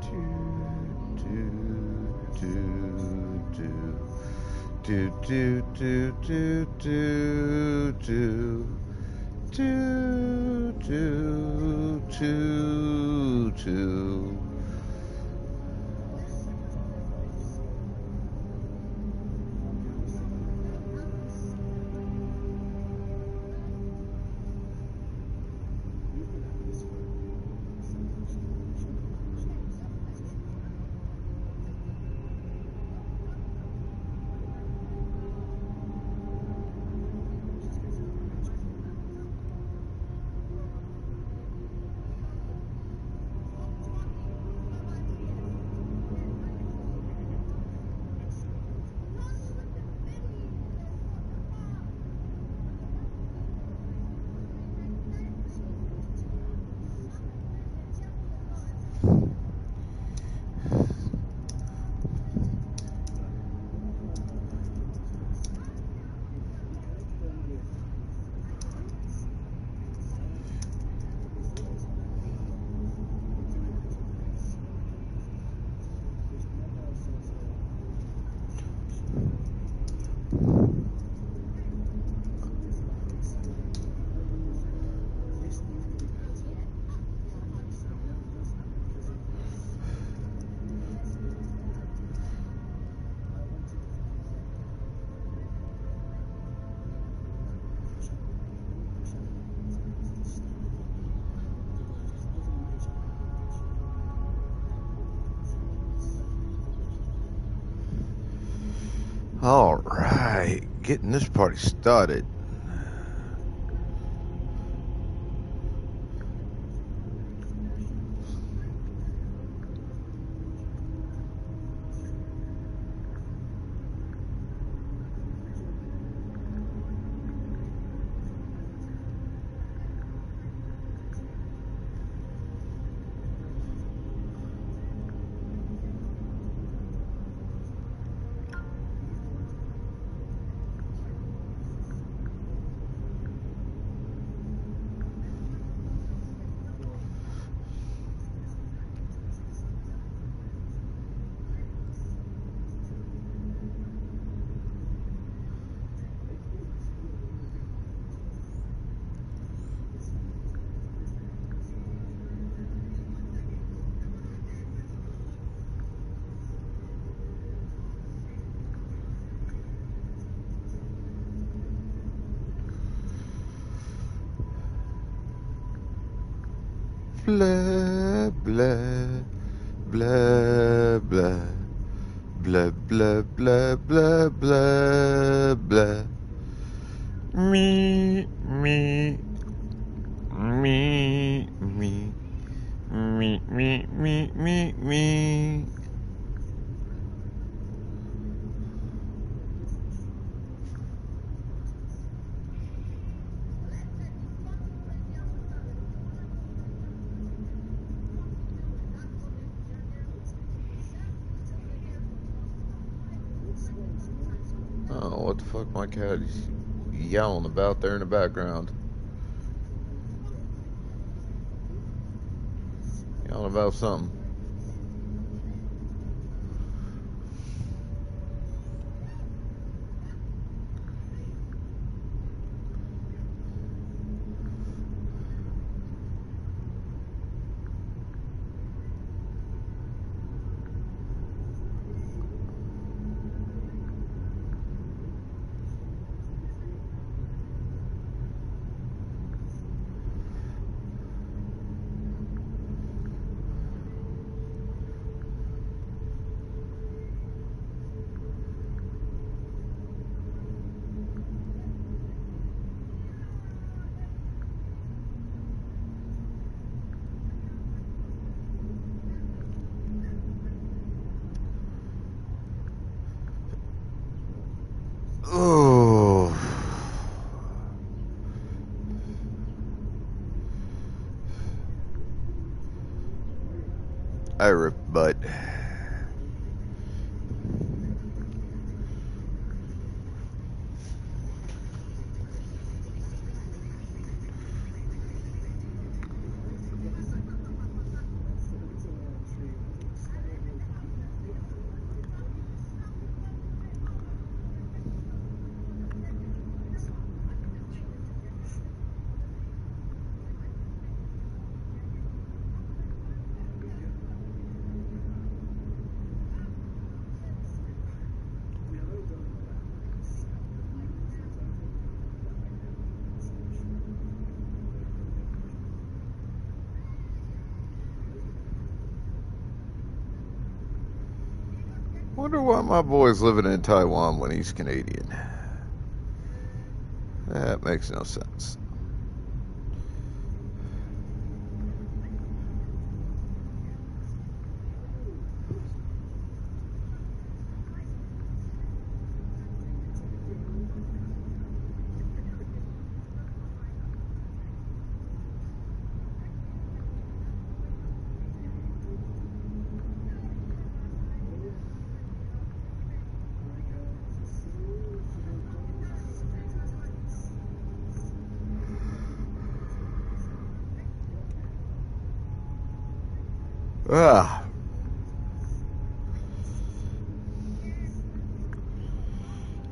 Do do do do do do do do do. All right, getting this party started. Blah blah blah blah blah blah blah blah blah blah. Me me me me me me me me. Oh, what the fuck? My cat is yelling about there in the background. Yelling about something. Oh. I rip butt. Wonder why my boy's living in Taiwan when he's Canadian. That makes no sense. Ah.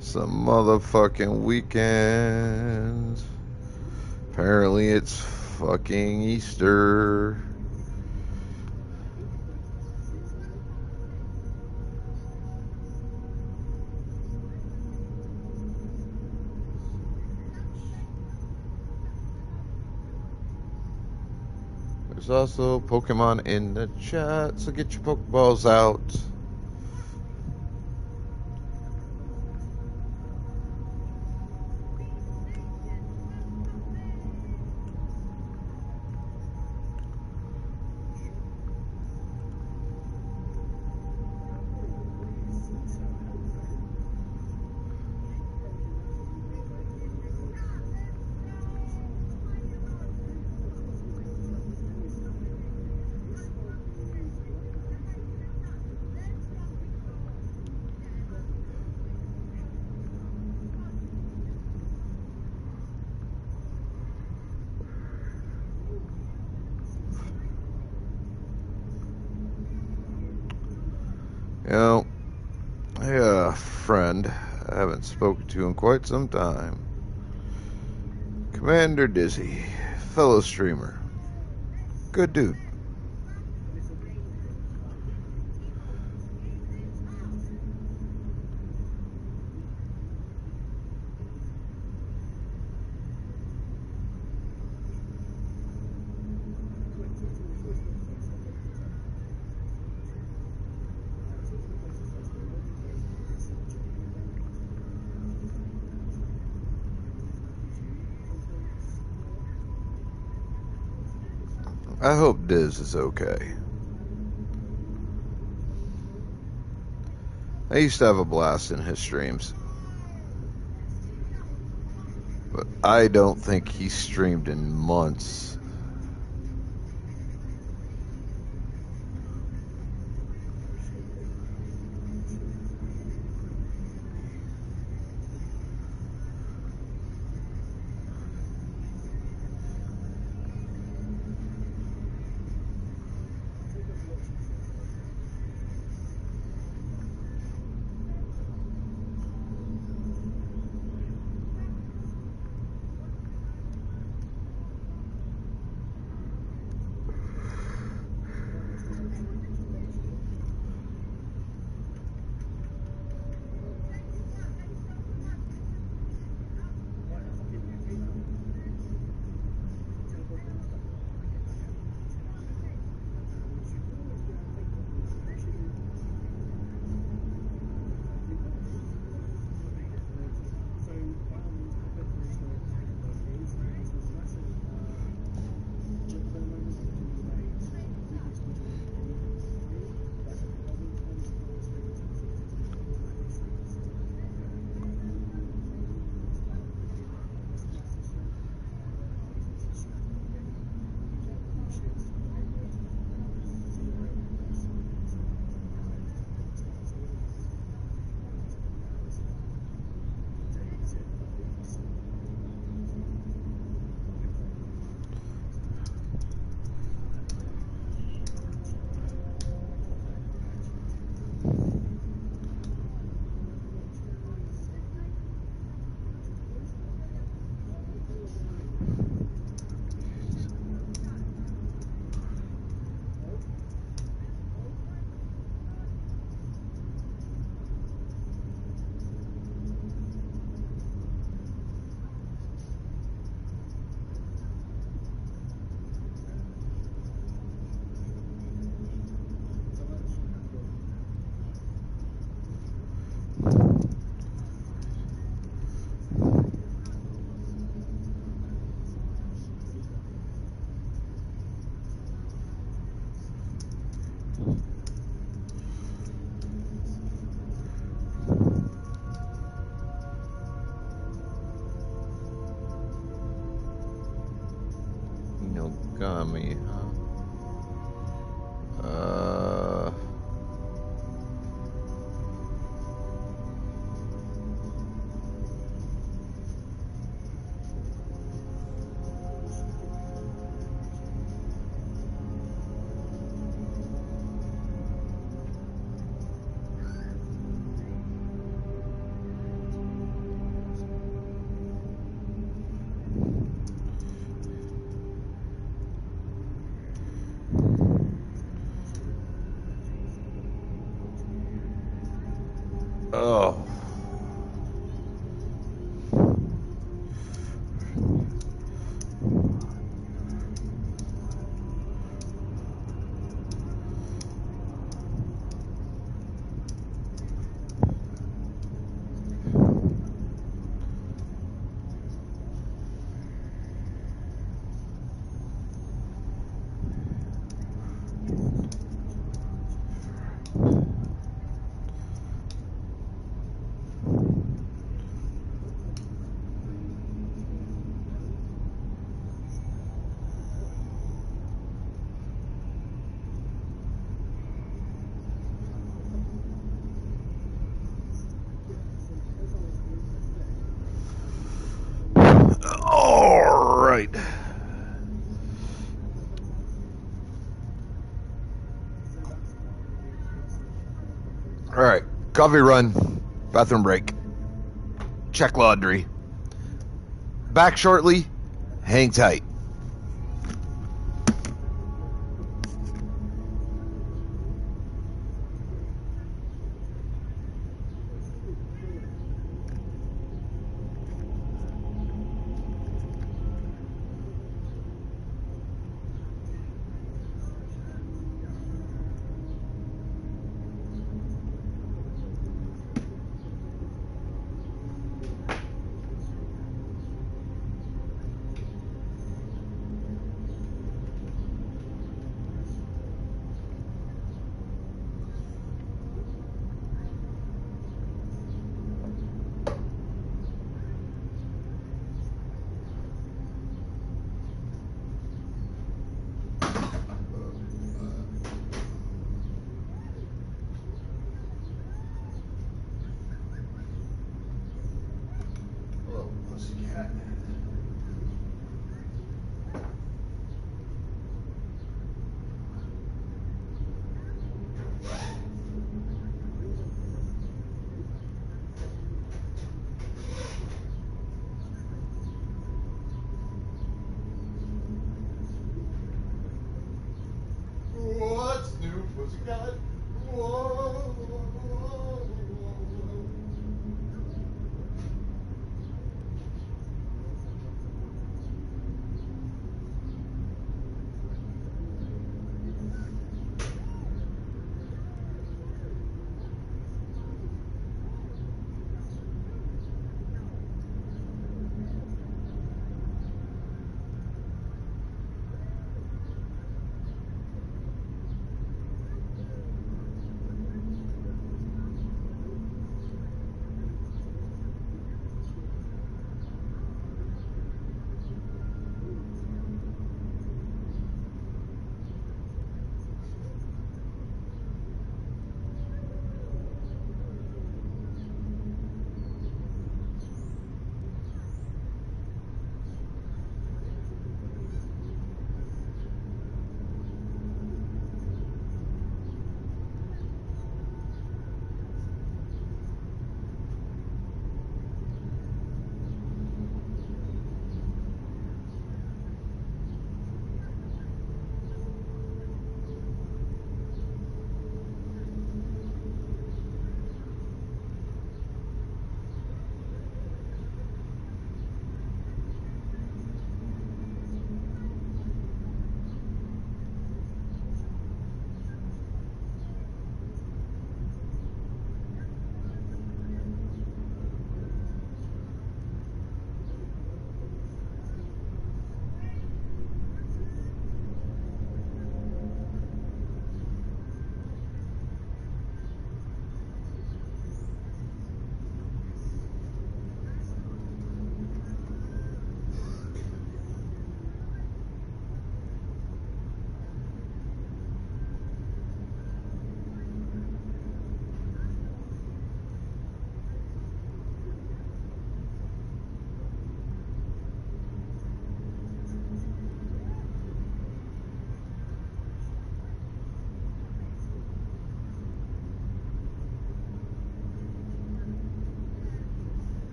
Some motherfucking weekends. Apparently it's fucking Easter. There's also Pokemon in the chat, so get your Pokeballs out. You know, hey, friend I haven't spoken to in quite some time. Commander Dizzy, fellow streamer. Good dude. I hope Diz is okay. I used to have a blast in his streams. But I don't think he's streamed in months. Inogami, huh? Oh. All right. All right. Coffee run. Bathroom break. Check laundry. Back shortly. Hang tight. What's new, pussycat? Whoa.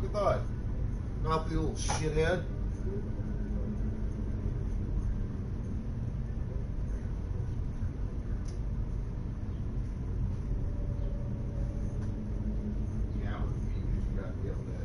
fucking thought. Not the little shithead. Yeah, you just got to get that.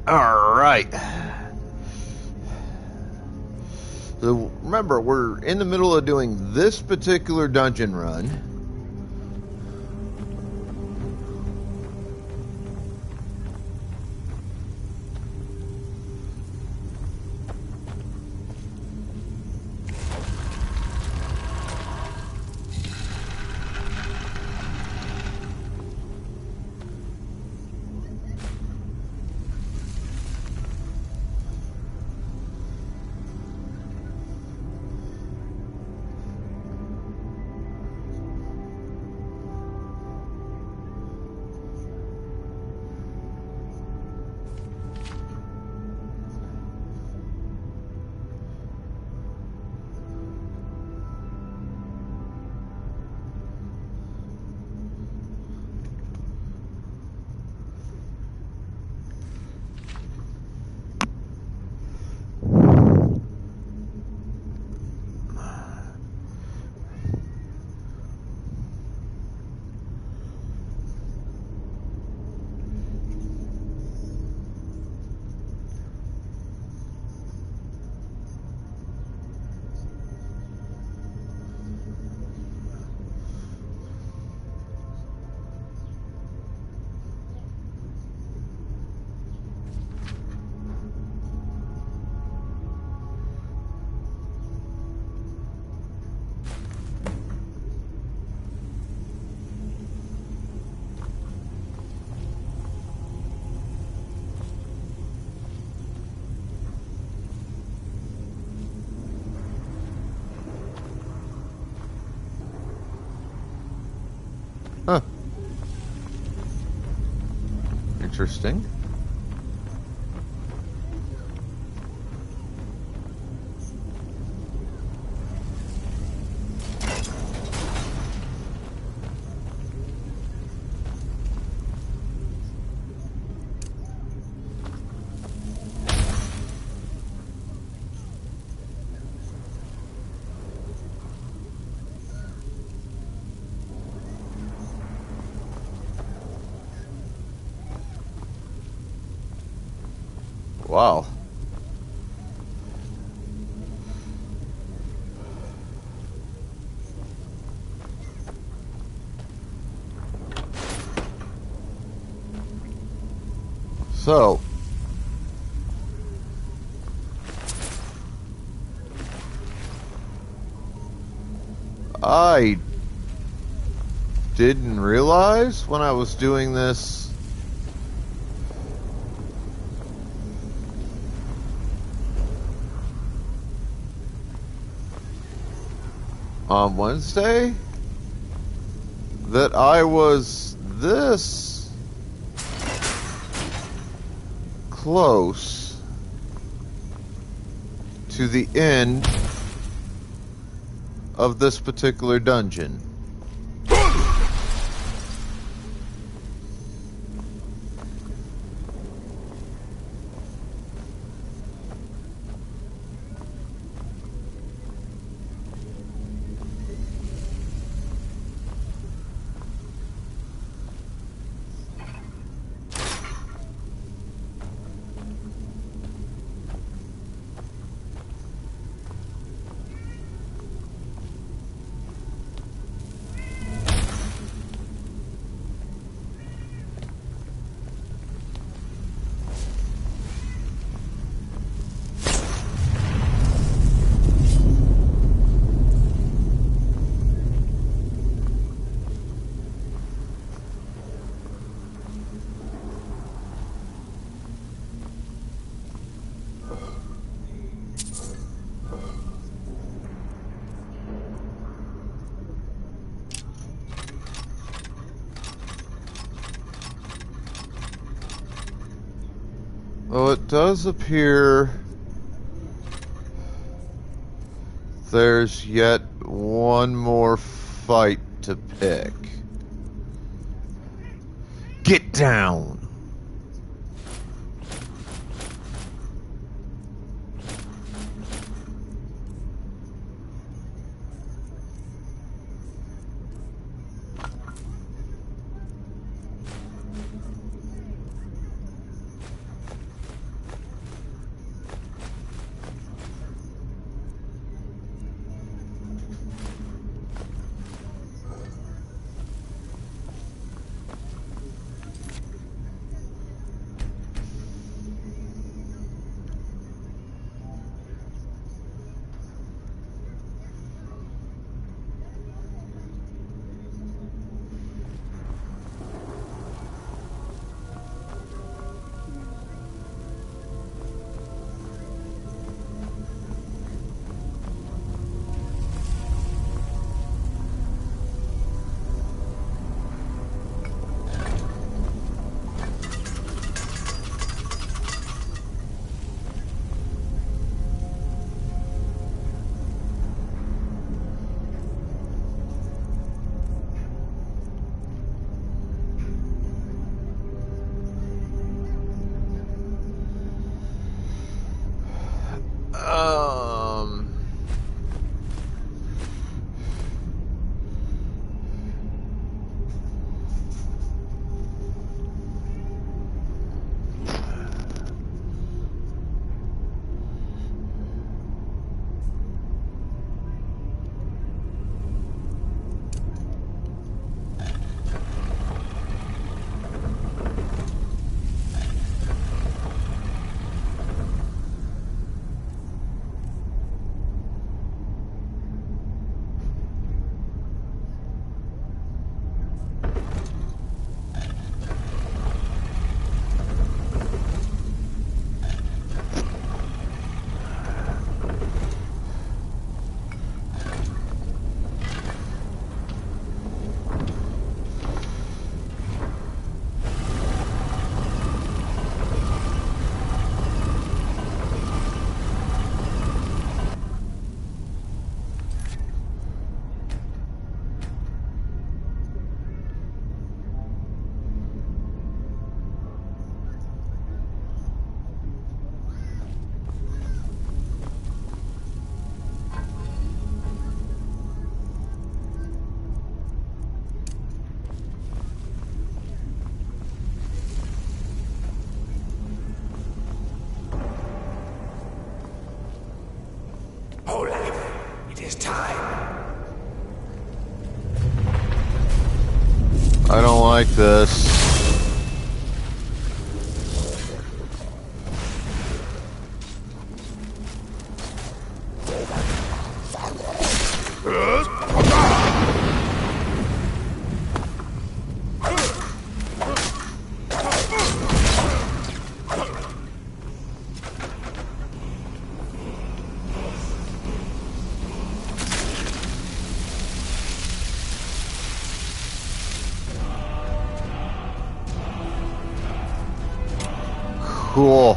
All right. So remember, we're in the middle of doing this particular dungeon run. Huh. Interesting. Wow. So, I didn't realize when I was doing this on Wednesday that I was this close to the end of this particular dungeon. Well, it does appear there's yet one more fight to pick. Get down! I don't like this. Cool.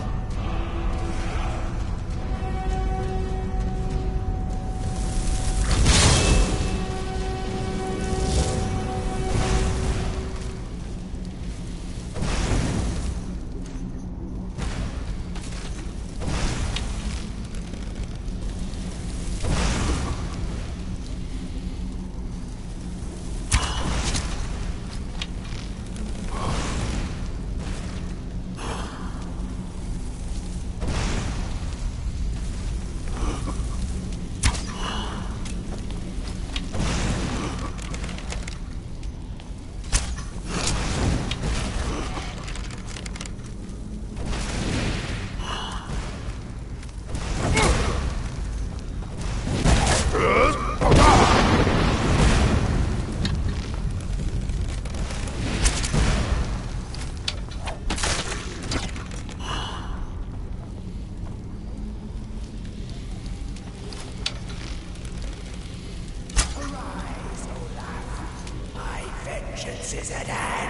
Vengeance is at hand.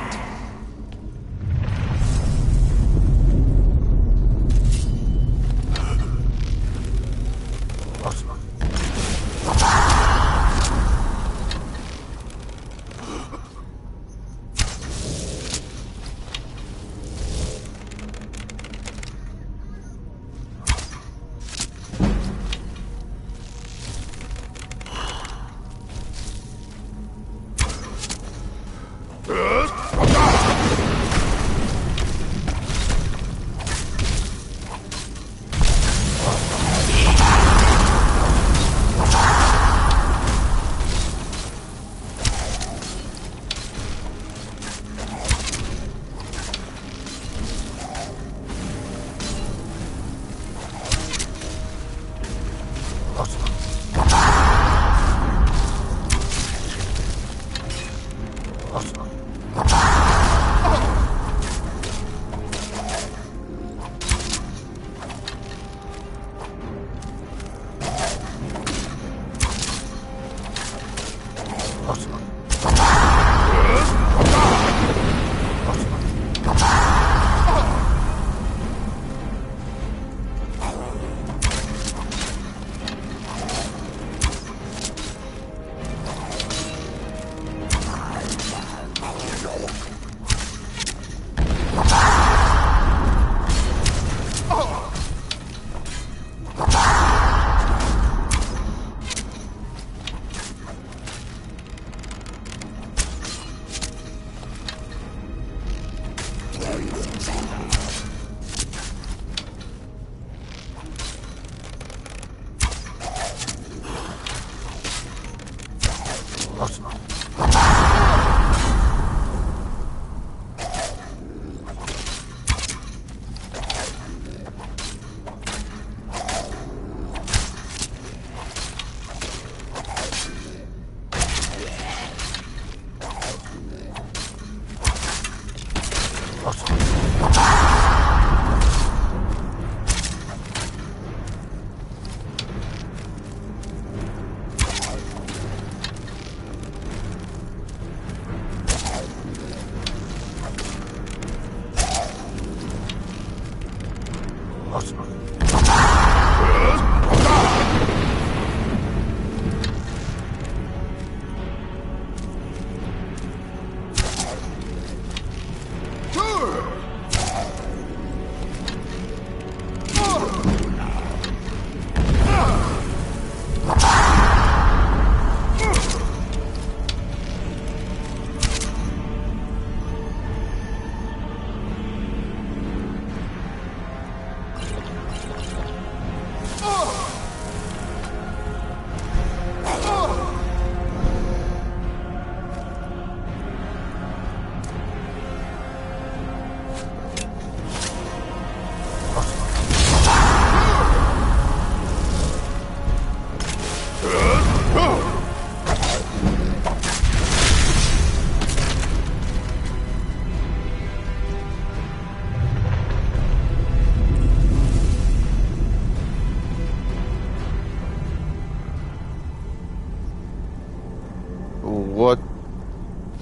What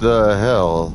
the hell?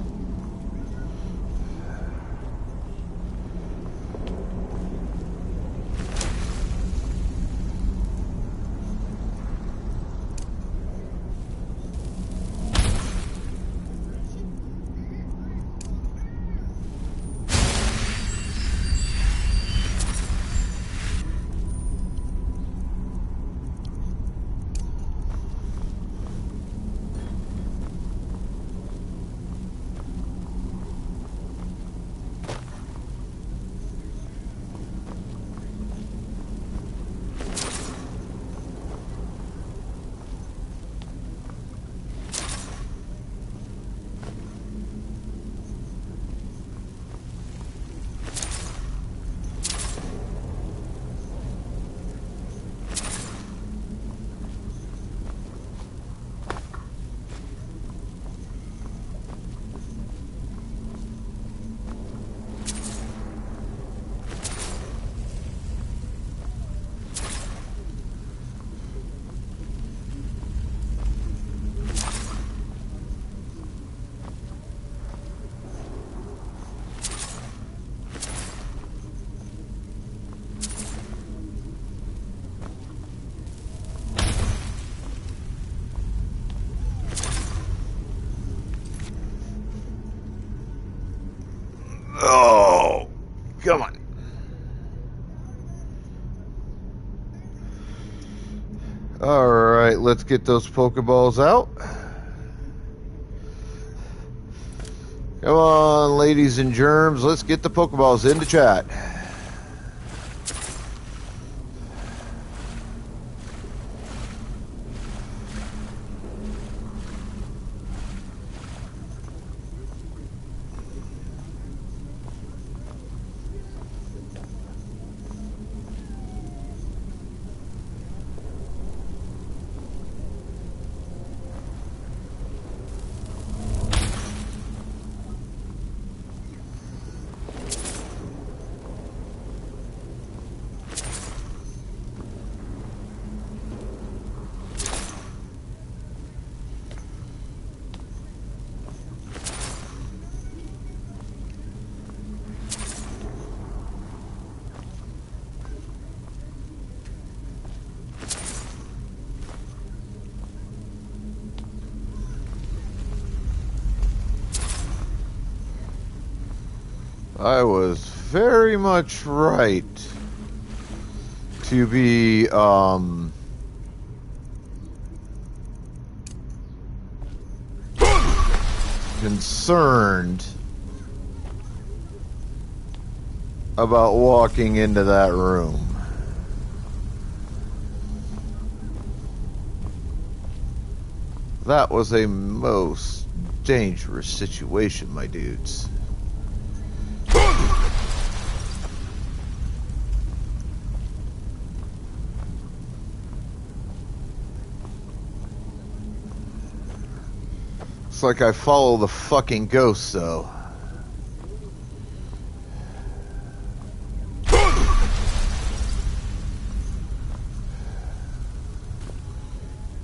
Oh, come on. Alright, let's get those Pokeballs out. Come on, ladies and germs, let's get the Pokeballs into chat. I was very much right to be, concerned about walking into that room. That was a most dangerous situation, my dudes. It's like I follow the fucking ghost, though.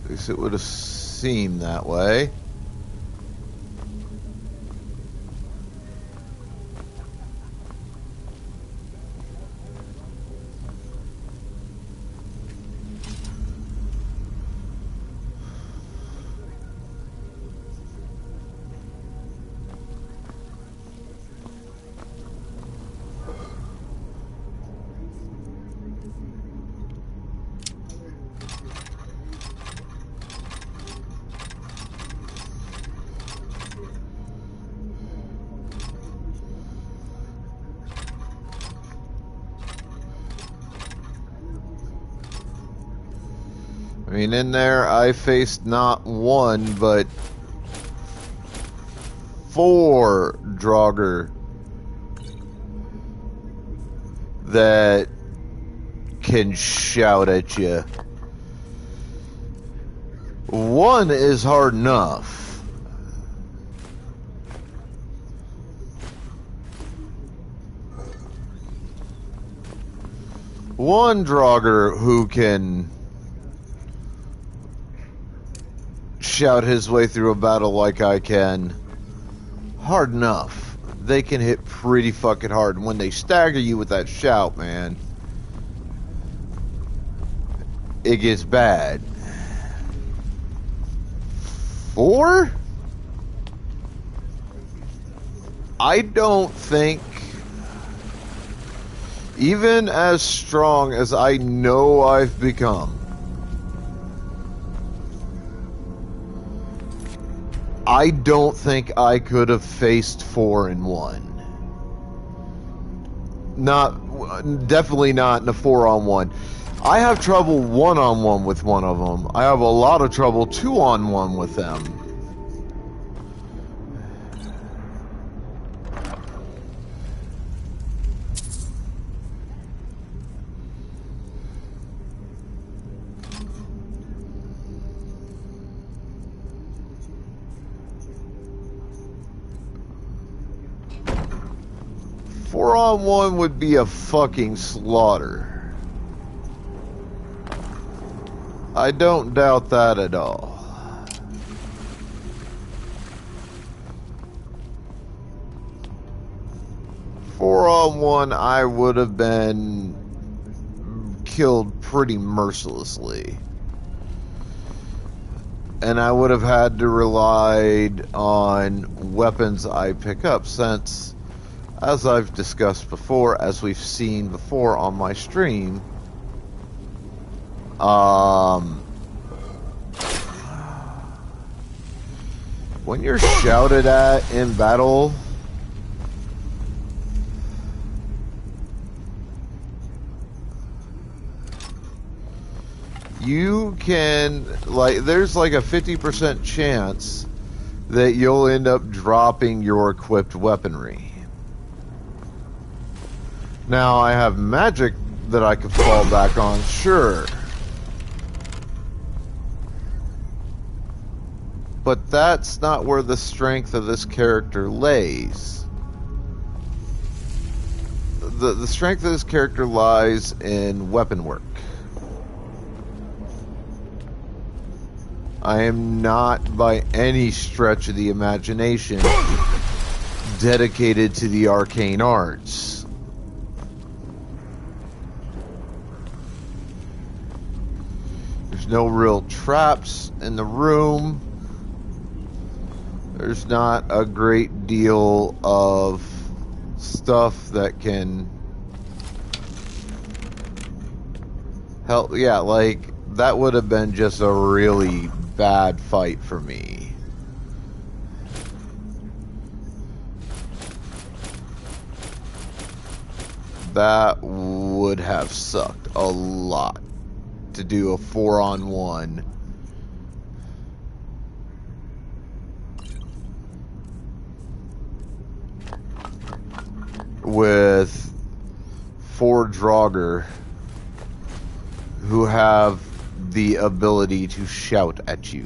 At least it would have seemed that way. I mean, in there, I faced not one, but 4 Draugr that can shout at you. 1 is hard enough. One Draugr who can shout his way through a battle like I can, hard enough. They can hit pretty fucking hard. And when they stagger you with that shout, man, it gets bad. 4? I don't think, even as strong as I know I've become, I don't think I could have faced 4 in 1. Definitely not in a 4-on-1. I have trouble 1-on-1 with one of them. I have a lot of trouble 2-on-1 with them. Four-on-one would be a fucking slaughter. I don't doubt that at all. Four-on-one, I would have been killed pretty mercilessly. And I would have had to rely on weapons I pick up, since as I've discussed before, as we've seen before on my stream, when you're shouted at in battle, you can, like, there's like a 50% chance that you'll end up dropping your equipped weaponry. Now, I have magic that I could fall back on, sure. But that's not where the strength of this character lays. The strength of this character lies in weapon work. I am not by any stretch of the imagination dedicated to the arcane arts. There's no real traps in the room. There's not a great deal of stuff that can help. Yeah, like, that would have been just a really bad fight for me. That would have sucked a lot to do a 4-on-1. With 4 Draugr who have the ability to shout at you.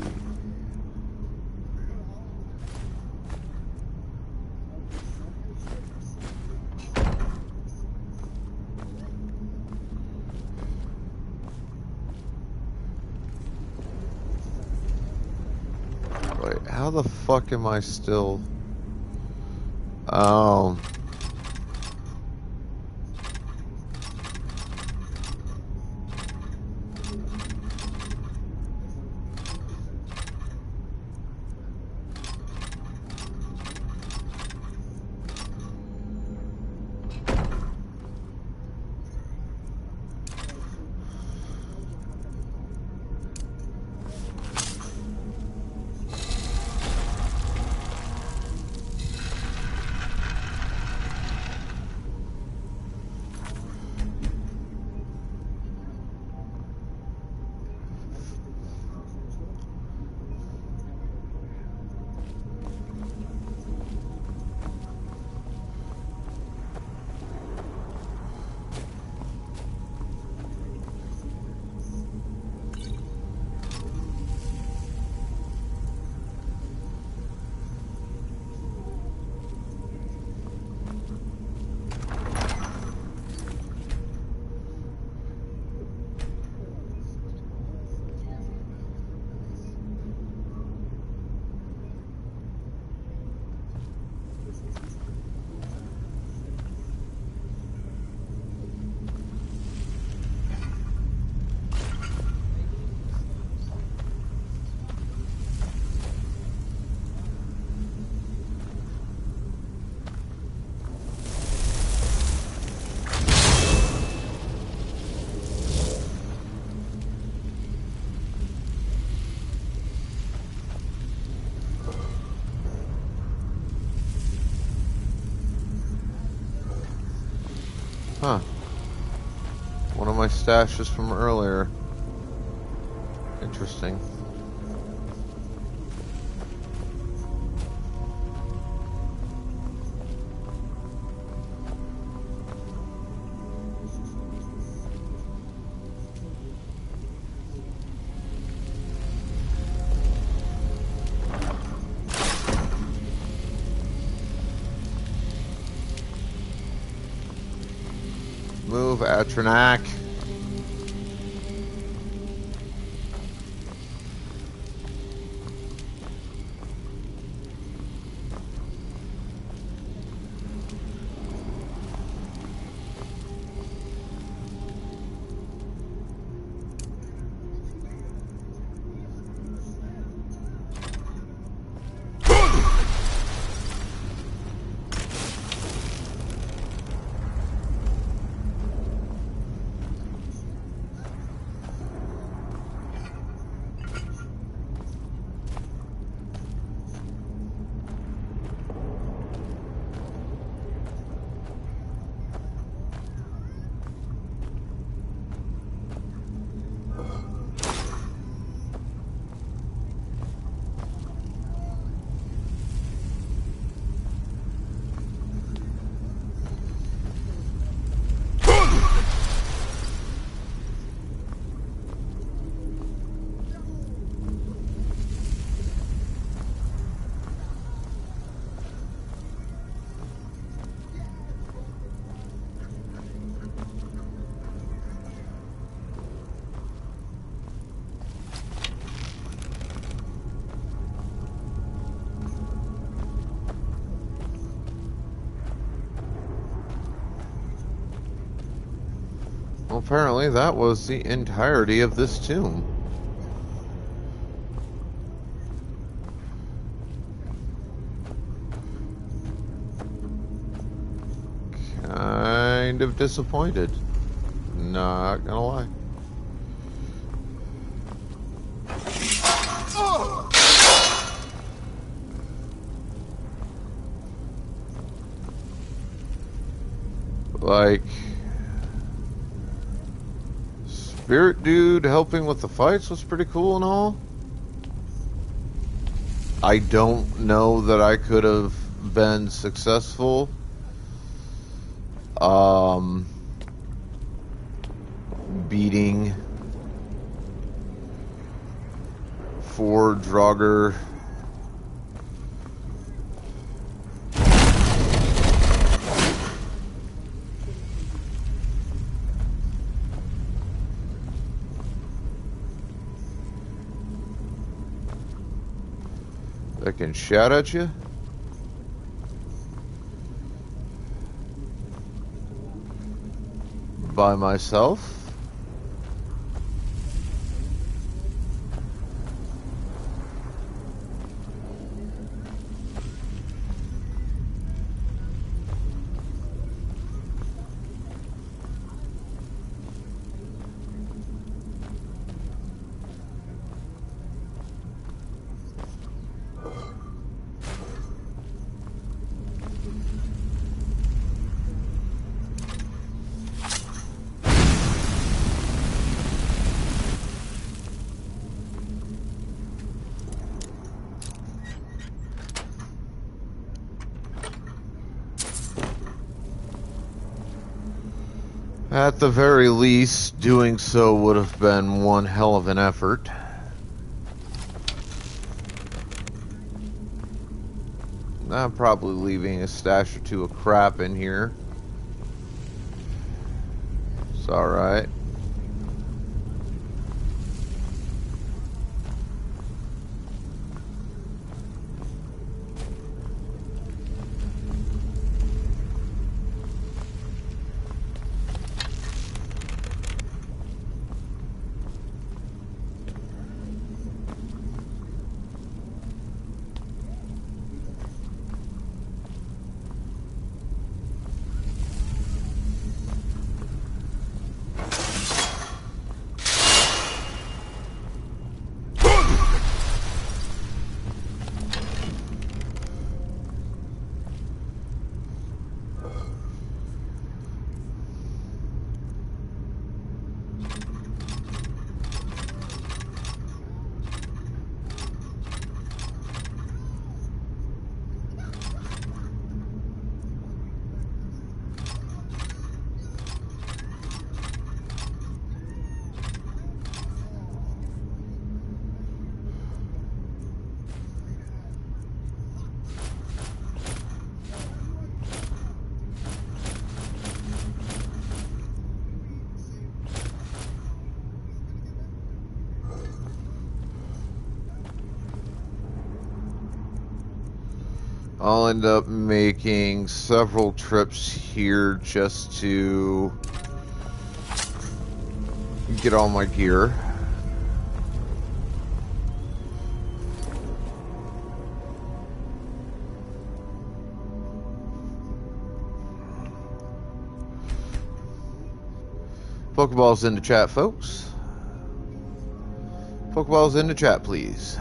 Wait, how the fuck am I still... Huh. One of my stashes from earlier. Interesting. Move, Atronak. apparently that was the entirety of this tomb. Kind of disappointed. Not gonna lie. Like, Spirit Dude helping with the fights was pretty cool and all. I don't know that I could have been successful. Beating 4 Draugr. That can shout at you. By myself. At the very least, doing so would have been one hell of an effort. I'm probably leaving a stash or two of crap in here. It's alright. I'll end up making several trips here just to get all my gear. Pokeballs in the chat, folks. Pokeballs in the chat, please.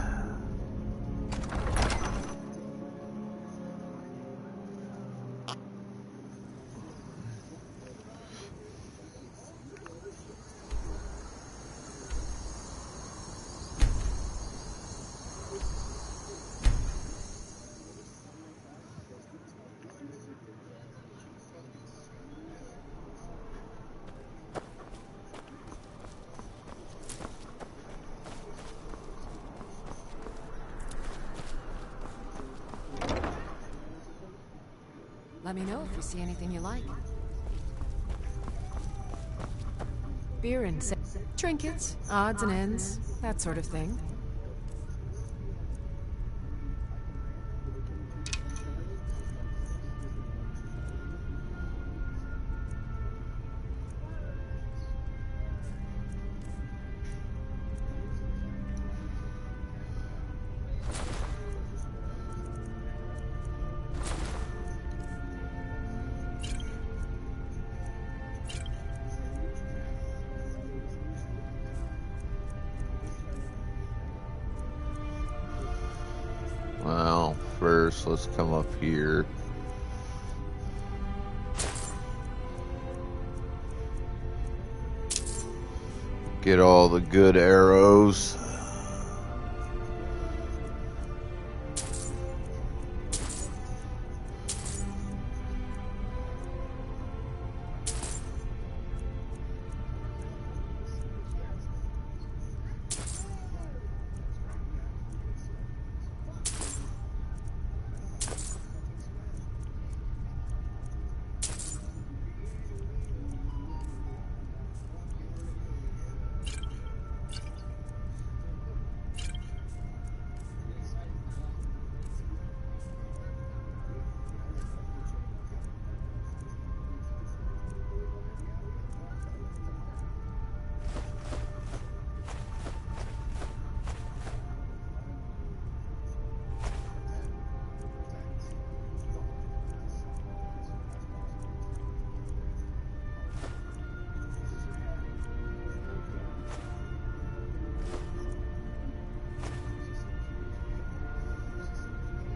Let me know if you see anything you like. Beer and trinkets, odds and ends, that sort of thing. first. Let's come up here. Get all the good arrows.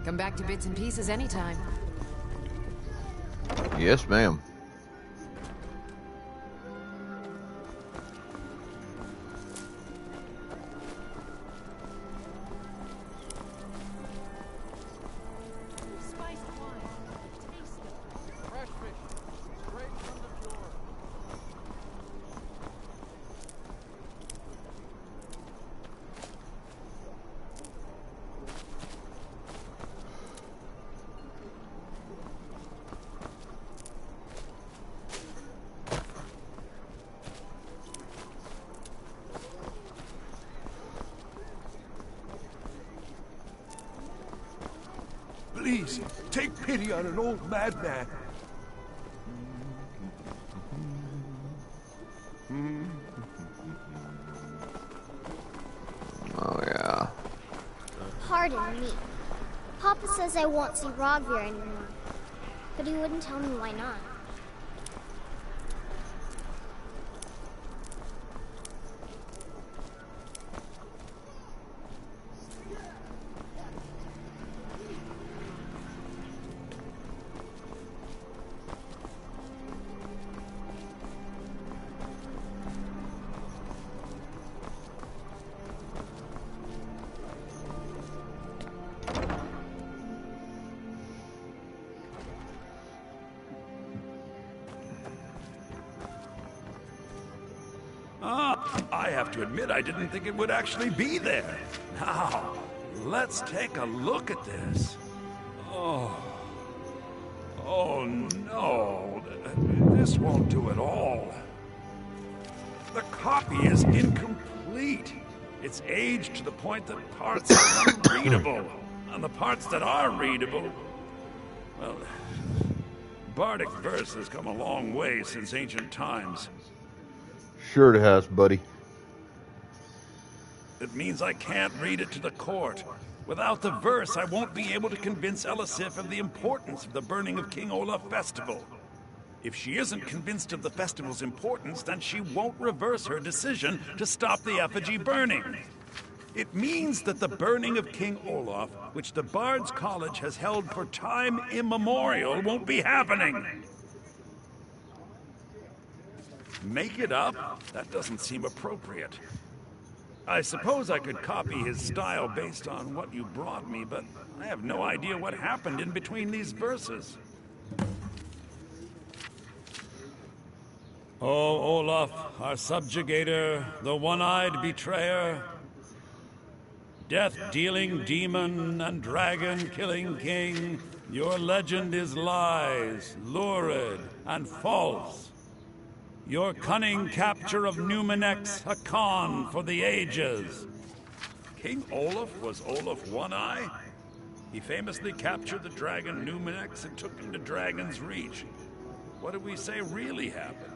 Come back to bits and pieces anytime. Yes, ma'am. Please, take pity on an old madman. Oh, yeah. Pardon me. Papa says I won't see Rogvir anymore, but he wouldn't tell me why not. I have to admit, I didn't think it would actually be there. Now, let's take a look at this. Oh no, this won't do at all. The copy is incomplete. It's aged to the point that parts are unreadable, and the parts that are readable, well, Bardic verse has come a long way since ancient times. Sure it has, buddy. It means I can't read it to the court. Without the verse, I won't be able to convince Elisif of the importance of the burning of King Olaf festival. If she isn't convinced of the festival's importance, then she won't reverse her decision to stop the effigy burning. It means that the burning of King Olaf, which the Bard's College has held for time immemorial, won't be happening. Make it up? That doesn't seem appropriate. I suppose I could copy his style based on what you brought me, but I have no idea what happened in between these verses. O Olaf, our subjugator, the one-eyed betrayer, death-dealing demon and dragon-killing king, your legend is lies, lurid, and false. Your cunning capture of Numenex, a con for the ages. King Olaf was Olaf One-Eye? He famously captured the dragon Numenex and took him to Dragon's Reach. What do we say really happened?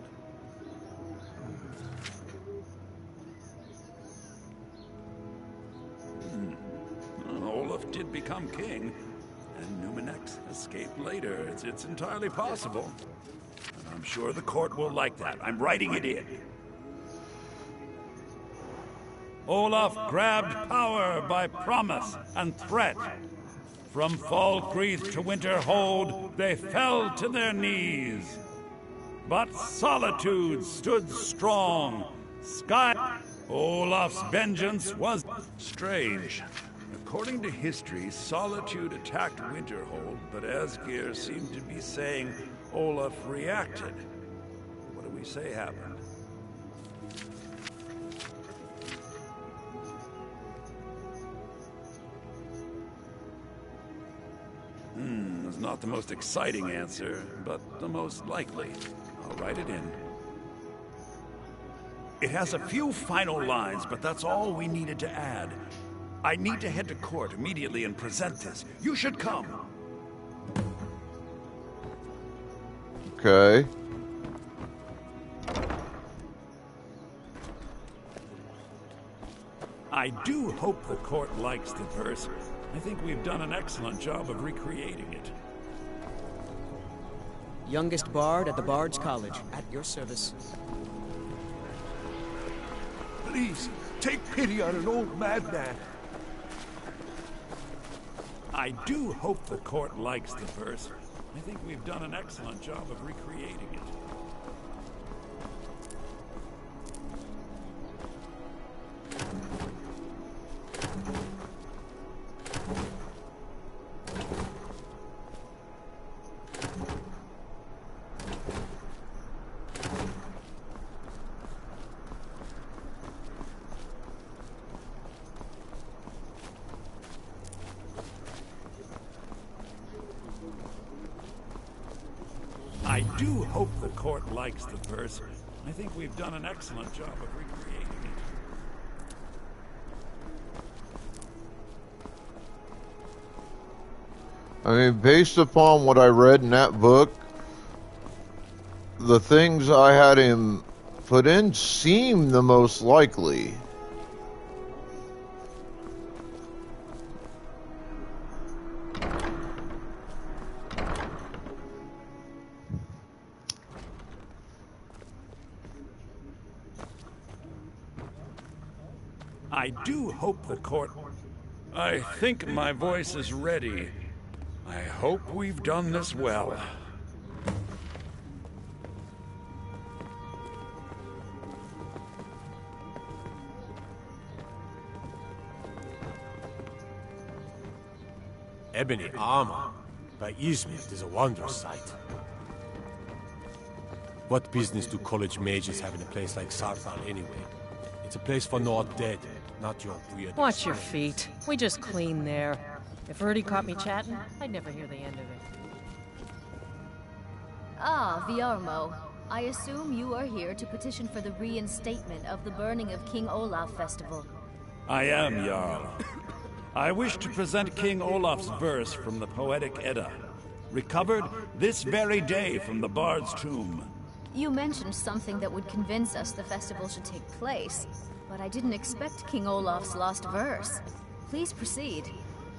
Olaf did become king, and Numenex escaped later. It's entirely possible. And I'm sure the court will like that. I'm writing it in. Olaf grabbed power by promise and threat. From Falkreath to Winterhold, they fell to their knees. But Solitude stood strong. Olaf's vengeance was strange. According to history, Solitude attacked Winterhold, but Asgeir seemed to be saying Olaf reacted. What do we say happened? It's not the most exciting answer, but the most likely. I'll write it in. It has a few final lines, but that's all we needed to add. I need to head to court immediately and present this. You should come. Okay. I do hope the court likes the verse. I think we've done an excellent job of recreating it. Youngest bard at the Bard's College, at your service. Please, take pity on an old madman. I do hope the court likes the verse. I think we've done an excellent job of recreating it. I do hope the court likes the verse. I think we've done an excellent job of recreating it. I mean, based upon what I read in that book, the things I had him put in seem the most likely. I do hope the court... I think my voice is ready. I hope we've done this well. Ebony armor by Izmir is a wondrous sight. What business do college mages have in a place like Saarthal anyway? It's a place for no dead, not your weird... Watch your feet. We just clean there. If Erdy caught me chatting, I'd never hear the end of it. Ah, Viarmo. I assume you are here to petition for the reinstatement of the burning of King Olaf Festival. I am, Jarl. I wish to present King Olaf's verse from the Poetic Edda, recovered this very day from the Bard's tomb. You mentioned something that would convince us the festival should take place, but I didn't expect King Olaf's lost verse. Please proceed.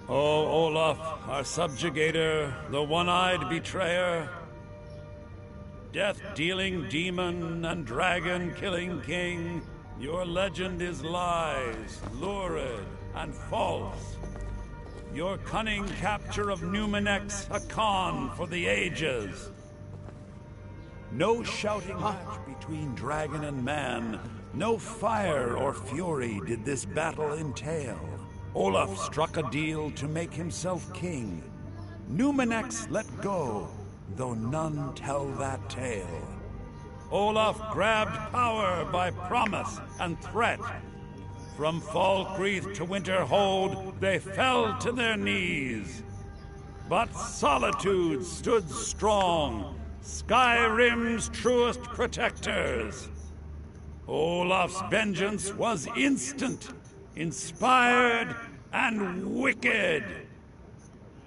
O Olaf, our subjugator, the one-eyed betrayer, death-dealing demon and dragon-killing king, your legend is lies, lurid, and false. Your cunning capture of Numenex, a con for the ages. No shouting match between dragon and man, no fire or fury did this battle entail. Olaf struck a deal to make himself king. Numenex let go, though none tell that tale. Olaf grabbed power by promise and threat. From Falkreath to Winterhold, they fell to their knees. But Solitude stood strong, Skyrim's truest protectors. Olaf's vengeance was instant, inspired, and wicked.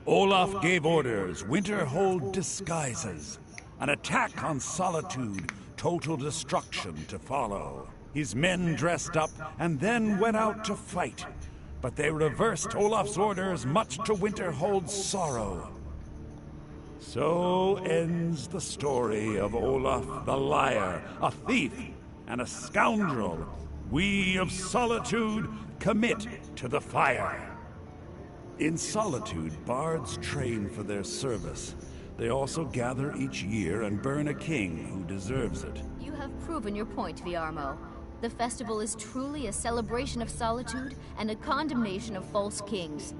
Olaf gave orders, Winterhold disguises, an attack on Solitude, total destruction to follow. His men dressed up and then went out to fight, but they reversed Olaf's orders, much to Winterhold's sorrow. So ends the story of Olaf the Liar, a thief and a scoundrel we of Solitude commit to the fire. In Solitude, bards train for their service. They also gather each year and burn a king who deserves it. You have proven your point, Viarmo. The festival is truly a celebration of solitude and a condemnation of false kings.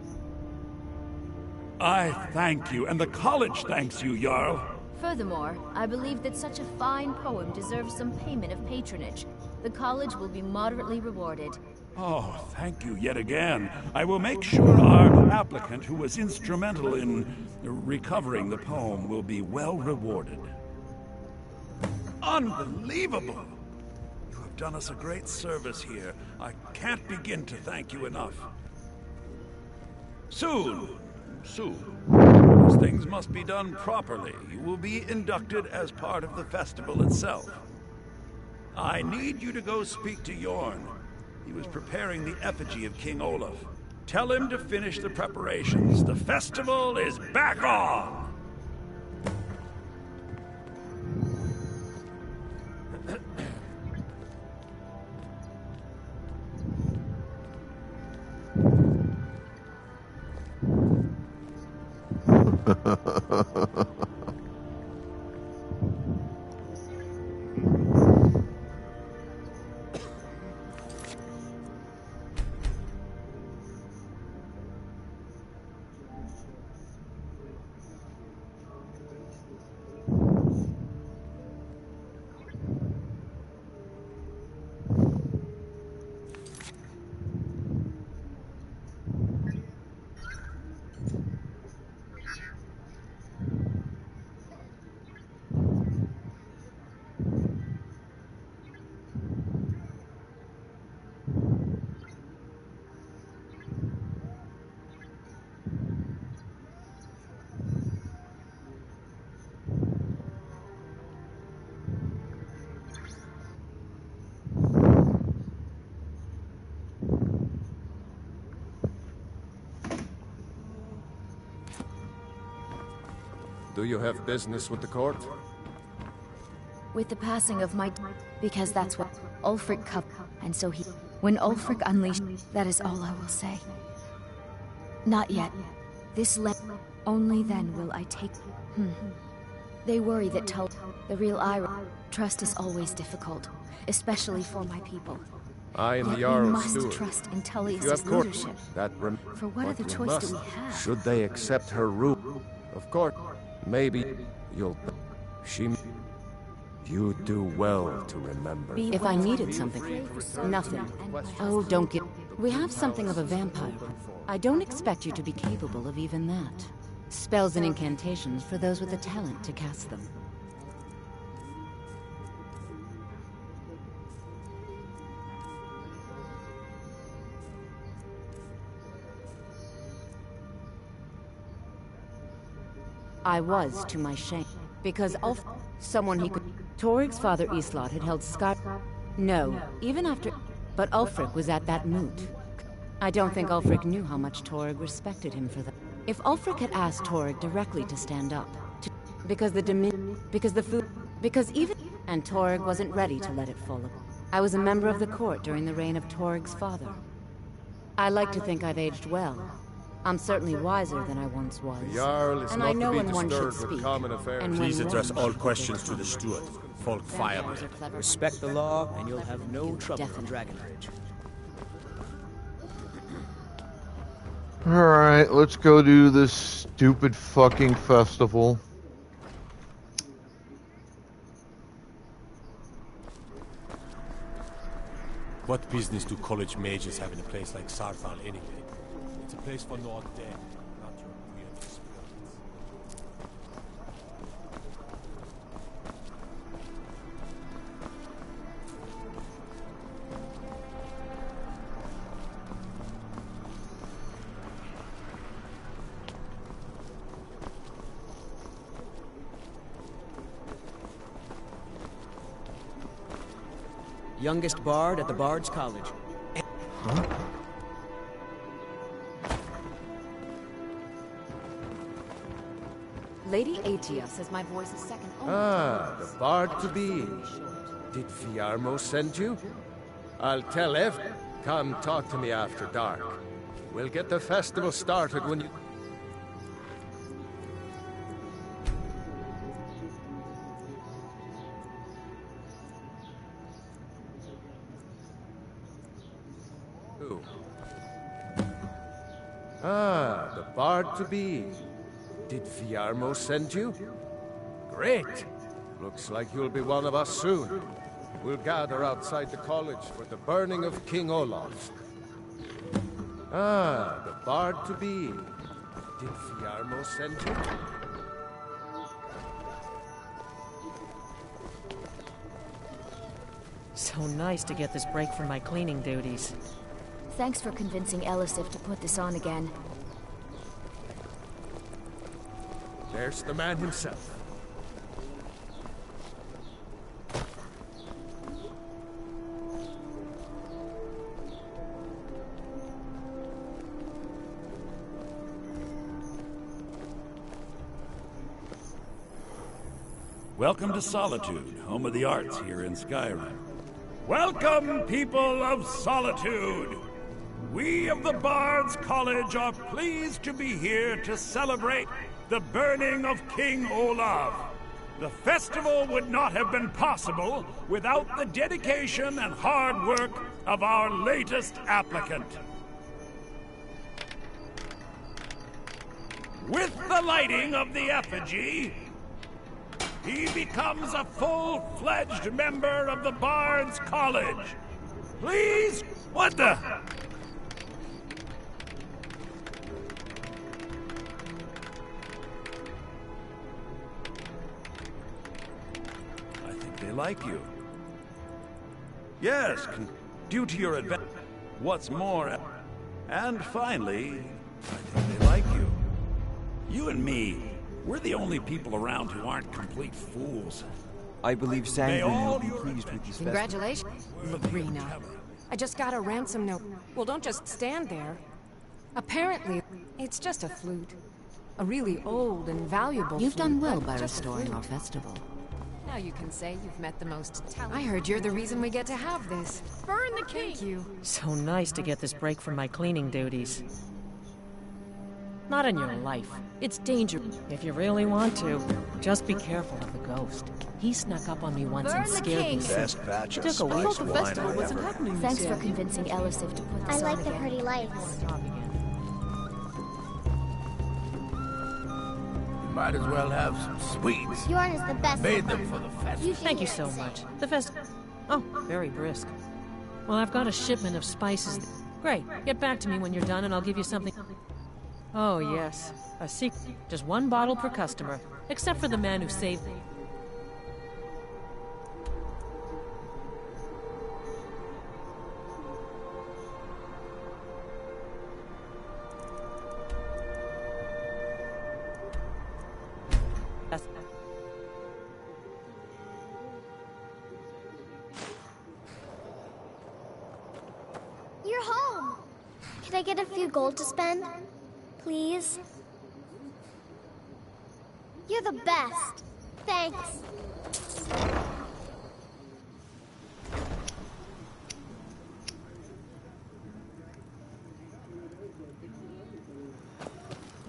I thank you, and the college thanks you, Jarl. Furthermore, I believe that such a fine poem deserves some payment of patronage. The college will be moderately rewarded. Oh, thank you yet again. I will make sure our applicant, who was instrumental in recovering the poem, will be well rewarded. Unbelievable! You have done us a great service here. I can't begin to thank you enough. Soon, as things must be done properly, you will be inducted as part of the festival itself. I need you to go speak to Yorn. He was preparing the effigy of King Olaf. Tell him to finish the preparations. The festival is back on! Do you have business with the court? With the passing of my... because that's what Ulfric cup, and so he... When Ulfric unleashed, that is all I will say. Not yet. This land... Only then will I take... They worry that the real Ira... Trust is always difficult, especially for my people. I am the We Jarl's must steward. trust in If Tullius' you have court, leadership. For what but other we choice must. do we have? Should they accept her rule? Of course. Maybe you'll... You do well to remember. If I needed something, nothing. Oh, don't get... We have something of a vampire. I don't expect you to be capable of even that. Spells and incantations for those with the talent to cast them. I was, to my shame, because someone he could... Torig's father Islot had held Sky... No, even after... But Ulfric was at that moot. I don't think Ulfric knew how much Torig respected him for that. If Ulfric had asked Torig directly to stand up, because the food... Because even... And Torig wasn't ready to let it fall apart. I was a member of the court during the reign of Torig's father. I like to think I've aged well. I'm certainly wiser than I once was. The Jarl is and not I know to be when one should disturbed with speak. common affairs. And Please when address one all should questions be to the steward, Folk Vampires Firebrand. are clever. Respect the law, and you'll have no trouble in Definitely. Dragonbridge. Alright, let's go do this stupid fucking festival. What business do college mages have in a place like Saarthal anyway? It's a place for no dead, not your weird spirits. Youngest bard at the Bard's College. Lady Atia says my voice is second only The bard to be. Did Viarmo send you? I'll tell Ev. Come talk to me after dark. We'll get the festival started when you... Ah, the bard-to-be. Did Viarmo send you? Great! Looks like you'll be one of us soon. We'll gather outside the college for the burning of King Olaf. Ah, the bard-to-be. Did Viarmo send you? So nice to get this break from my cleaning duties. Thanks for convincing Elisif to put this on again. There's the man himself. Welcome to Solitude, home of the arts here in Skyrim. Welcome, people of Solitude! We of the Bards College are pleased to be here to celebrate the burning of King Olaf. The festival would not have been possible without the dedication and hard work of our latest applicant. With the lighting of the effigy, he becomes a full-fledged member of the Bards College. Please? What the? I think they like you. Yes, due to your advent. What's more, and finally, I think they like you. You and me. We're the only people around who aren't complete fools. I believe Sangren will be pleased with this festival. Congratulations, Lorena. I just got a ransom note. Well, don't just stand there. Apparently, it's just a flute. A really old and valuable You've flute, done well but by just a restoring flute. our festival. Now you can say you've met the most talented. I heard you're the reason we get to have this. Burn the king! Thank you. So nice to get this break from my cleaning duties. Not in your life. It's dangerous. If you really want to, just be careful of the ghost. He snuck up on me once and scared me. Best batch of Took a week. spiced wine I ever. Thanks for convincing Elisif to put this I on like the again. pretty lights. Might as well have some sweets. Yours is the best. Made them for the festival. Thank you so much. The fest... Oh, very brisk. Well, I've got a shipment of spices. Great. Get back to me when you're done and I'll give you something... Oh, yes. A secret. Just one bottle per customer. Except for the man who saved me. You're home. Can I get a few gold to spend? Please? You're the best. Thanks.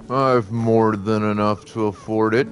I've more than enough to afford it.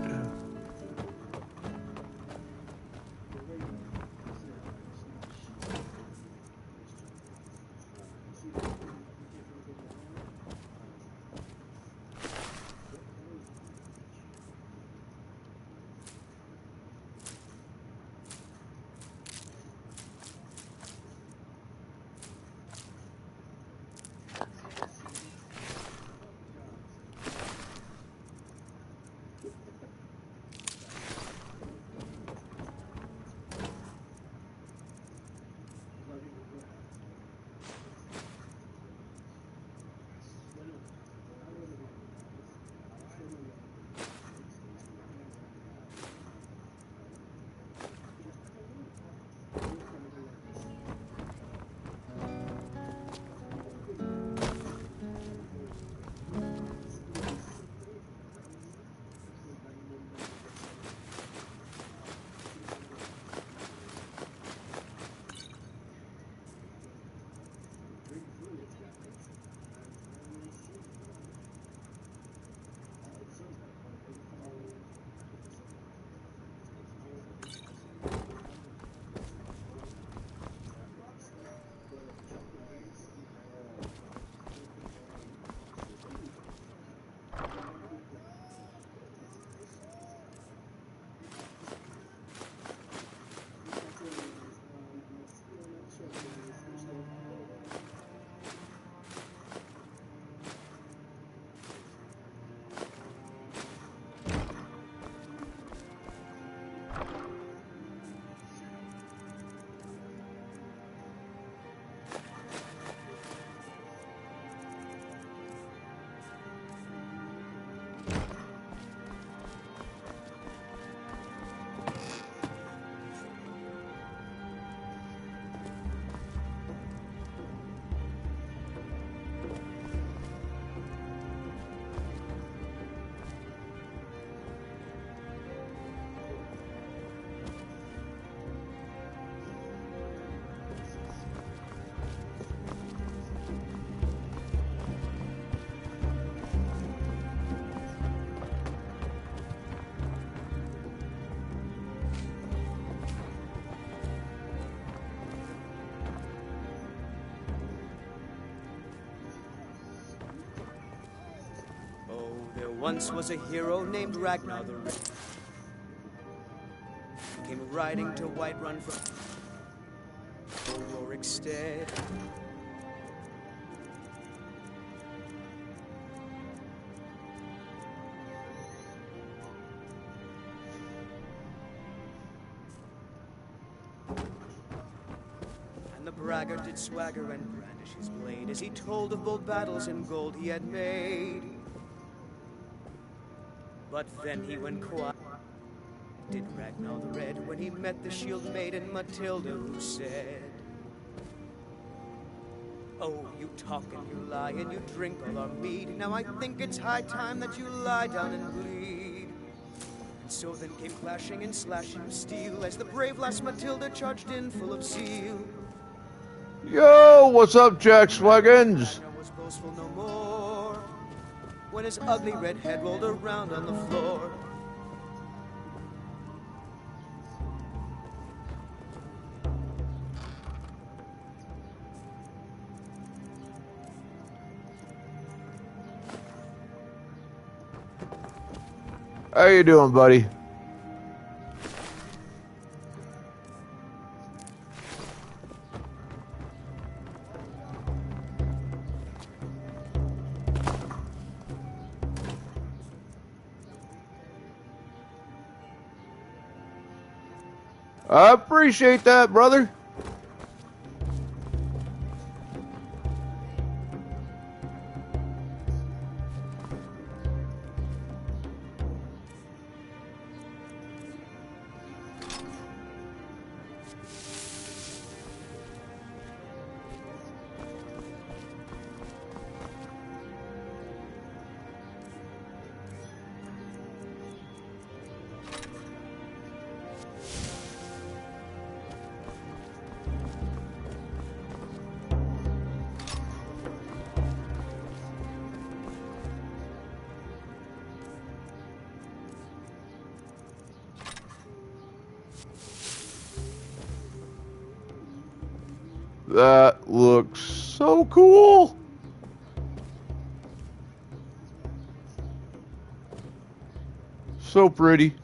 once was a hero named Ragnar the Red. Came riding to Whiterun from Rorikstead. And the braggart did swagger and brandish his blade as he told of bold battles and gold he had made. But then he went quiet, did Ragnar the Red, when he met the shield maiden Matilda, who said, "Oh, you talk and you lie and you drink all our mead. Now I think it's high time that you lie down and bleed." And so then came clashing and slashing of steel as the brave lass Matilda charged in full of zeal. Yo, what's up, Jack Swaggins? Ragnar was boastful no more when his ugly red head rolled around on the floor. How you doing, buddy? I appreciate that, brother. That looks so cool. So pretty.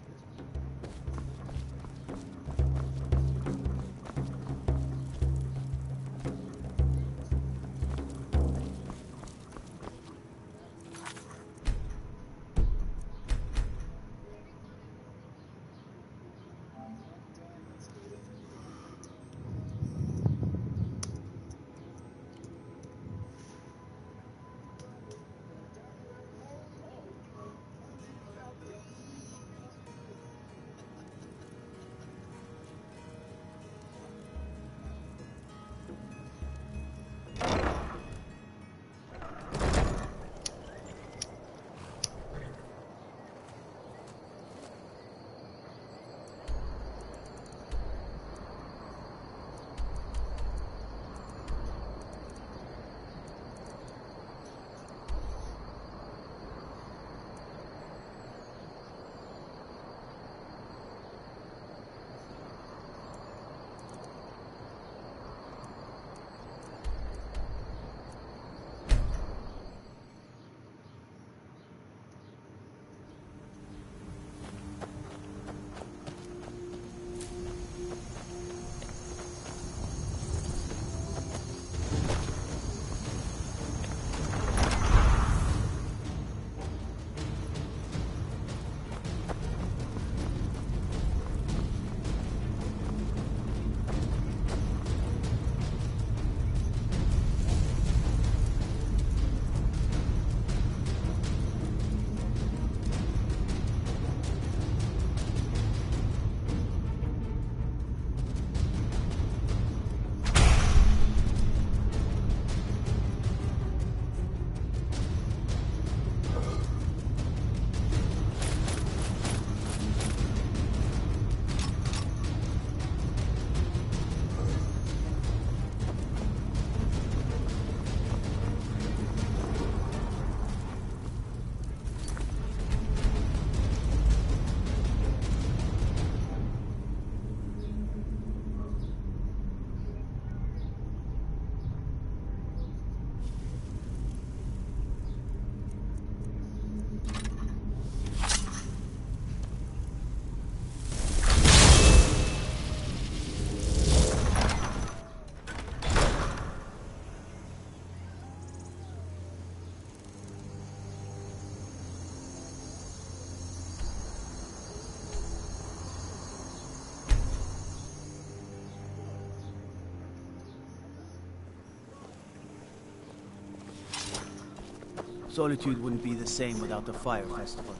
Solitude wouldn't be the same without the Fire Festival.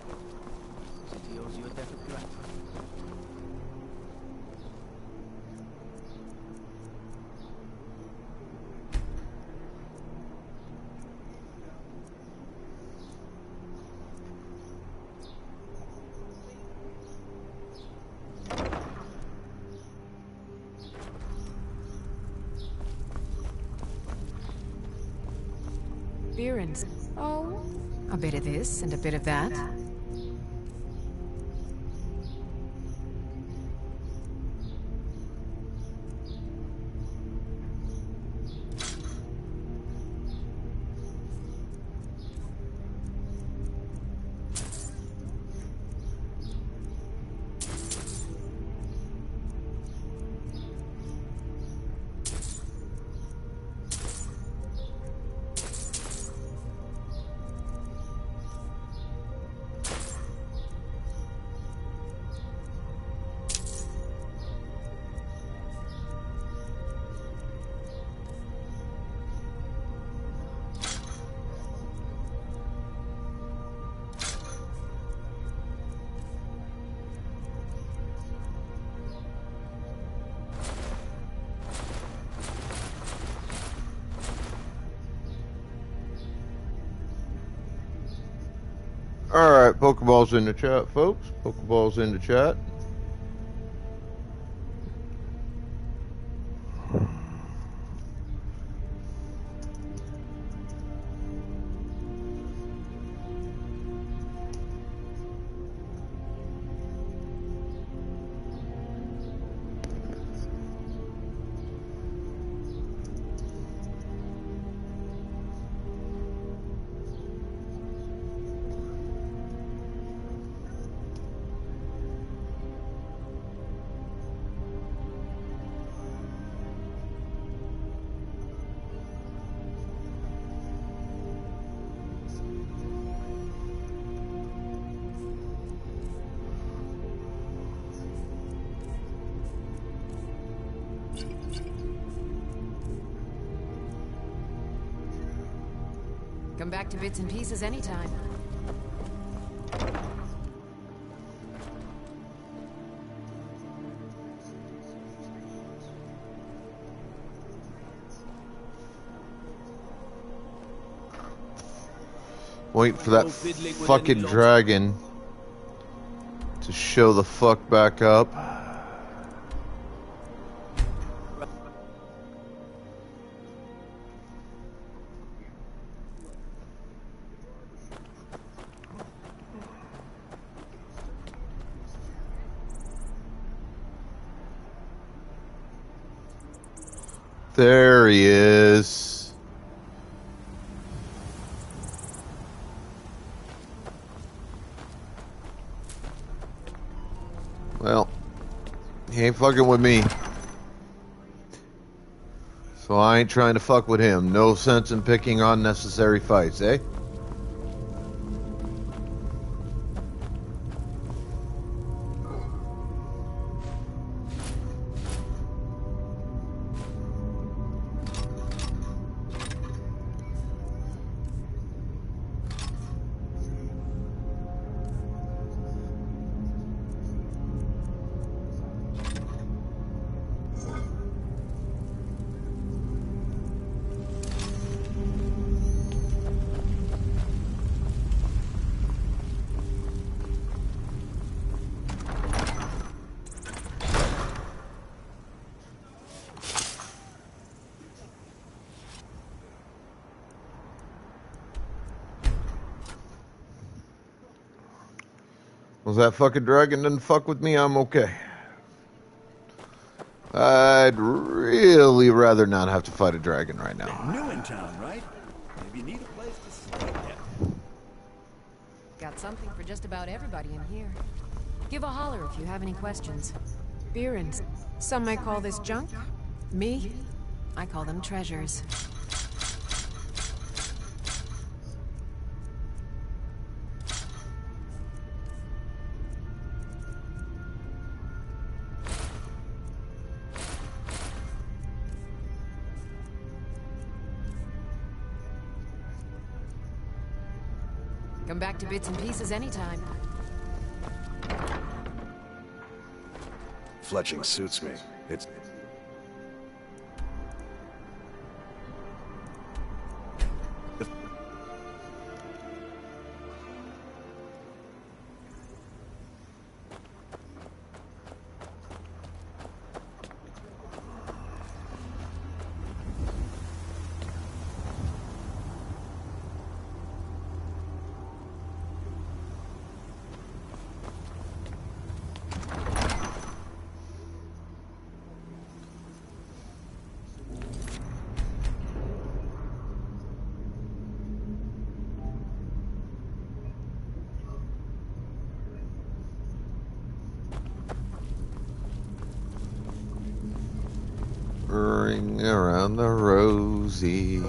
City owes you a debt of gratitude. Beerens. Oh, a bit of this and a bit of that. Alright, Pokeballs in the chat, folks. Pokeballs in the chat. Come back to bits and pieces anytime. Wait for that fucking dragon to show the fuck back up. There he is. Well, he ain't fucking with me. So I ain't trying to fuck with him. No sense in picking unnecessary fights, eh? Well, that fucking dragon didn't fuck with me, I'm okay. I'd really rather not have to fight a dragon right now. New in town, right? Maybe you need a place to stay. Got something for just about everybody in here. Give a holler if you have any questions. Beerens. Some might call this junk. Me? I call them treasures. Come back to bits and pieces anytime. Fletching suits me. It's... Ring around the rosy.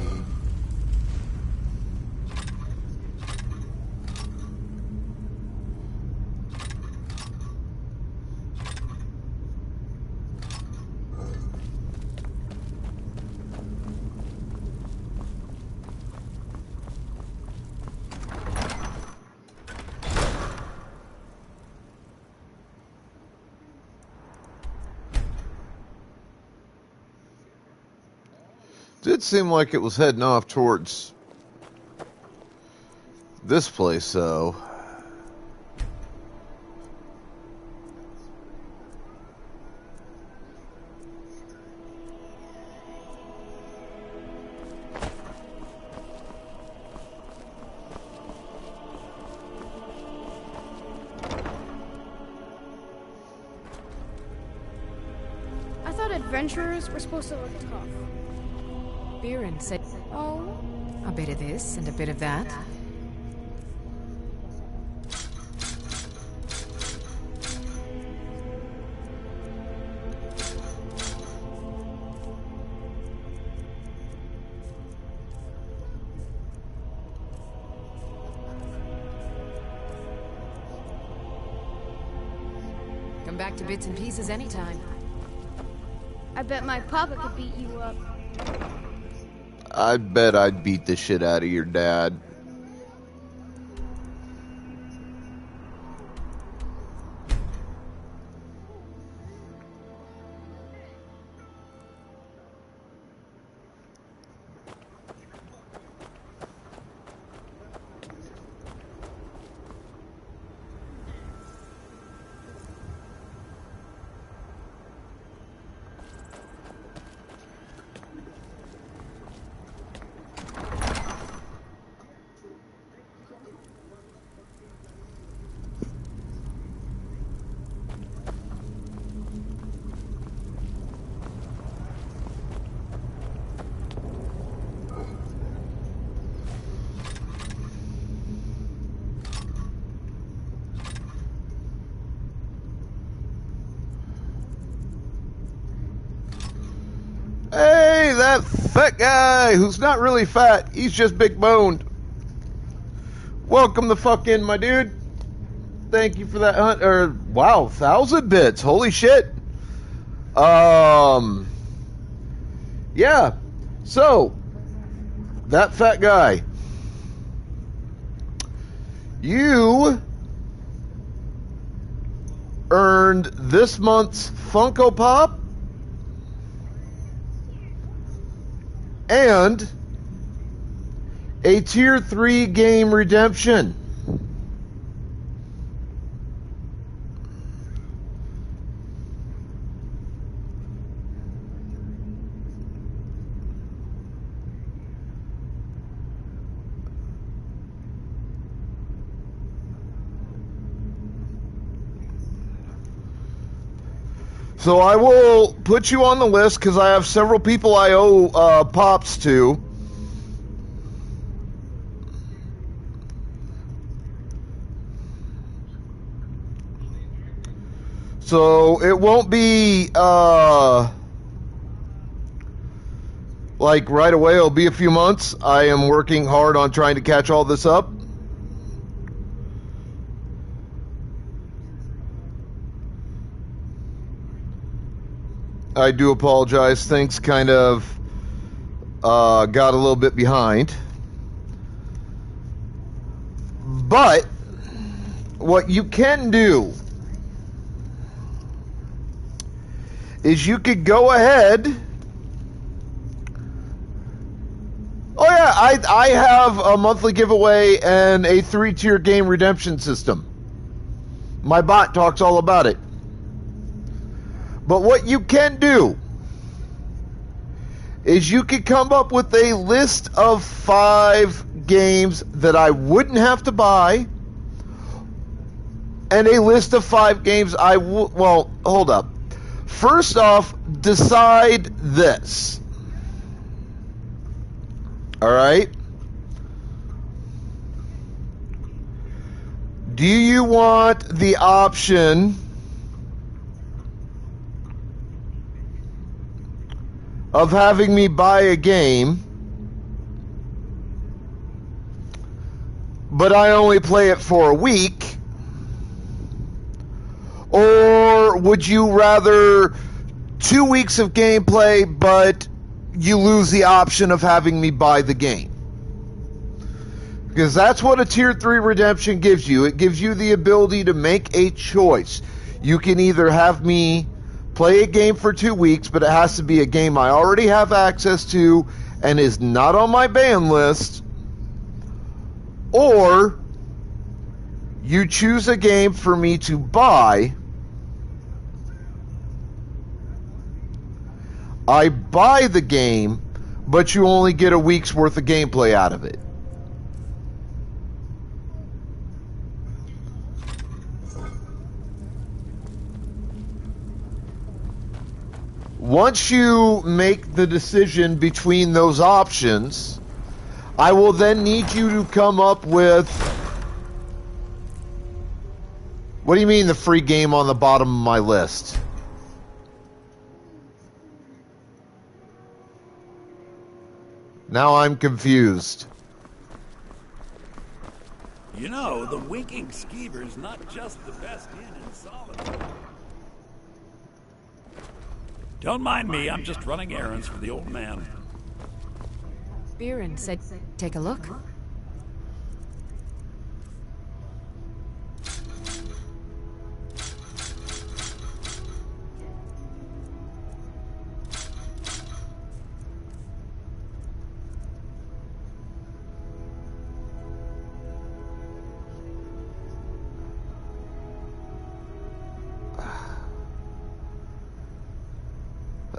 Did seem like it was heading off towards this place, though. I thought adventurers were supposed to look tough. Biren said, Oh? a bit of this and a bit of that. Come back to bits and pieces anytime. I bet my papa could beat you up. I bet I'd beat the shit out of your dad. Hey, that fat guy who's not really fat, he's just big boned. Welcome the fuck in, my dude. Thank you for that hunt. Wow, 1,000 bits. Holy shit. Yeah. So, that fat guy. You earned this month's Funko Pop and a Tier 3 game redemption. So I will put you on the list because I have several people I owe pops to. So it won't be like right away. It'll be a few months. I am working hard on trying to catch all this up. I do apologize. Things kind of got a little bit behind. But what you can do is you could go ahead. Oh yeah, I have a monthly giveaway and a 3-tier game redemption system. My bot talks all about it. But what you can do is you could come up with a list of 5 games that I wouldn't have to buy, and a list of 5 games I would. Well, hold up. First off, decide this. All right? Do you want the option of having me buy a game, but I only play it for a week? Or would you rather 2 weeks of gameplay, but you lose the option of having me buy the game? Because that's what a Tier 3 redemption gives you. It gives you the ability to make a choice. You can either have me play a game for 2 weeks, but it has to be a game I already have access to and is not on my ban list, or you choose a game for me to buy. I buy the game, but you only get a week's worth of gameplay out of it. Once you make the decision between those options, I will then need you to come up with... What do you mean the free game on the bottom of my list? Now I'm confused. You know, the Winking Skeever's not just the best inn in Solitude. Don't mind me, I'm just running errands for the old man. Biren said, take a look.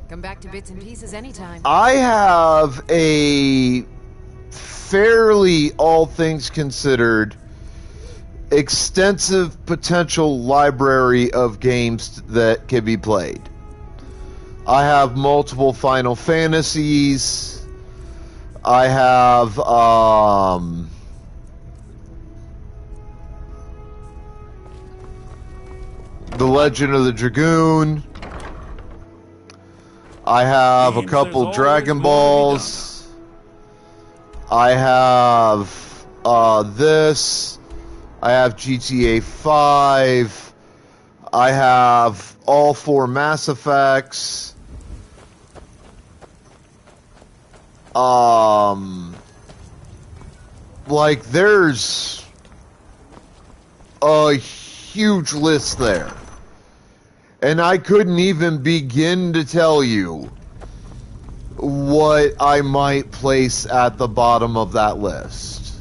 Come back to bits and pieces anytime. I have a fairly, all things considered, extensive potential library of games that can be played. I have multiple Final Fantasies. I have The Legend of the Dragoon. I have a couple Dragon Balls. I have this. I have GTA 5. I have all 4 Mass Effects. Like, there's a huge list there. And I couldn't even begin to tell you what I might place at the bottom of that list.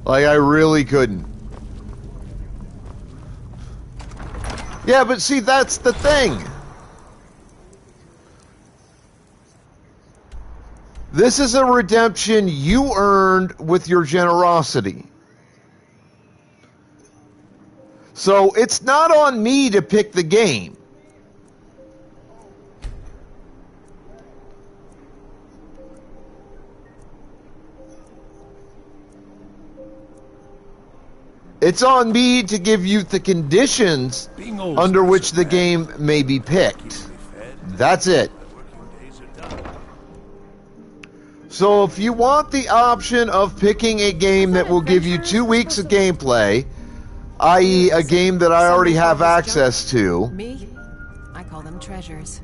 Like, I really couldn't. Yeah, but see, that's the thing. This is a redemption you earned with your generosity. So it's not on me to pick the game. It's on me to give you the conditions under which the game may be picked. That's it. So if you want the option of picking a game that will give you 2 weeks of gameplay, i.e. a game that I already have access to... Me? I call them treasures.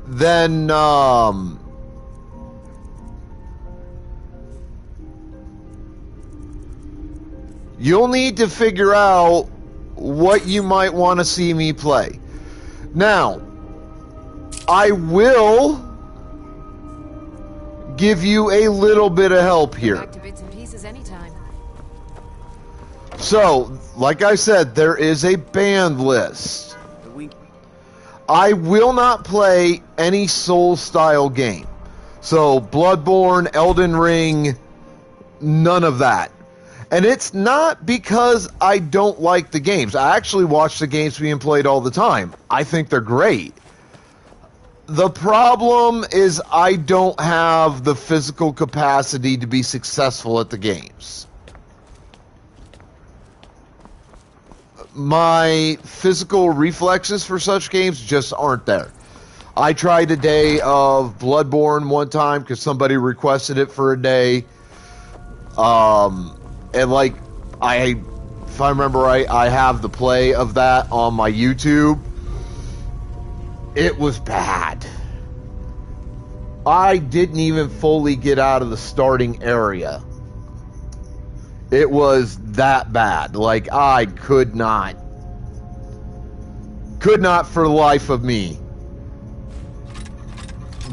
Then, you'll need to figure out what you might want to see me play. Now, I will give you a little bit of help here. Back to bits and pieces anytime. So, like I said, there is a banned list. I will not play any Soul-style game. So, Bloodborne, Elden Ring, none of that. And it's not because I don't like the games. I actually watch the games being played all the time. I think they're great. The problem is I don't have the physical capacity to be successful at the games. My physical reflexes for such games just aren't there. I tried a day of Bloodborne one time because somebody requested it for a day. And like, if I remember right, I have the play of that on my YouTube. It was bad. I didn't even fully get out of the starting area. It was that bad. Like, I could not for the life of me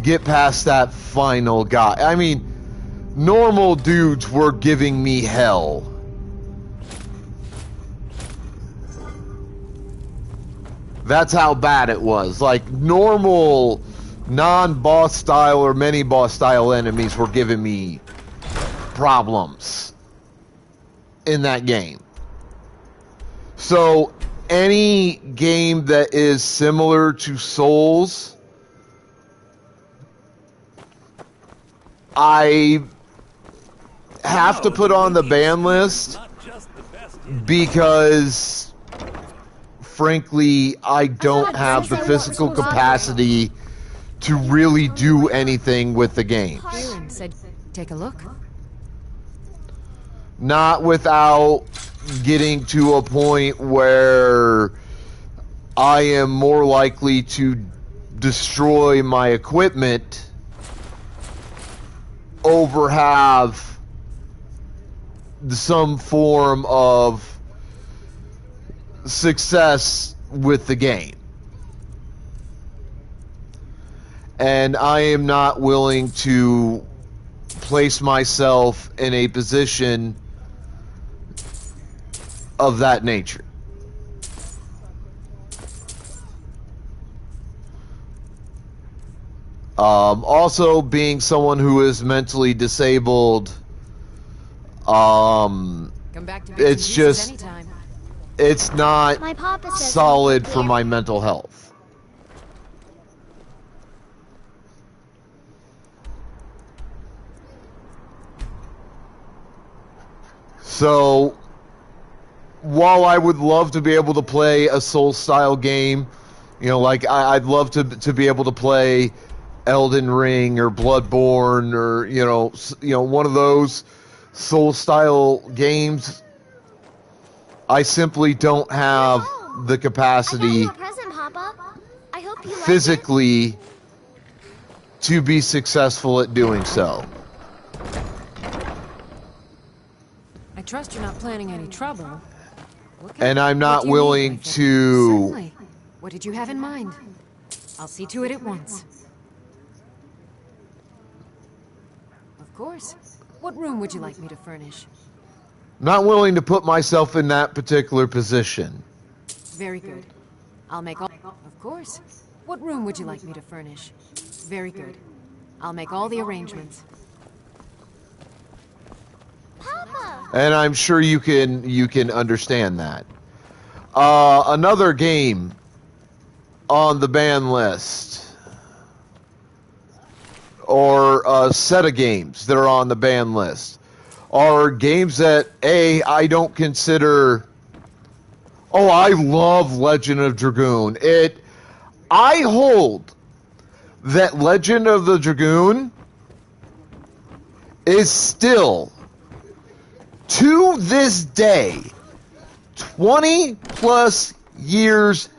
get past that final guy. I mean, normal dudes were giving me hell. That's how bad it was. Like, normal non-boss style or mini-boss style enemies were giving me problems in that game. So, any game that is similar to Souls, I have to put on the ban list because, frankly, I don't have the physical capacity to really do anything with the games. Said, take a look. Not without getting to a point where I am more likely to destroy my equipment over have some form of success with the game. And I am not willing to place myself in a position of that nature. Also, being someone who is mentally disabled, it's just, it's not solid for my mental health. So, while I would love to be able to play a Soul-style game, you know, like I'd love to be able to play Elden Ring or Bloodborne or you know one of those Soul-style games, I simply don't have the capacity physically to be successful at doing so. I trust you're not planning any trouble. And I'm not willing to... Certainly. What did you have in mind? I'll see to it at once. Of course. What room would you like me to furnish? Not willing to put myself in that particular position. Very good. I'll make all... Of course. What room would you like me to furnish? Very good. I'll make all the arrangements. And I'm sure you can understand that. Another game on the ban list, or a set of games that are on the ban list, are games that I don't consider Oh, I love Legend of Dragoon. I hold that Legend of the Dragoon is still, to this day, 20 plus years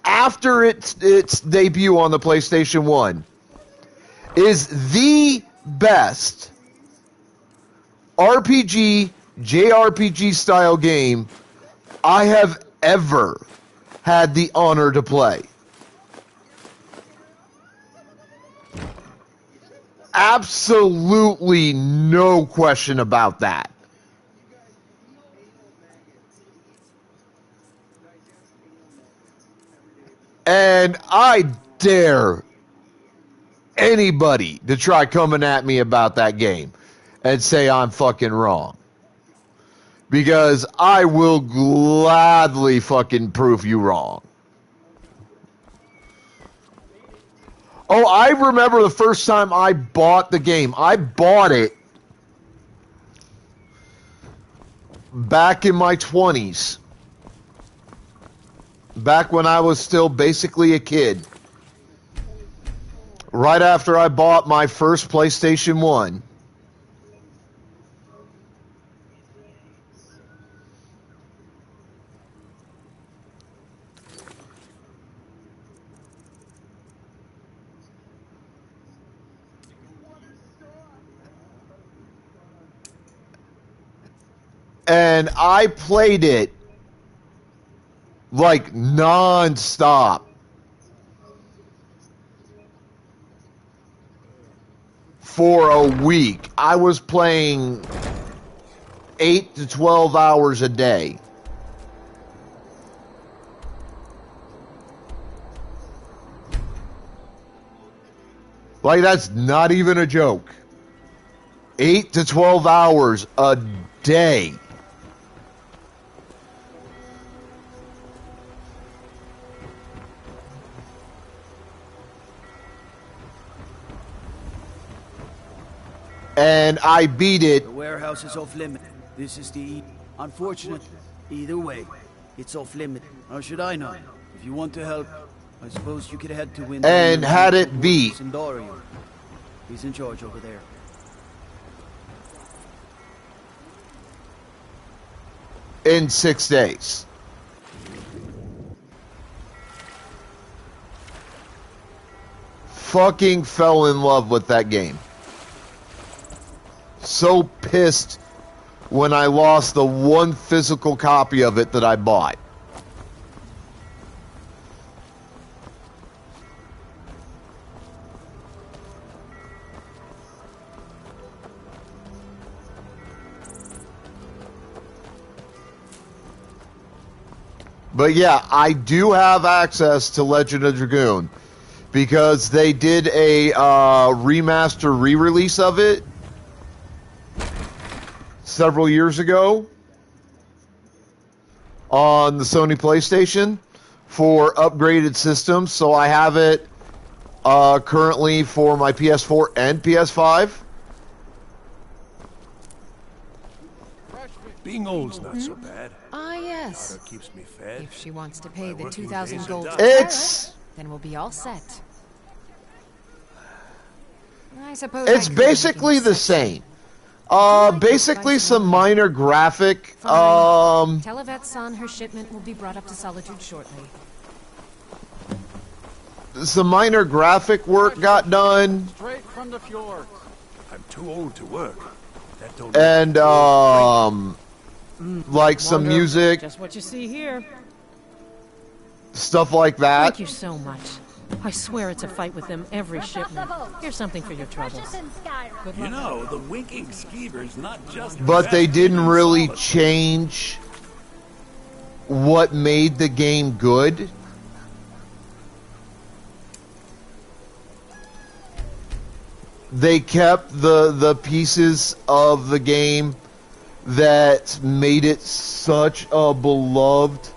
after its debut on the PlayStation 1, is the best RPG, JRPG style game I have ever had the honor to play. Absolutely no question about that. And I dare anybody to try coming at me about that game and say I'm fucking wrong. Because I will gladly fucking prove you wrong. Oh, I remember the first time I bought the game. I bought it back in my 20s. Back when I was still basically a kid. Right after I bought my first PlayStation 1. And I played it like non-stop for a week. I was playing 8 to 12 hours a day. Like, that's not even a joke. 8 to 12 hours a day. And I beat it. The warehouse is off limit. This is the unfortunate. Either way, it's off limit. How should I know? If you want to help, I suppose you could head to Window and had it beat. Sindarium. He's in charge over there. In 6 days. Fucking fell in love with that game. So pissed when I lost the one physical copy of it that I bought. But yeah, I do have access to Legend of Dragoon because they did a remaster re-release of it several years ago on the Sony PlayStation for upgraded systems. So I have it currently for my PS4 and PS5. Being old's not so bad. Ah, yes. Daughter keeps me fed. If she wants to pay the 2,000 gold to It's- Pirate, then we'll be all set. I suppose It's basically the same. Basically some minor graphic. Tell Yvette-san her shipment will be brought up to Solitude shortly. Some minor graphic work got done. Straight from the fjord. I'm too old to work. That don't And like some Wonder- music, Just what you see here. stuff like that. Thank you so much. I swear it's a fight with them every shipment. Here's something for your troubles. Good You luck. know, the winking skeever's not just... But they investing didn't in really solid- change what made the game good. They kept the pieces of the game that made it such a beloved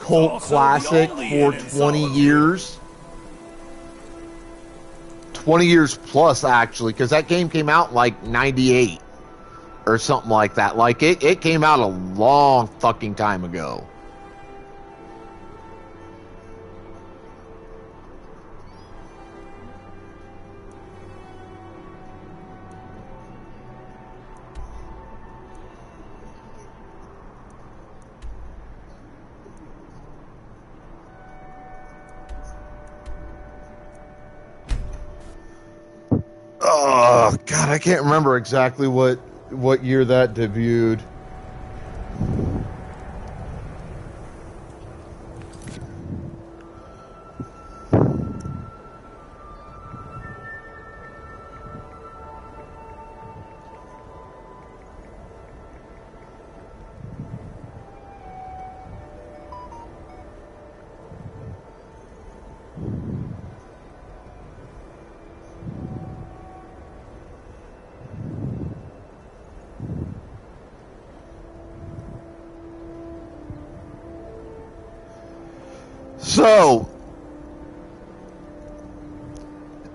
cult also the classic only for inn in 20 Solitude. years. 20 years plus, actually, because that game came out in like 98 or something like that. Like, it came out a long fucking time ago. I can't remember exactly what year that debuted. So,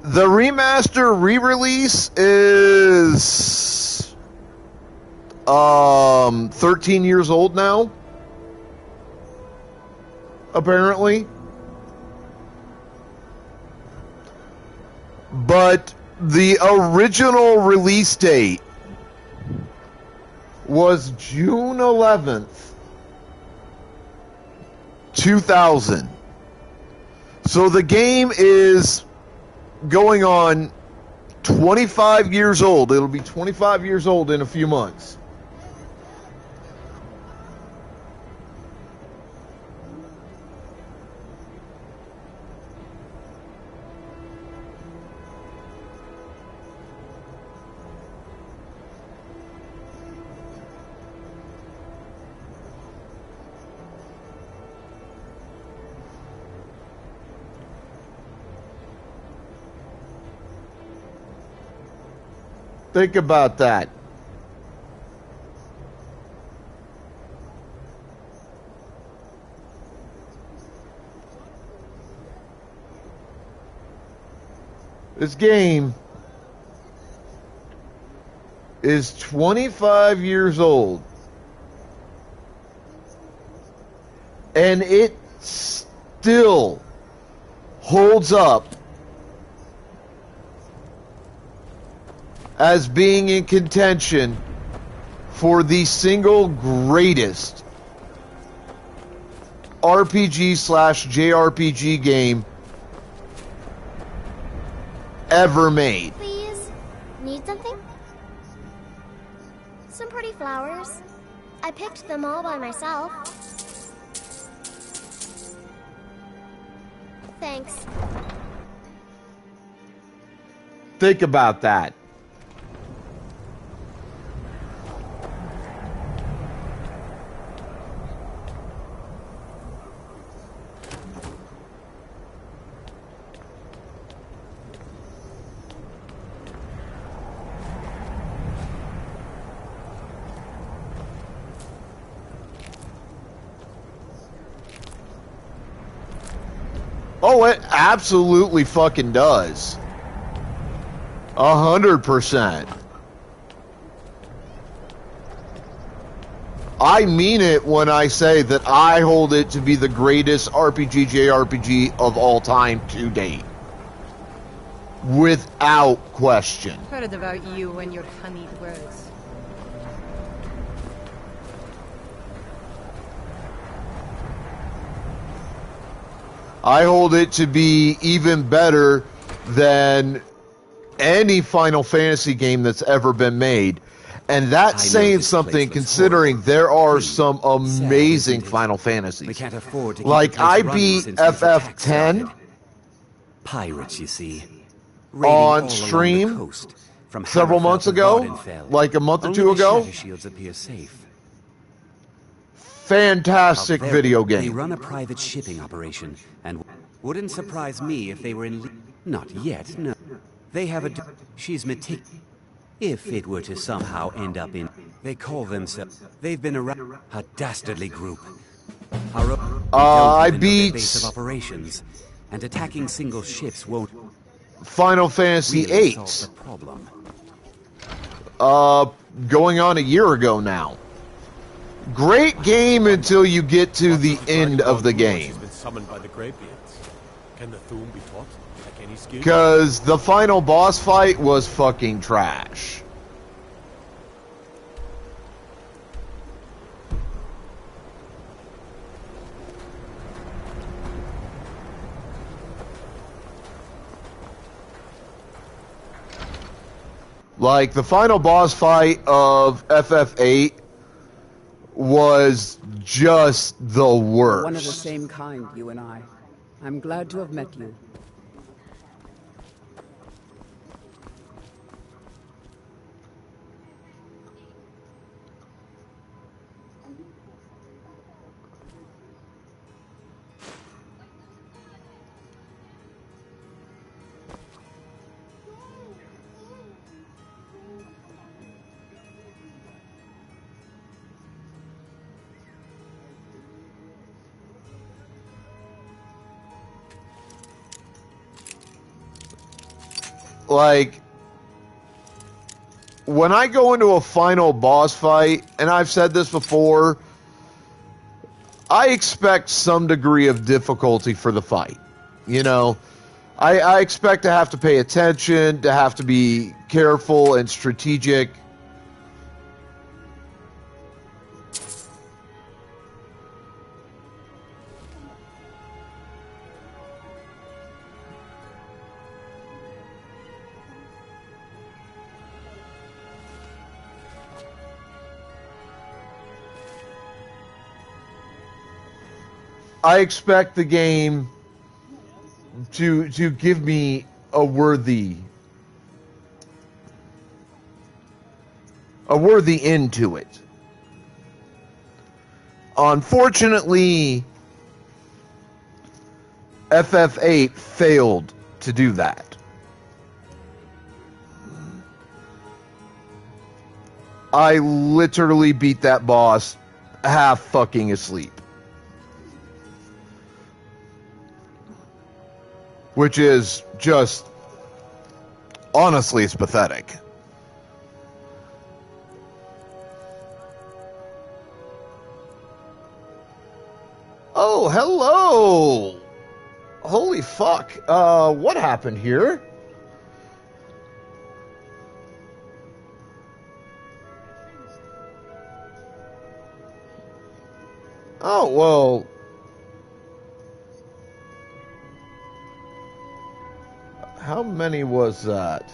the remaster re-release is 13 years old now, apparently. But the original release date was June 11th, 2000. So the game is going on 25 years old. It'll be 25 years old in a few months. Think about that. This game is 25 years old, and it still holds up as being in contention for the single greatest RPG/JRPG game ever made. Please? Need something? Some pretty flowers. I picked them all by myself. Thanks. Think about that. Oh, it absolutely fucking does. 100%. I mean it when I say that I hold it to be the greatest RPG/JRPG of all time to date. Without question. Heard about you and your honeyed words. I hold it to be even better than any Final Fantasy game that's ever been made. And that's saying something, considering there are some amazing Final Fantasies. We can't afford to like, I beat FF10 pirates, you see, on stream several months ago, like a month or two ago. Shields appear safe. Fantastic video game. They run a private shipping operation, and wouldn't surprise me if they were in. Not yet, no. They have a. She's meticulous. If it were to somehow end up in. They call themselves. They've been around. A dastardly group. I beat base of operations, and attacking single ships won't. Final Fantasy really VIII. solve the problem. Going on a year ago now. Great game until you get to the end of the game. She's been summoned by the Greybeards. Can the Thum be taught? Like any skill? Because the final boss fight was fucking trash. Like, the final boss fight of FF8 was just the worst. One of the same kind, you and I. I'm glad to have met you. Like, when I go into a final boss fight, and I've said this before, I expect some degree of difficulty for the fight. You know, I expect to have to pay attention, to have to be careful and strategic. I expect the game to give me a worthy end to it. Unfortunately, FF8 failed to do that. I literally beat that boss half fucking asleep. Which is just, honestly, it's pathetic. Oh, hello! Holy fuck. What happened here? Oh, well... How many was that?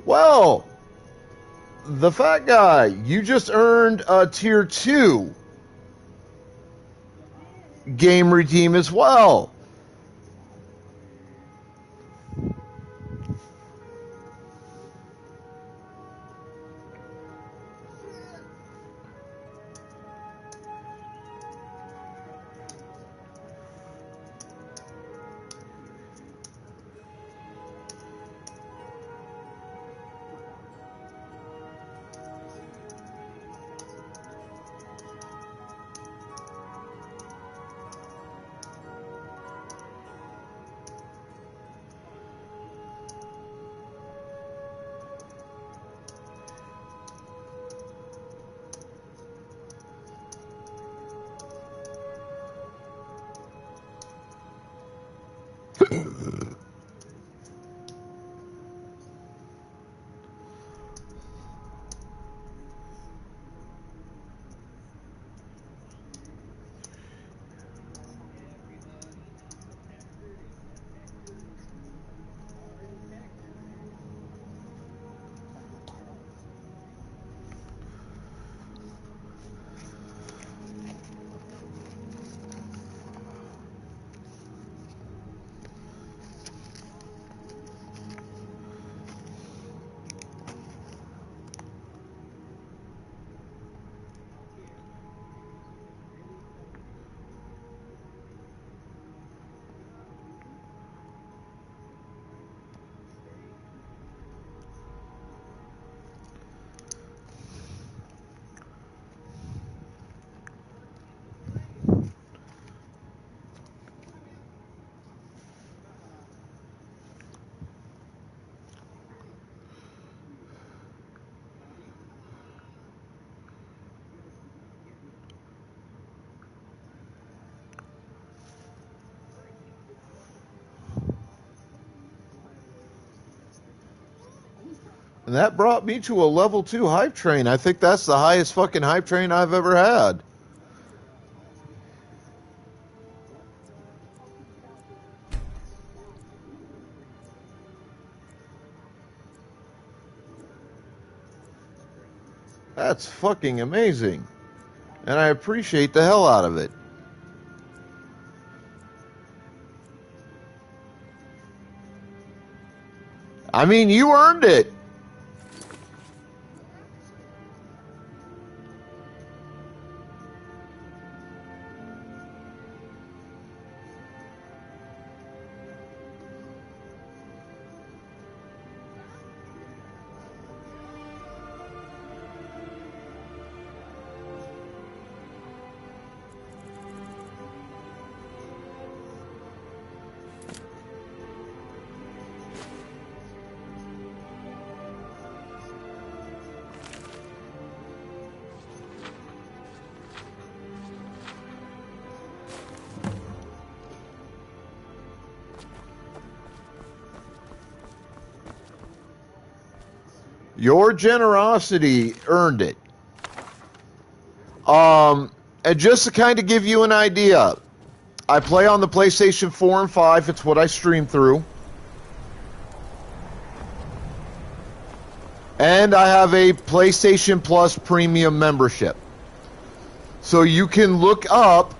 Well, the fat guy, you just earned a tier 2 game redeem as well. And that brought me to a level 2 hype train. I think that's the highest fucking hype train I've ever had. That's fucking amazing. And I appreciate the hell out of it. I mean, you earned it. Your generosity earned it. And just to kind of give you an idea, I play on the PlayStation 4 and 5. It's what I stream through. And I have a PlayStation Plus Premium membership. So you can look up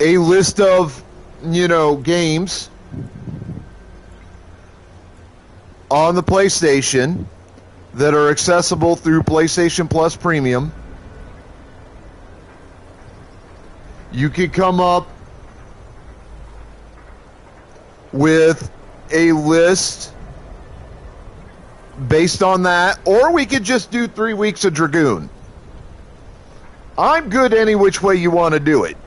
a list of, games on the PlayStation that are accessible through PlayStation Plus Premium. You could come up with a list based on that, or we could just do 3 weeks of Dragoon. I'm good any which way you want to do it.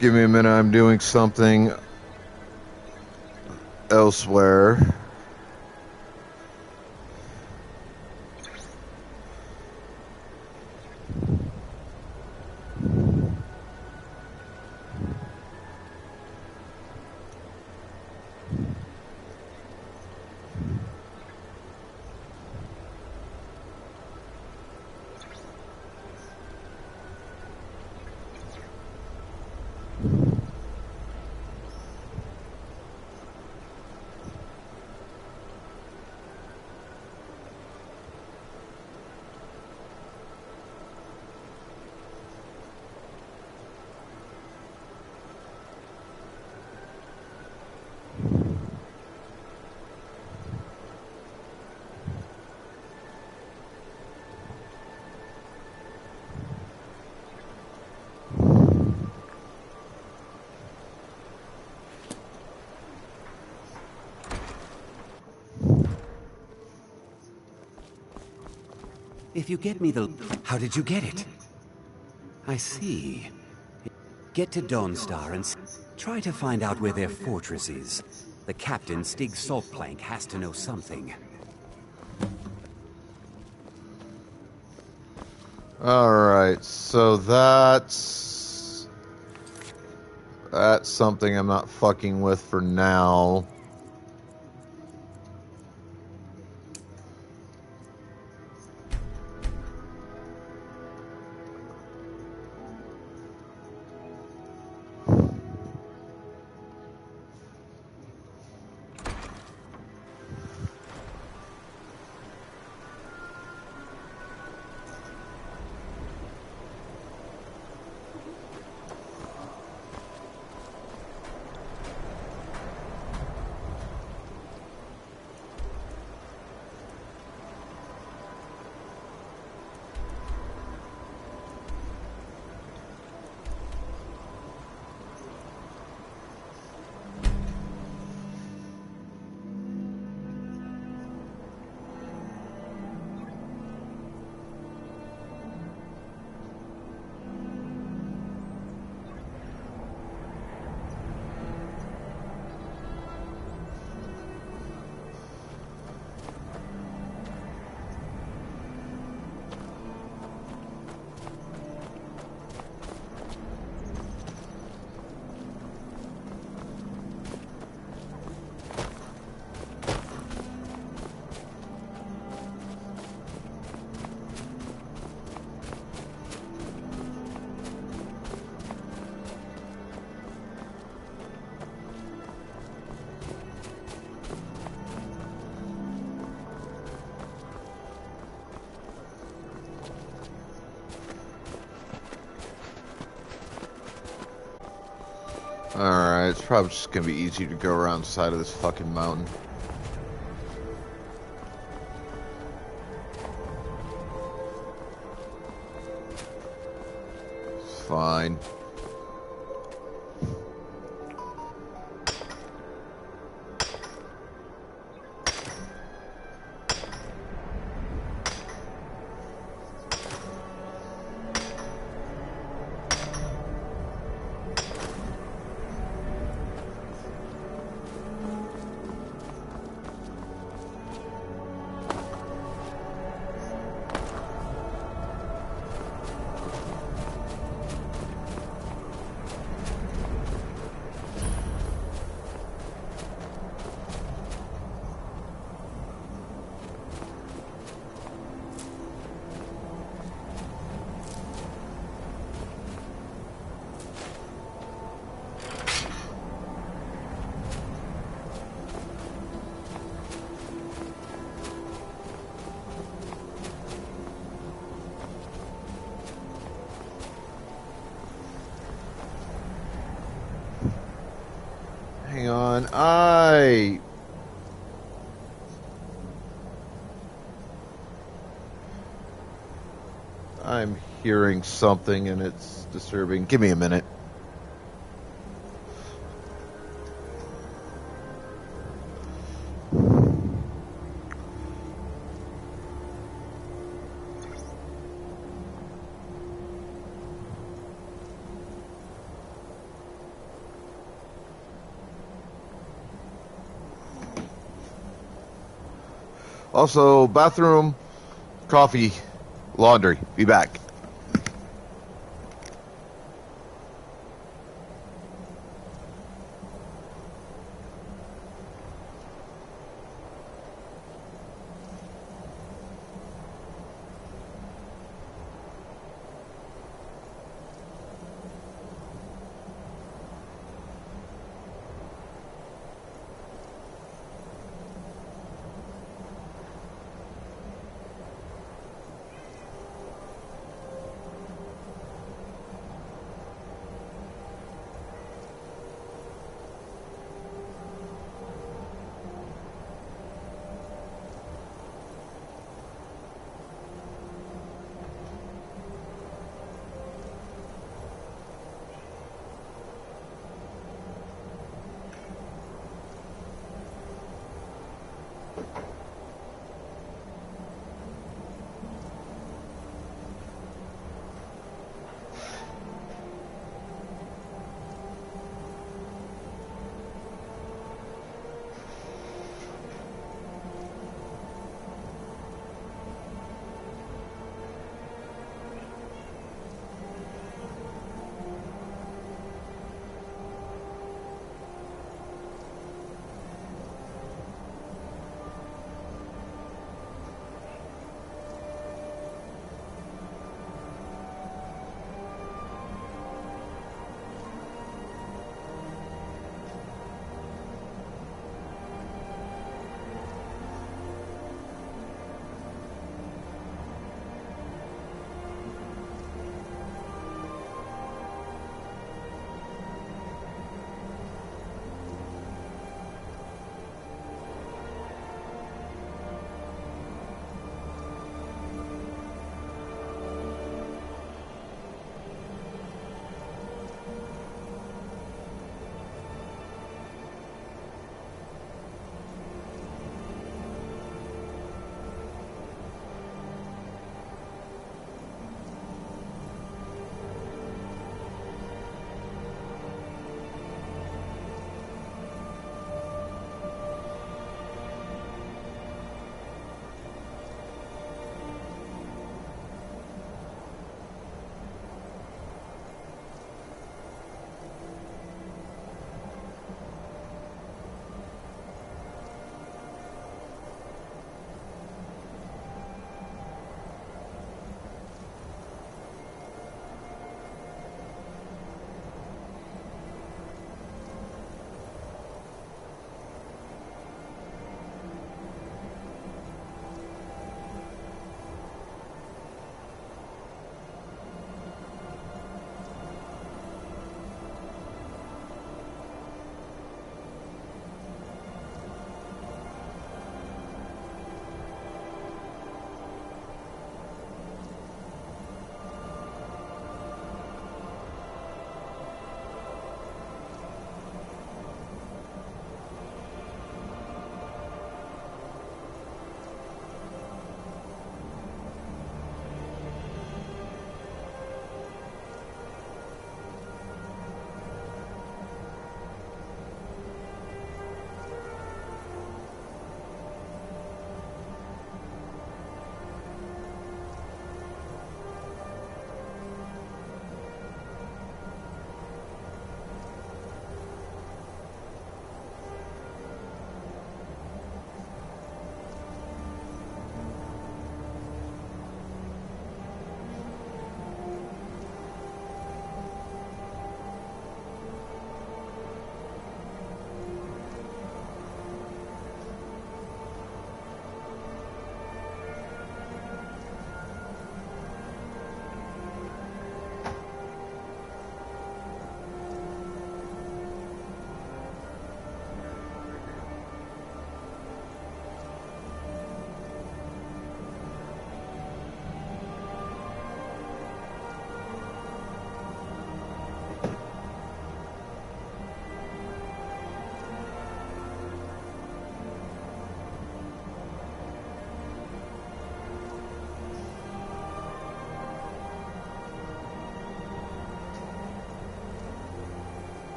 Give me a minute, I'm doing something elsewhere. If you get me the... How did you get it? I see. Get to Dawnstar and try to find out where their fortress is. The captain, Stig Saltplank, has to know something. Alright, so that's something I'm not fucking with for now. Alright, it's probably just gonna be easier to go around the side of this fucking mountain. It's fine. Hang on, I'm hearing something and it's disturbing. Give me a minute. Also, bathroom, coffee, laundry. Be back.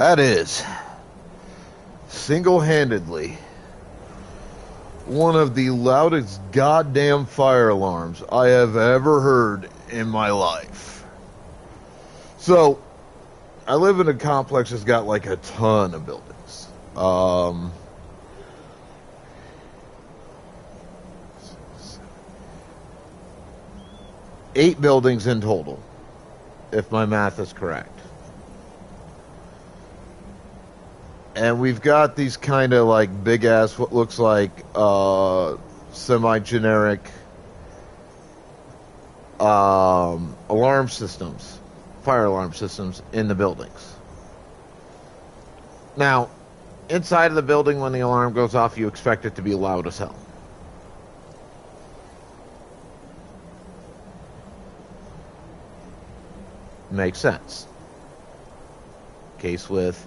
That is single-handedly one of the loudest goddamn fire alarms I have ever heard in my life. So, I live in a complex that's got like a ton of buildings. 8 buildings in total, if my math is correct. And we've got these kind of like big ass, what looks like semi-generic alarm systems, fire alarm systems in the buildings. Now, inside of the building, when the alarm goes off, you expect it to be loud as hell. Makes sense. Case with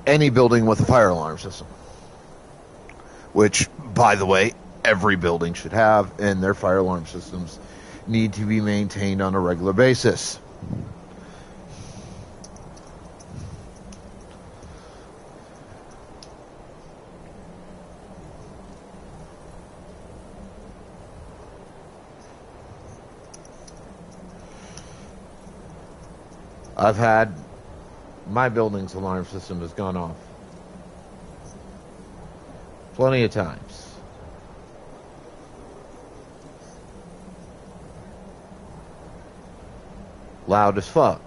any building with a fire alarm system, which, by the way, every building should have, and their fire alarm systems need to be maintained on a regular basis. I've had my building's alarm system has gone off plenty of times. Loud as fuck.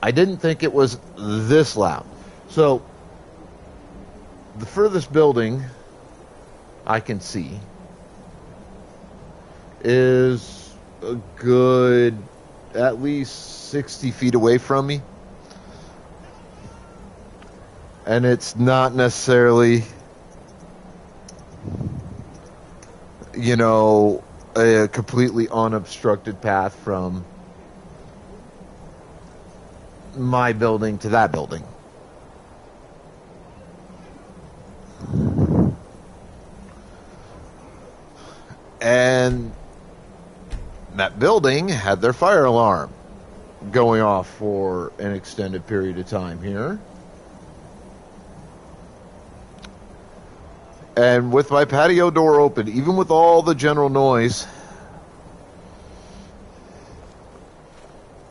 I didn't think it was this loud. So, the furthest building I can see is a good at least 60 feet away from me. And it's not necessarily, you know, a completely unobstructed path from my building to that building. And that building had their fire alarm going off for an extended period of time here. And with my patio door open, even with all the general noise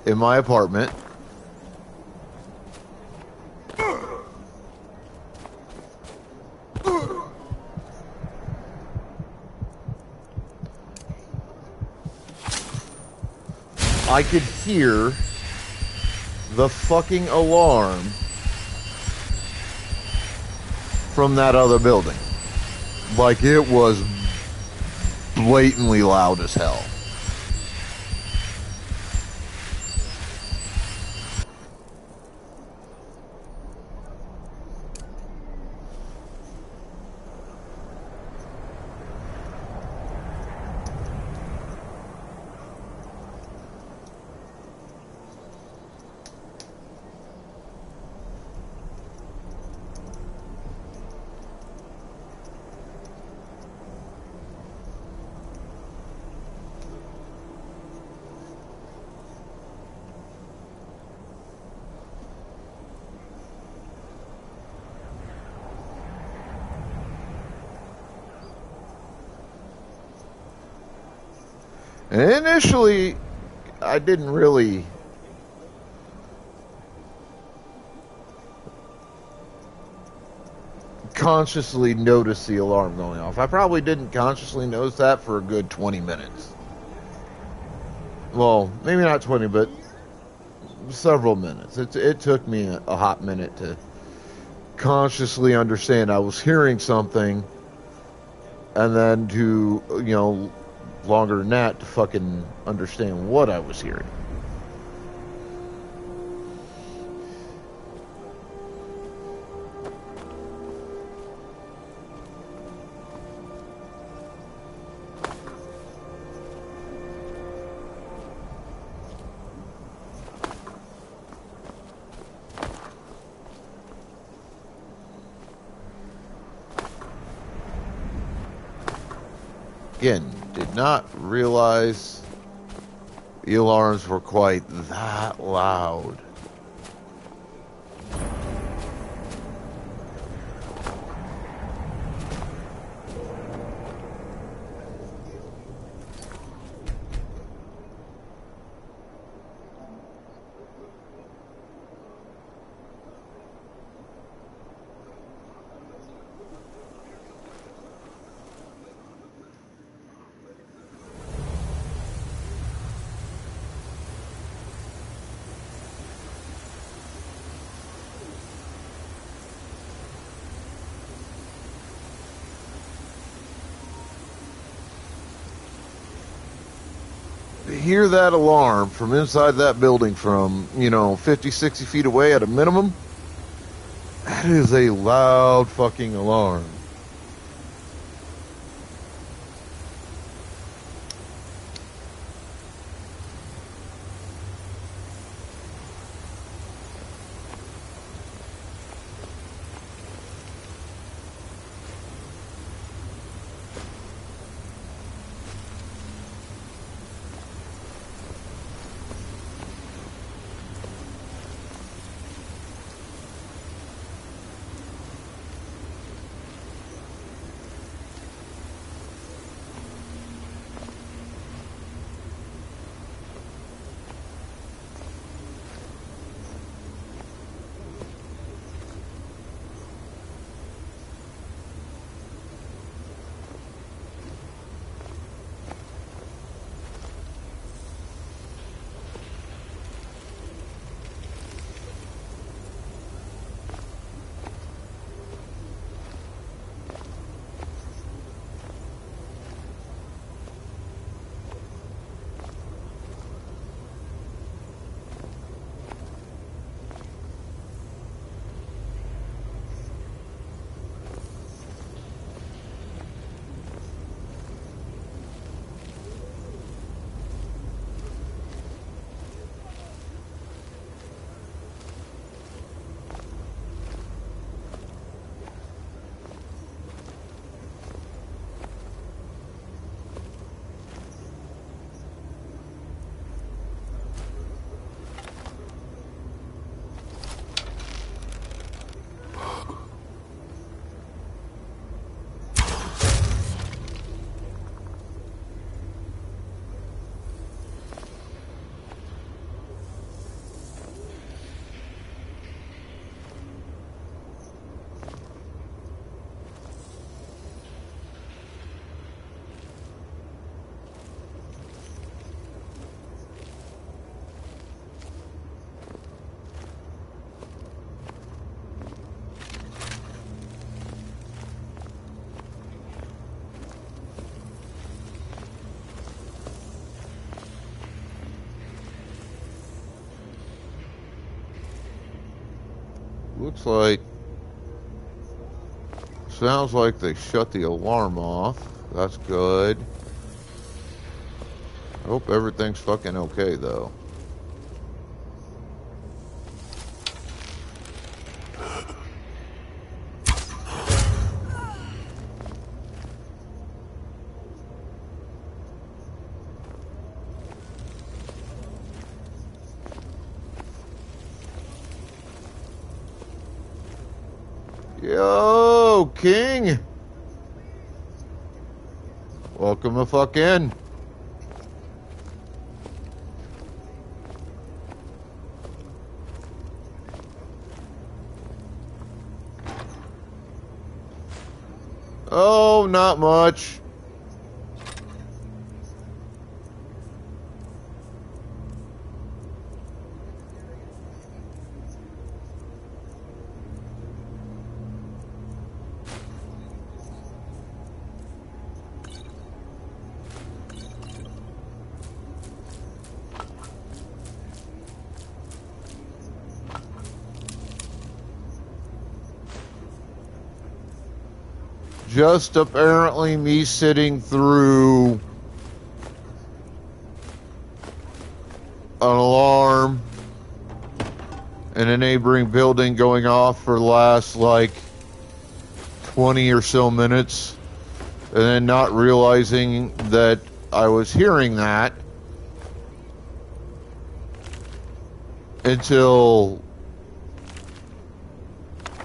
in my apartment, I could hear the fucking alarm from that other building. Like, it was blatantly loud as hell. And initially, I didn't really consciously notice the alarm going off. I probably didn't consciously notice that for a good 20 minutes. Well, maybe not 20, but several minutes. It took me a hot minute to consciously understand I was hearing something, and then to, you know, longer than that to fucking understand what I was hearing. Again, did not realize the alarms were quite that loud. hear that alarm from inside that building from, 50, 60 feet away at a minimum, that is a loud fucking alarm. Looks like, sounds like they shut the alarm off. That's good. I hope everything's fucking okay, though. Yo, King! Welcome the fuck in. Oh, not much. Just apparently me sitting through an alarm in a neighboring building going off for the last like 20 or so minutes, and then not realizing that I was hearing that until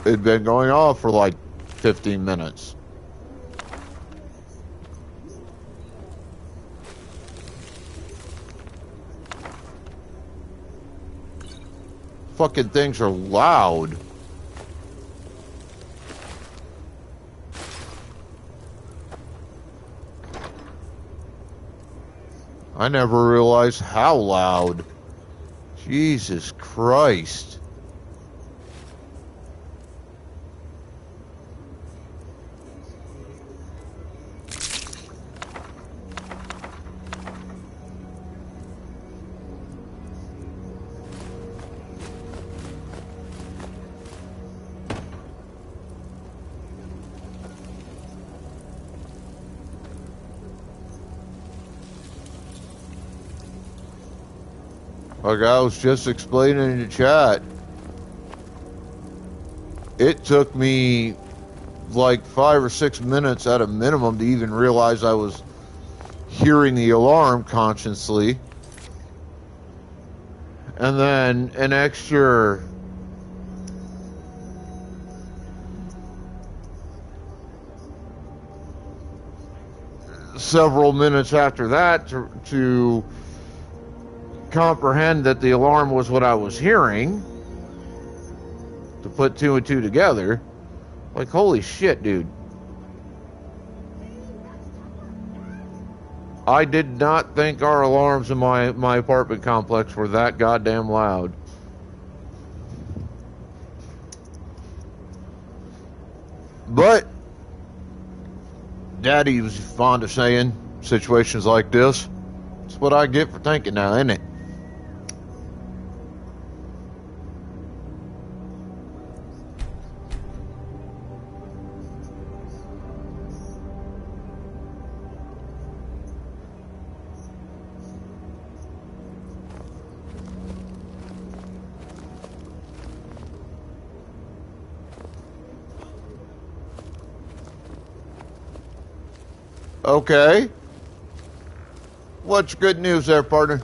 it'd been going off for like 15 minutes. Fucking things are loud. I never realized how loud. Jesus Christ. Like I was just explaining in the chat, it took me like 5 or 6 minutes at a minimum to even realize I was hearing the alarm consciously. And then an extra several minutes after that to comprehend that the alarm was what I was hearing, to put 2 and 2 together. Like, holy shit, dude. I did not think our alarms in my apartment complex were that goddamn loud. But Daddy was fond of saying situations like this, it's what I get for thinking now, isn't it? Okay. What's good news there, partner?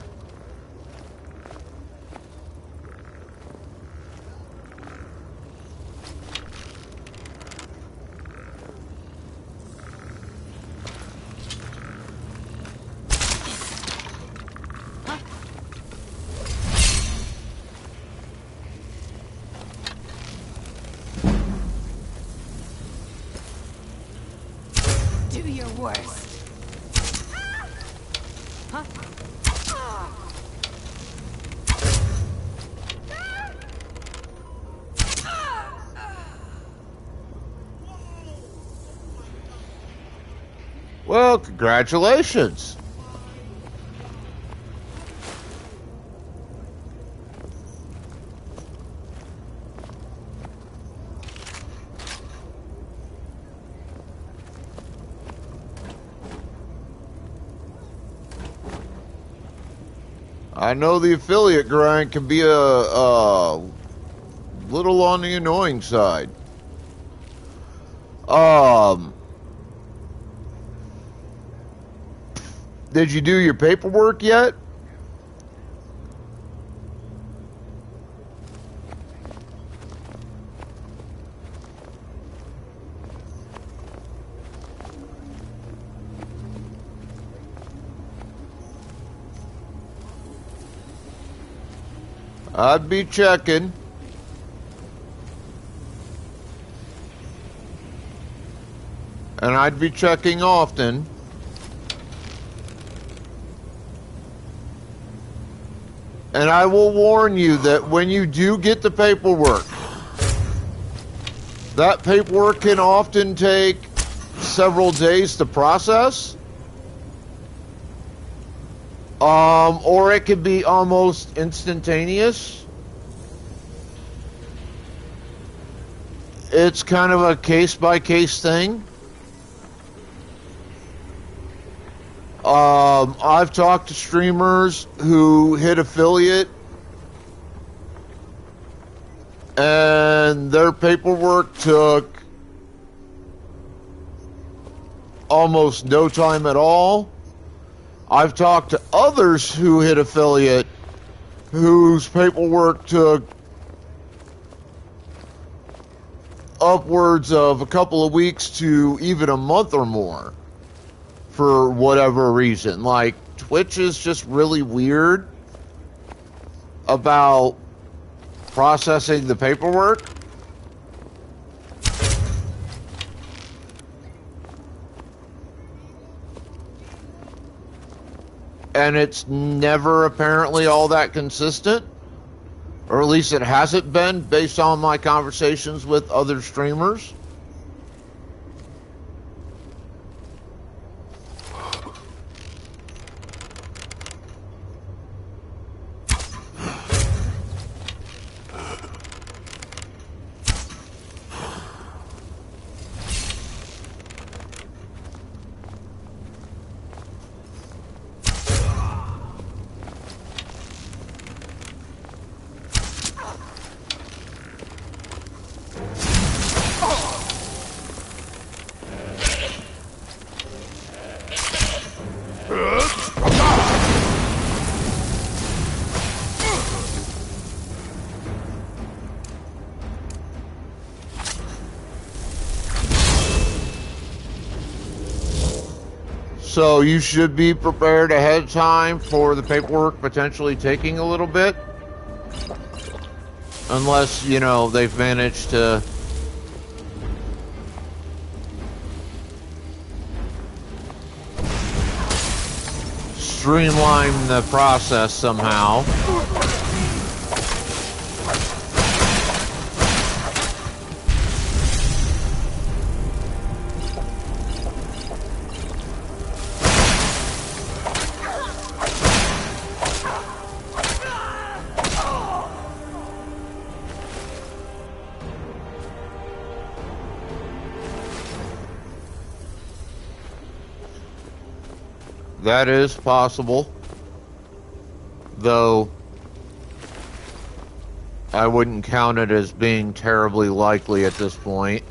Do your worst. Huh? Well, congratulations. I know the affiliate grind can be a little on the annoying side. Did you do your paperwork yet? I'd be checking. And I'd be checking often. And I will warn you that when you do get the paperwork, that paperwork can often take several days to process. Or it could be almost instantaneous. It's kind of a case-by-case thing. I've talked to streamers who hit affiliate and their paperwork took almost no time at all. I've talked to others who hit affiliate whose paperwork took upwards of a couple of weeks to even a month or more for whatever reason. Like, Twitch is just really weird about processing the paperwork. And it's never apparently all that consistent. Or at least it hasn't been based on my conversations with other streamers. So you should be prepared ahead of time for the paperwork potentially taking a little bit. Unless, you know, they've managed to streamline the process somehow. That is possible, though I wouldn't count it as being terribly likely at this point.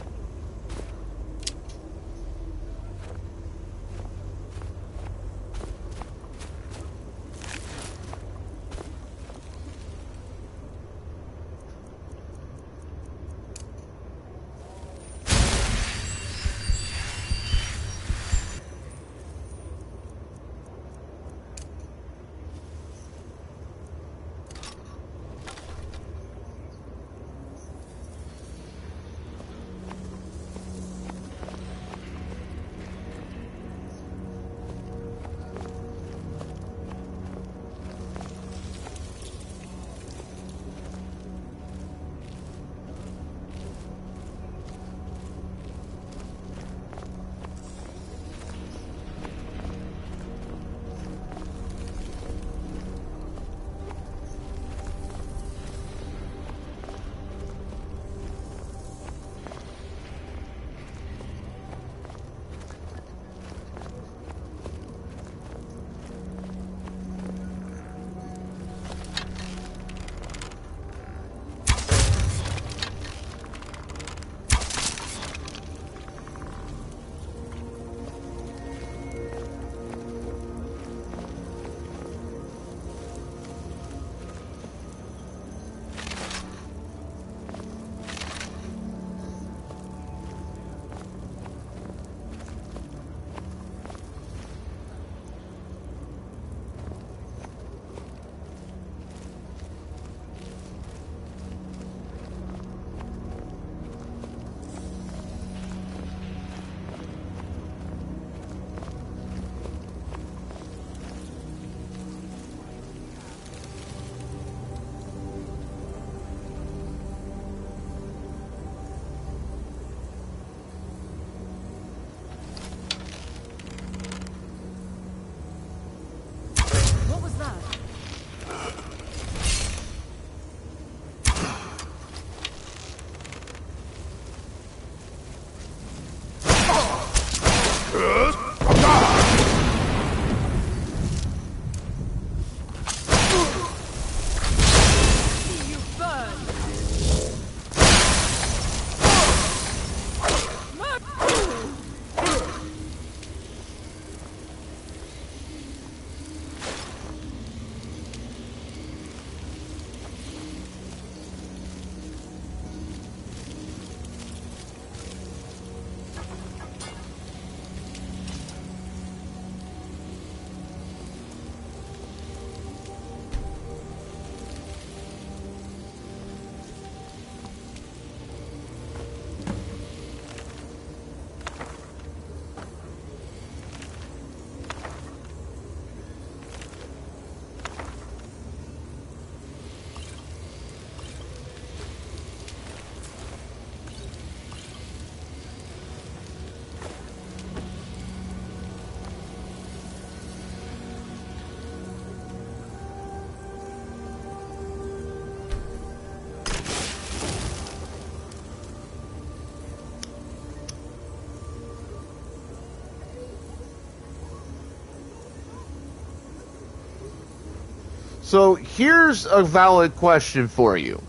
So here's a valid question for you.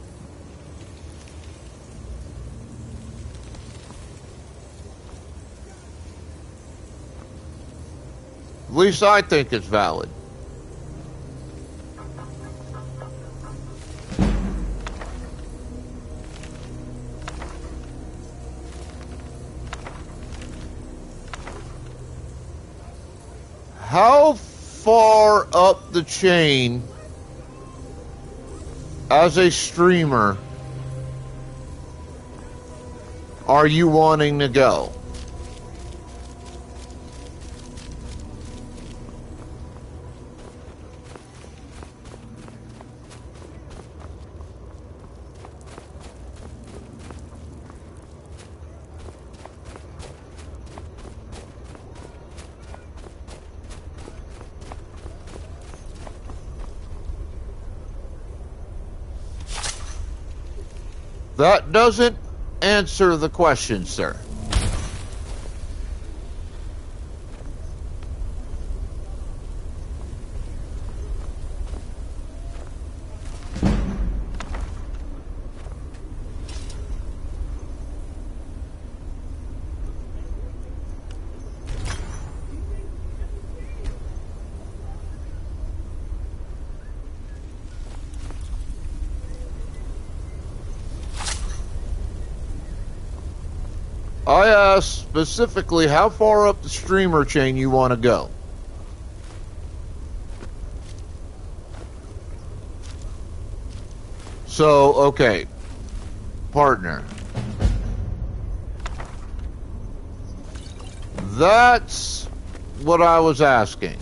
At least I think it's valid. how far up the chain as a streamer are you wanting to go? That doesn't answer the question, sir. I asked specifically how far up the streamer chain you want to go. So, okay. Partner. That's what I was asking.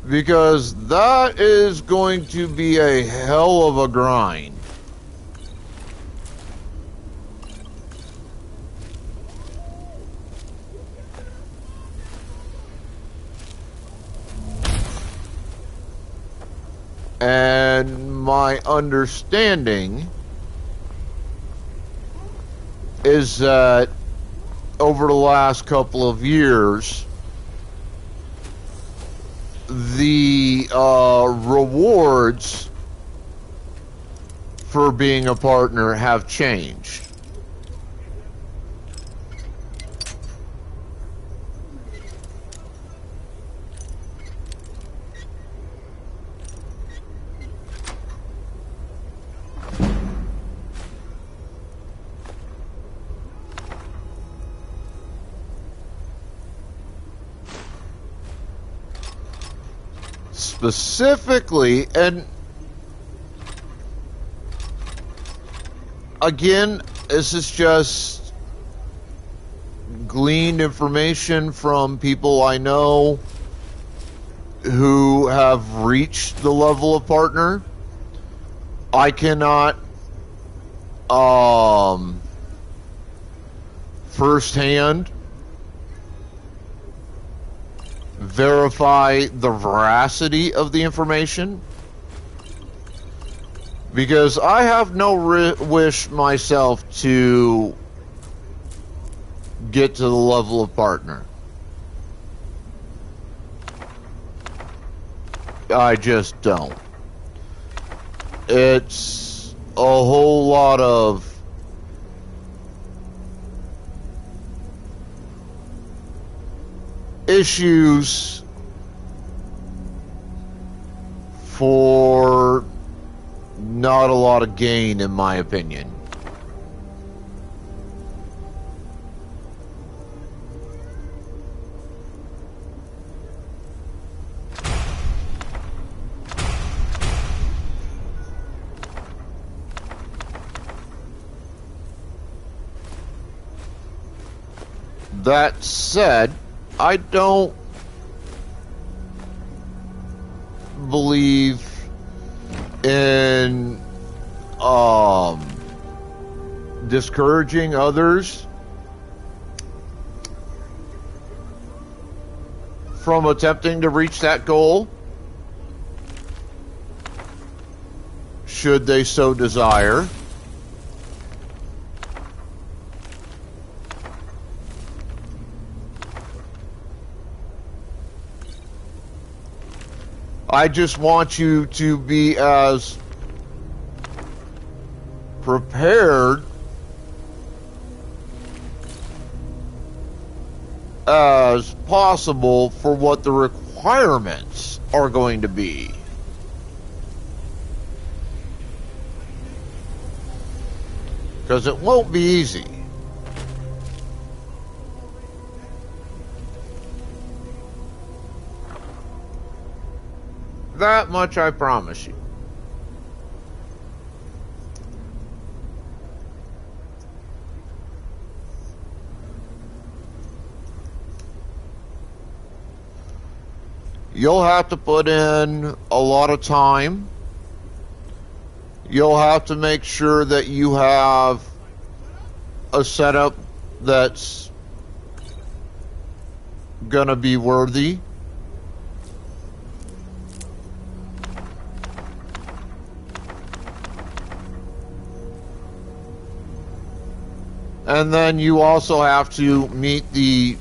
Because that is going to be a hell of a grind. And my understanding is that over the last couple of years, the rewards for being a partner have changed. Specifically, and again, this is just gleaned information from people I know who have reached the level of partner. I cannot firsthand verify the veracity of the information, because I have no wish myself to get to the level of partner. I just don't. It's a whole lot of issues for not a lot of gain, in my opinion. That said, I don't believe in discouraging others from attempting to reach that goal, should they so desire. I just want you to be as prepared as possible for what the requirements are going to be. Because it won't be easy. That much I promise you. You'll have to put in a lot of time. You'll have to make sure that you have a setup that's gonna be worthy. And then you also have to meet the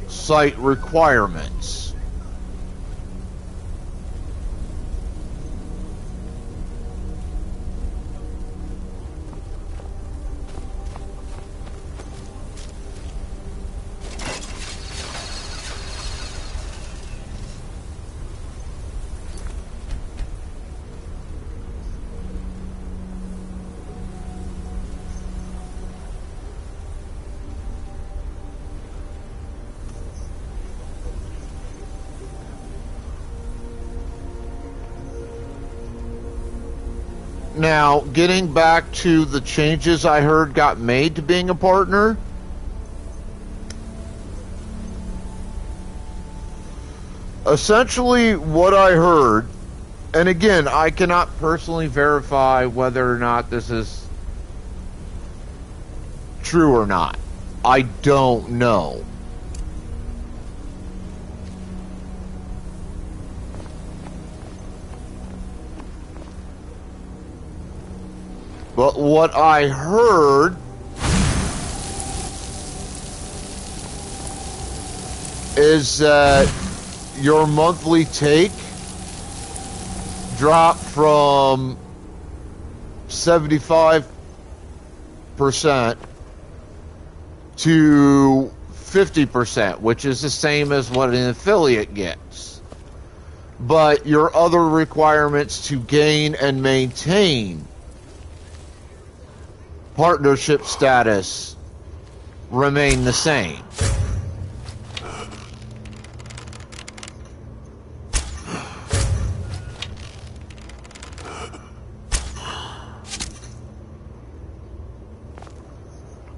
site requirements. Now, getting back to the changes I heard got made to being a partner. Essentially, what I heard, and again, I cannot personally verify whether or not this is true or not. I don't know. But what I heard is that your monthly take dropped from 75% to 50%, which is the same as what an affiliate gets. But your other requirements to gain and maintain partnership status remain the same.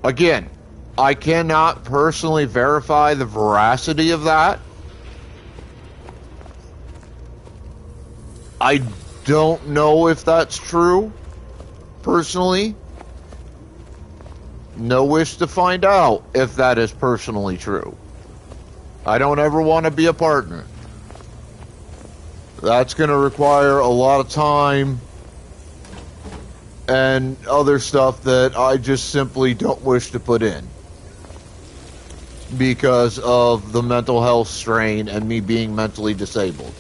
Again, I cannot personally verify the veracity of that. I don't know if that's true, personally. No wish to find out if that is personally true. I don't ever want to be a partner. That's going to require a lot of time and other stuff that I just simply don't wish to put in because of the mental health strain and me being mentally disabled.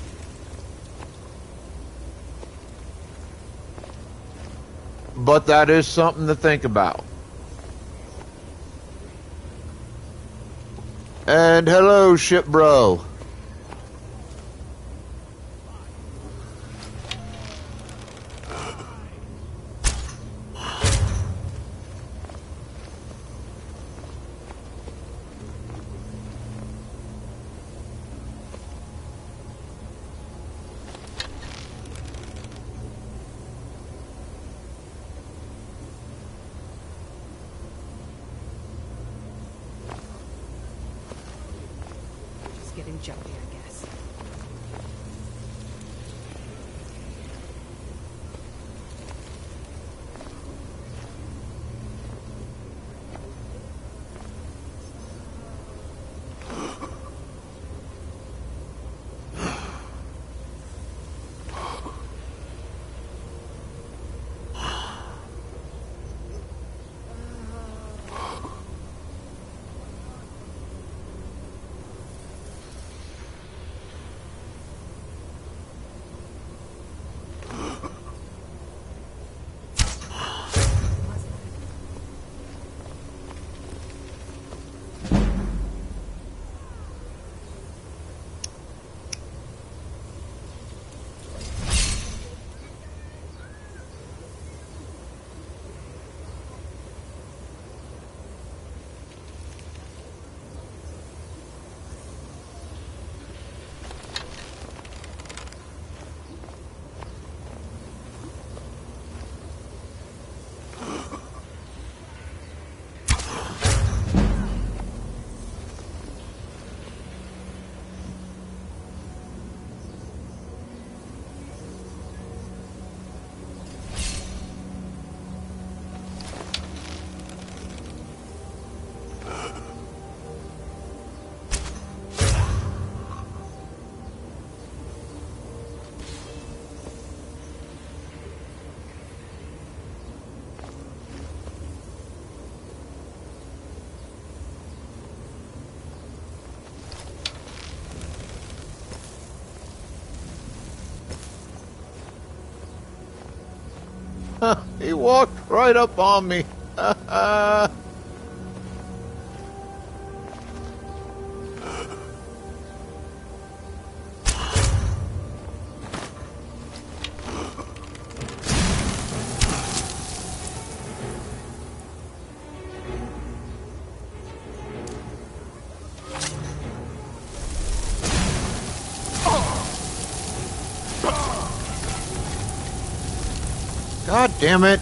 But that is something to think about. And hello, ship bro. Getting jumpy, I guess. He walked right up on me. God damn it.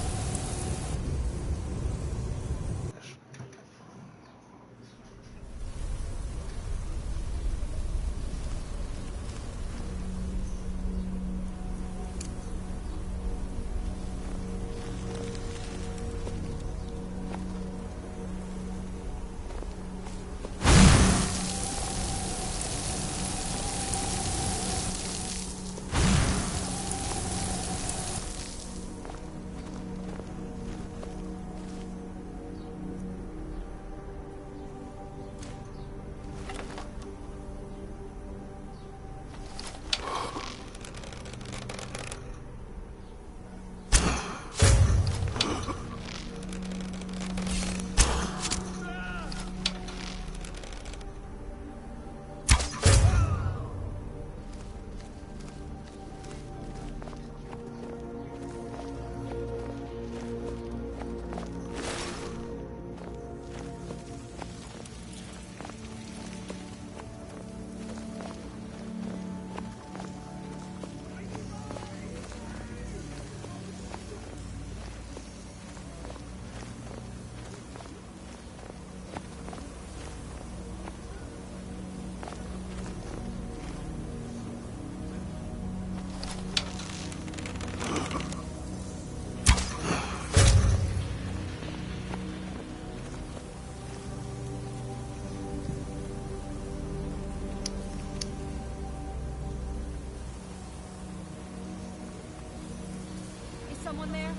Someone there?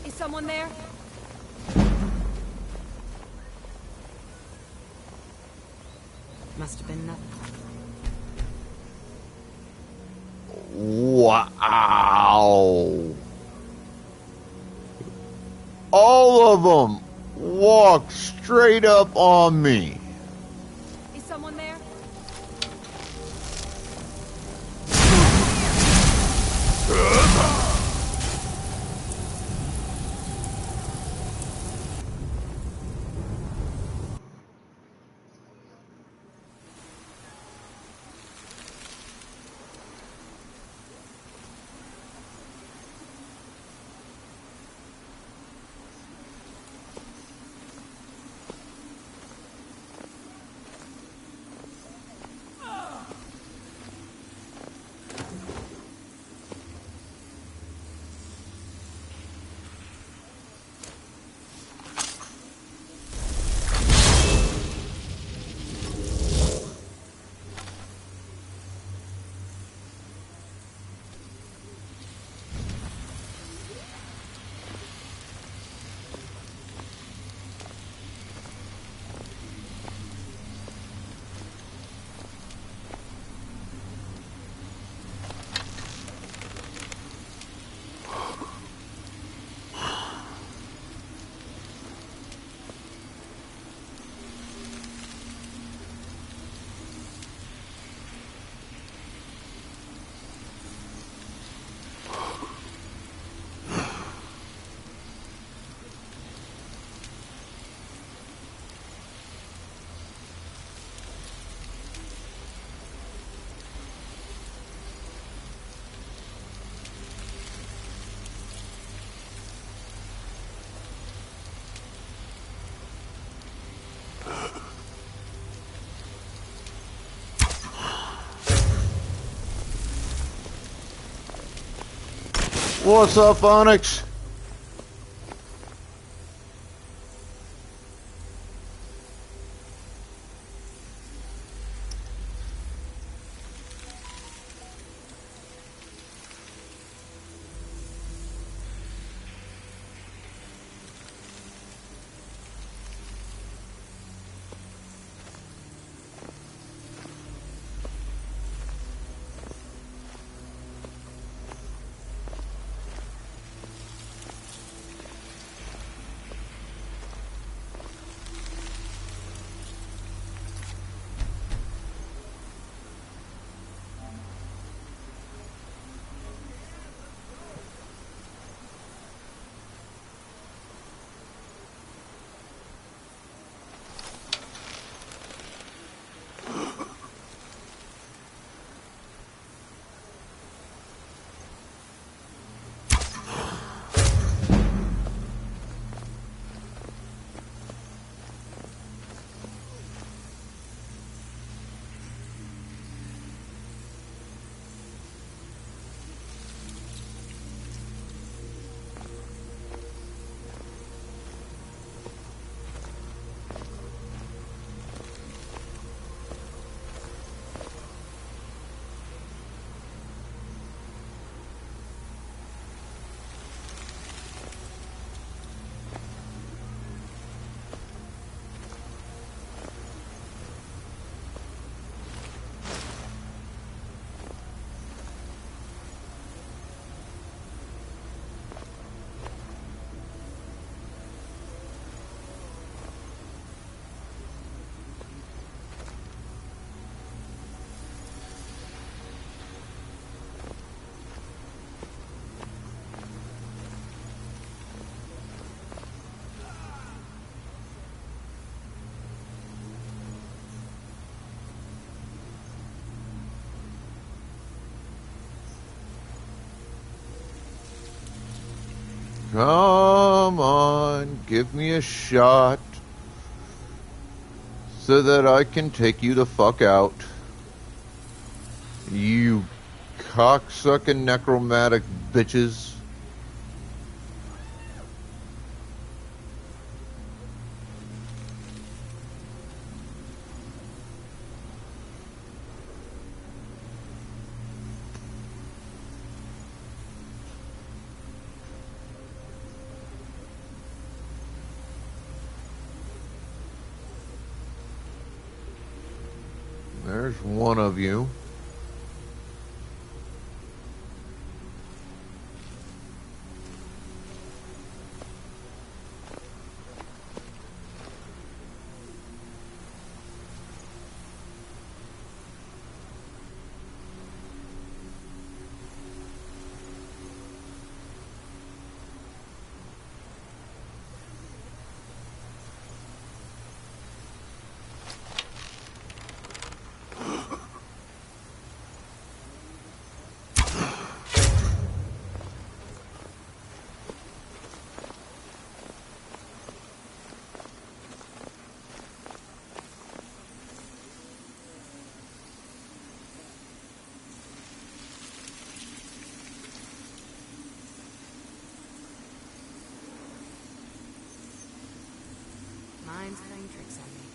Is someone there? Must have been nothing. Wow. All of them walked straight up on me. Is someone there? What's up, Onyx? Come on, give me a shot so that I can take you the fuck out. You cocksucking necromantic bitches. There's one of you. Mine's playing tricks on me.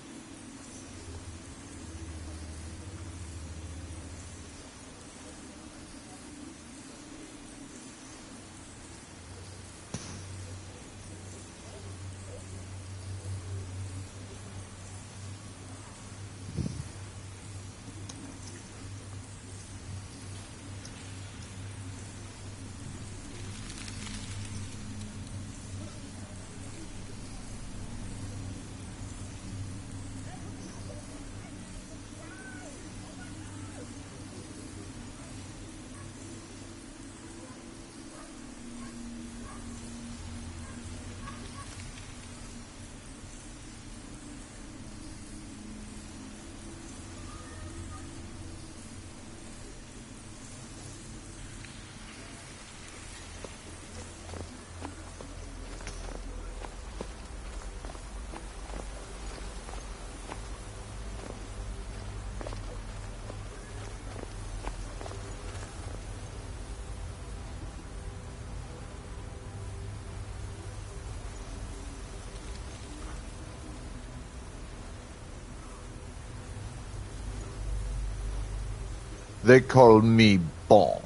They call me Bond.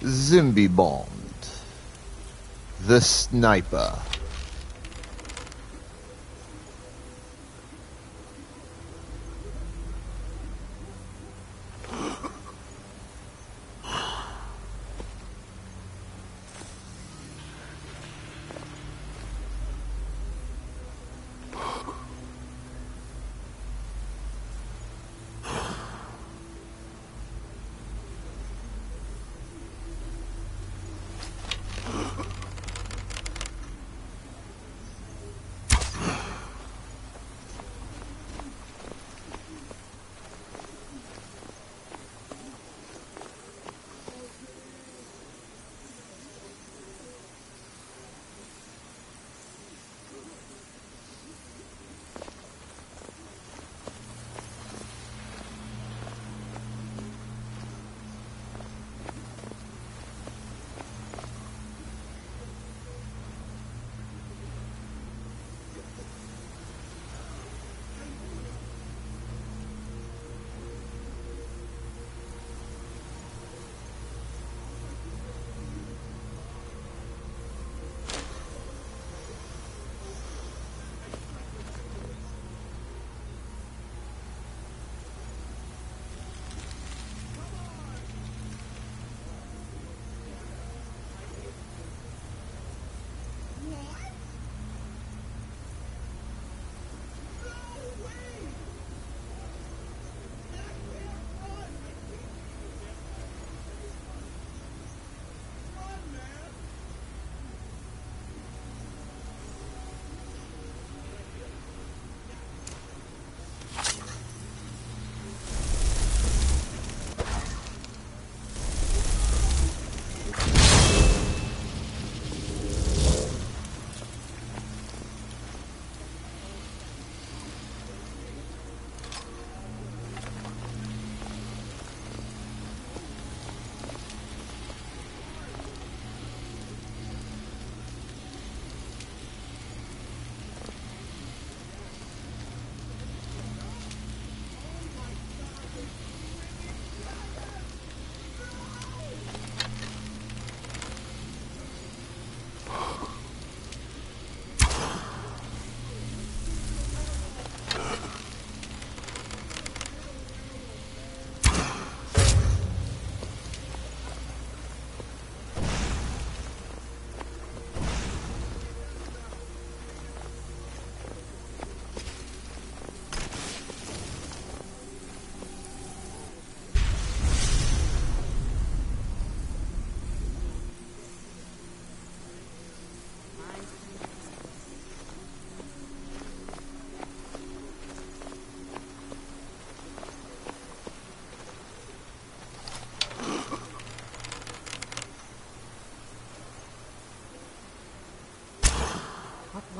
Zimby Bond. The sniper.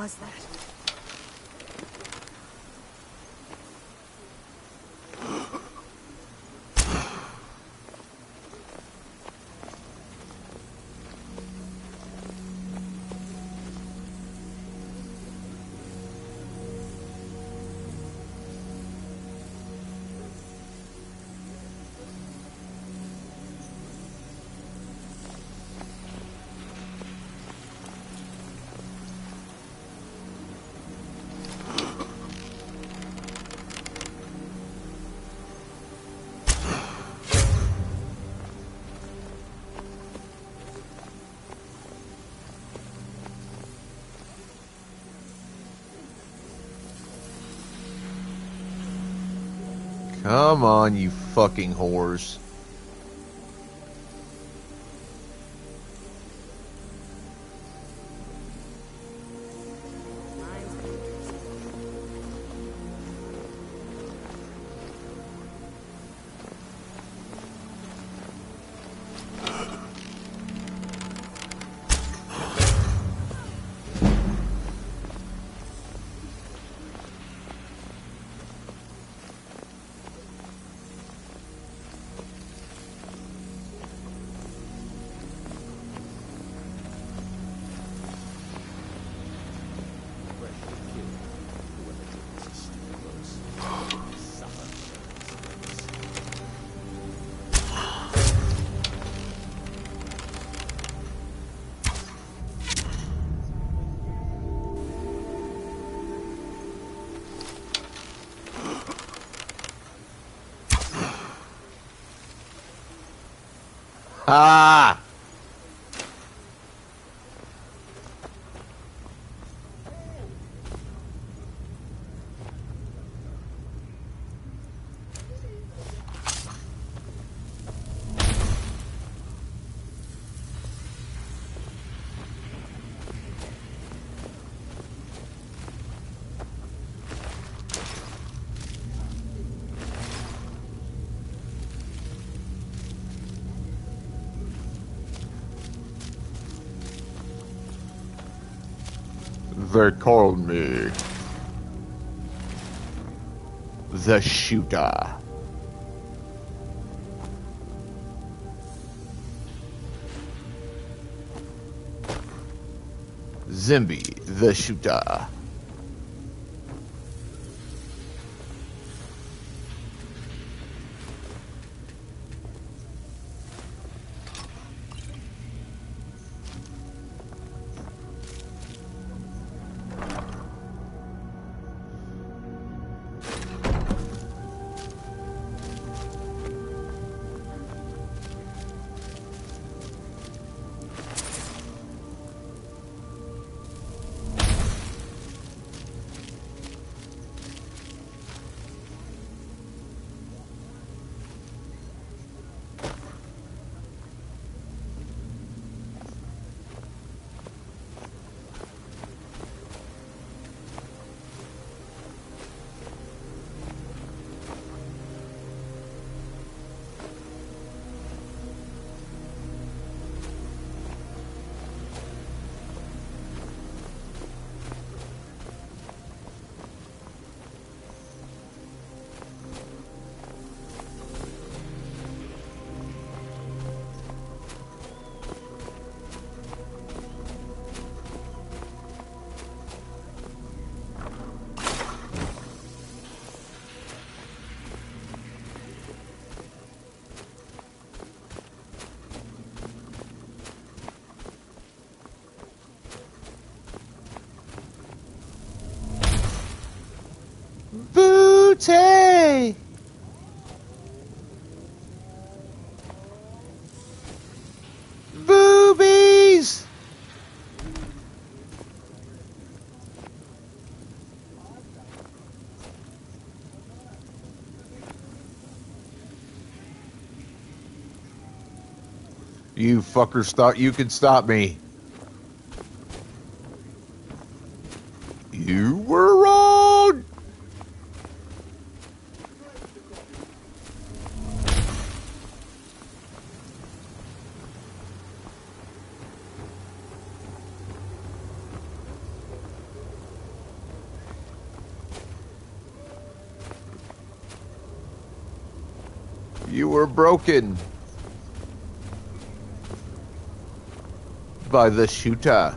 was that? Come on, you fucking whores. Ah! They call me the Shooter. Zimby the Shooter. Booty! Boobies! You fuckers thought you could stop me. You were wrong! You were broken by the shooter.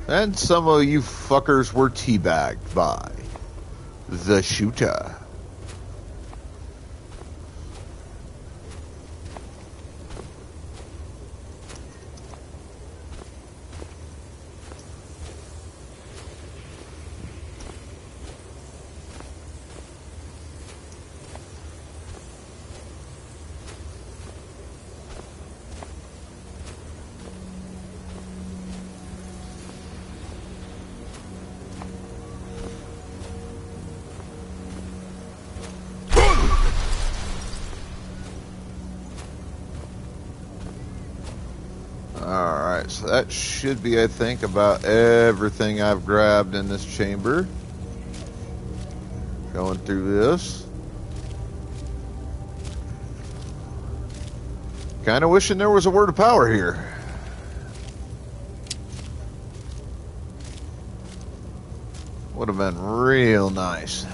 And some of you fuckers were teabagged by the shooter. Alright, so that should be, I think, about everything I've grabbed in this chamber. Going through this. Kind of wishing there was a word of power here. Would have been real nice.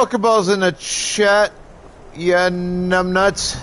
Pokeballs in the chat. Yeah, numbnuts.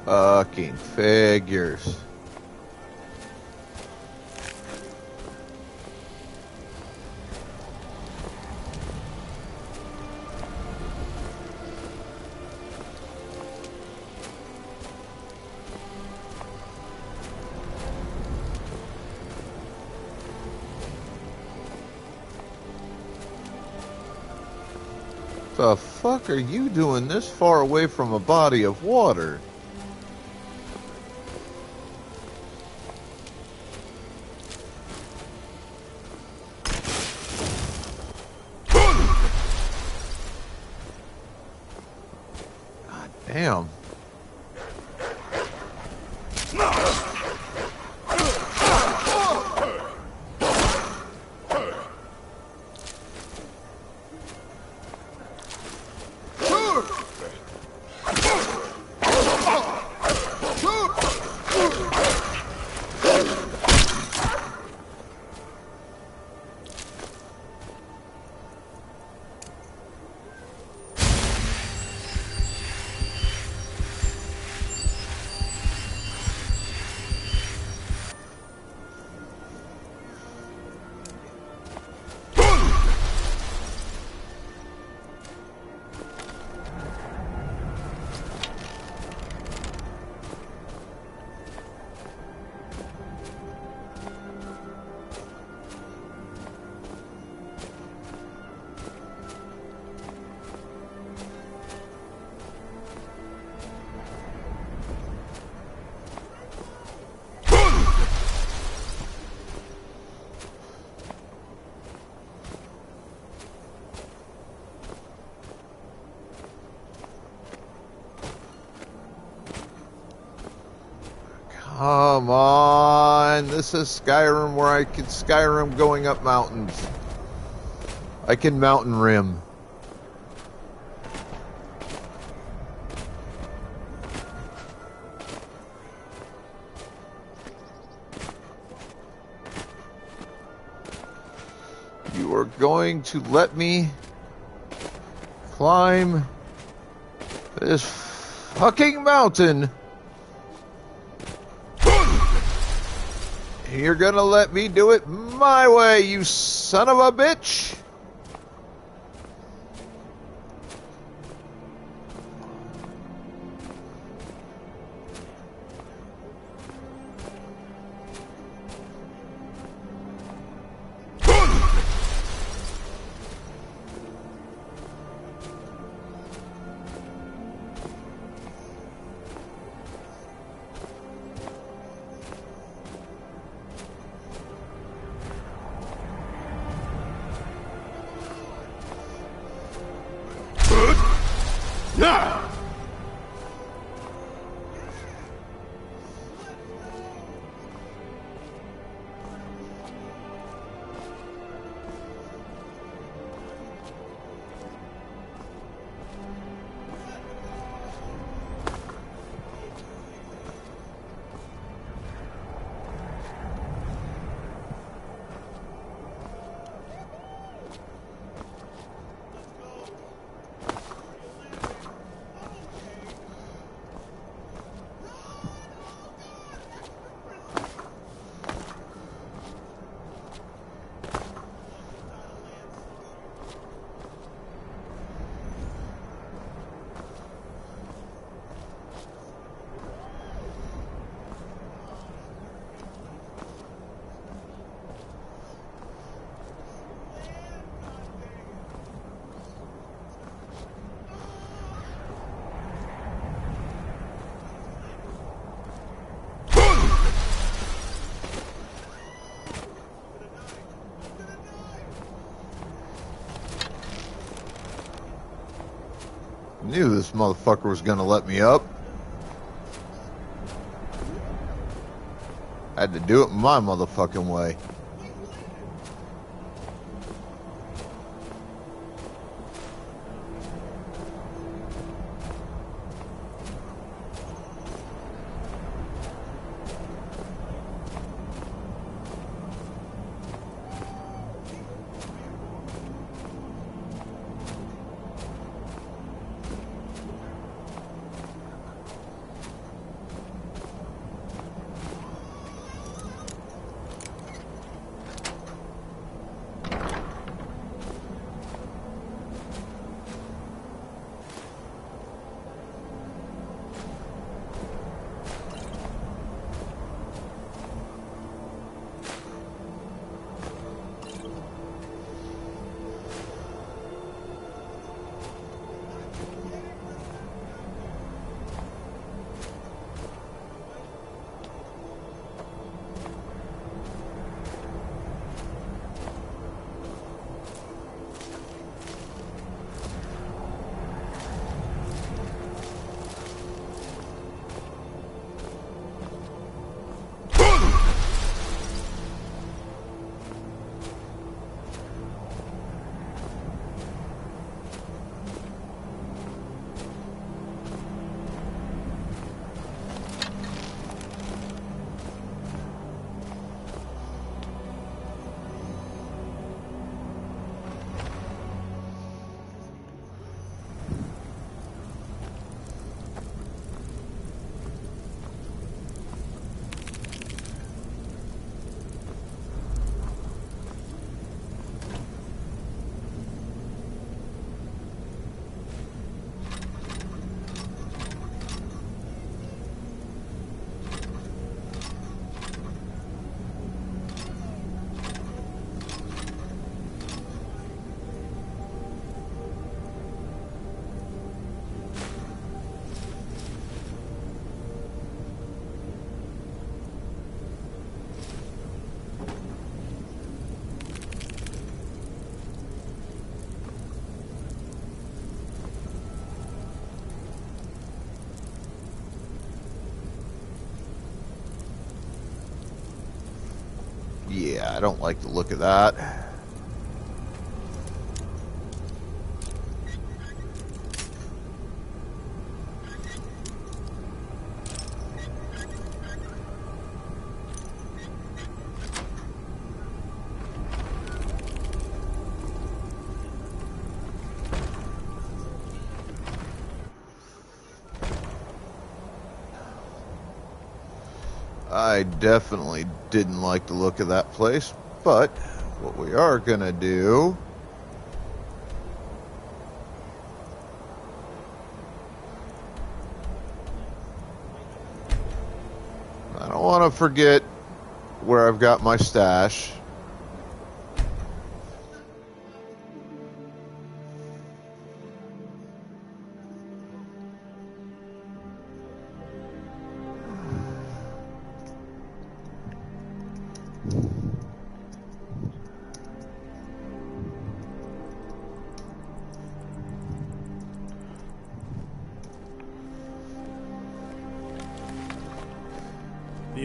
Fucking figures. The fuck are you doing this far away from a body of water? God damn. Come on, this is Skyrim where I can Skyrim going up mountains. I can mountain rim. You are going to let me climb this fucking mountain. You're gonna let me do it my way, you son of a bitch! Knew this motherfucker was gonna let me up. Had to do it my motherfucking way. Yeah, I don't like the look of that. I definitely didn't like the look of that place, but what we are gonna do I don't want to forget where I've got my stash.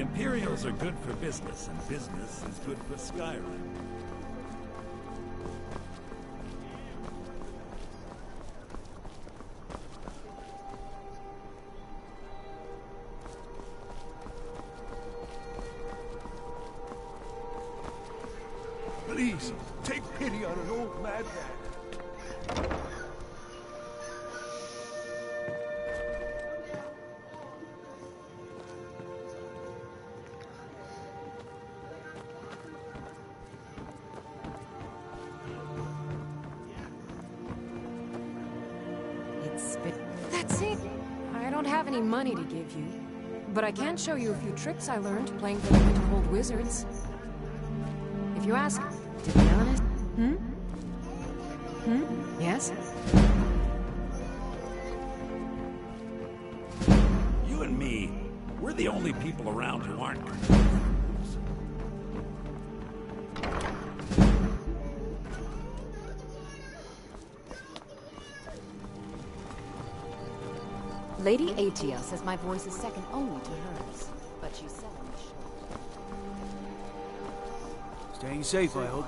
The Imperials are good for business, and business is good for Skyrim. Please, take pity on an old madman. That's it. I don't have any money to give you, but I can show you a few tricks I learned playing for the Winterhold Wizards. If you ask, to be honest, Yes? You and me, we're the only people around who aren't. Lady Atia says my voice is second only to hers, but she's seldom short. Staying safe, I hope.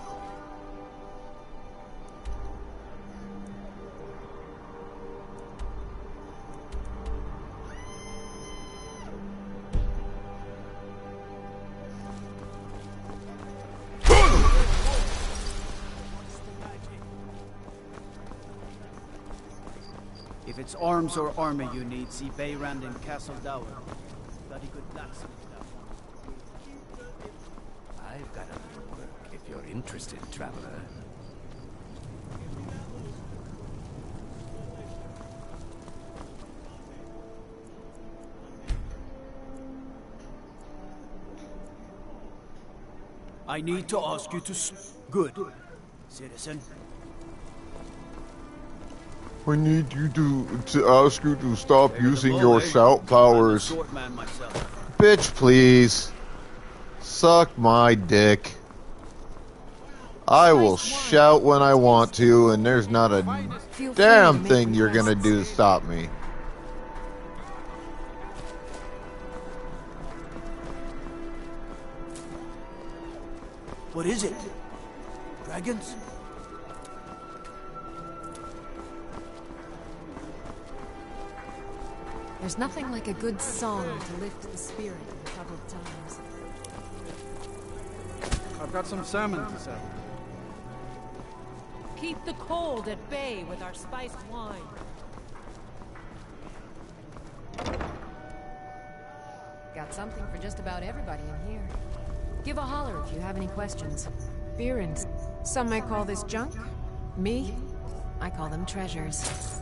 If it's arms or armor you need, see Beyrand in Castle Dower. Bloody good blacksmith, that one. I've got a little work if you're interested, traveler. I need to ask you to Good. Citizen. I need you to ask you to stop using your shout powers. Bitch, please. Suck my dick. I will shout when I want to, and there's not a damn thing you're gonna do to stop me. What is it? Dragons? There's nothing like a good song to lift the spirit in troubled times. I've got some salmon to sell. Keep the cold at bay with our spiced wine. Got something for just about everybody in here. Give a holler if you have any questions. Beer and some might call this junk. Me, I call them treasures.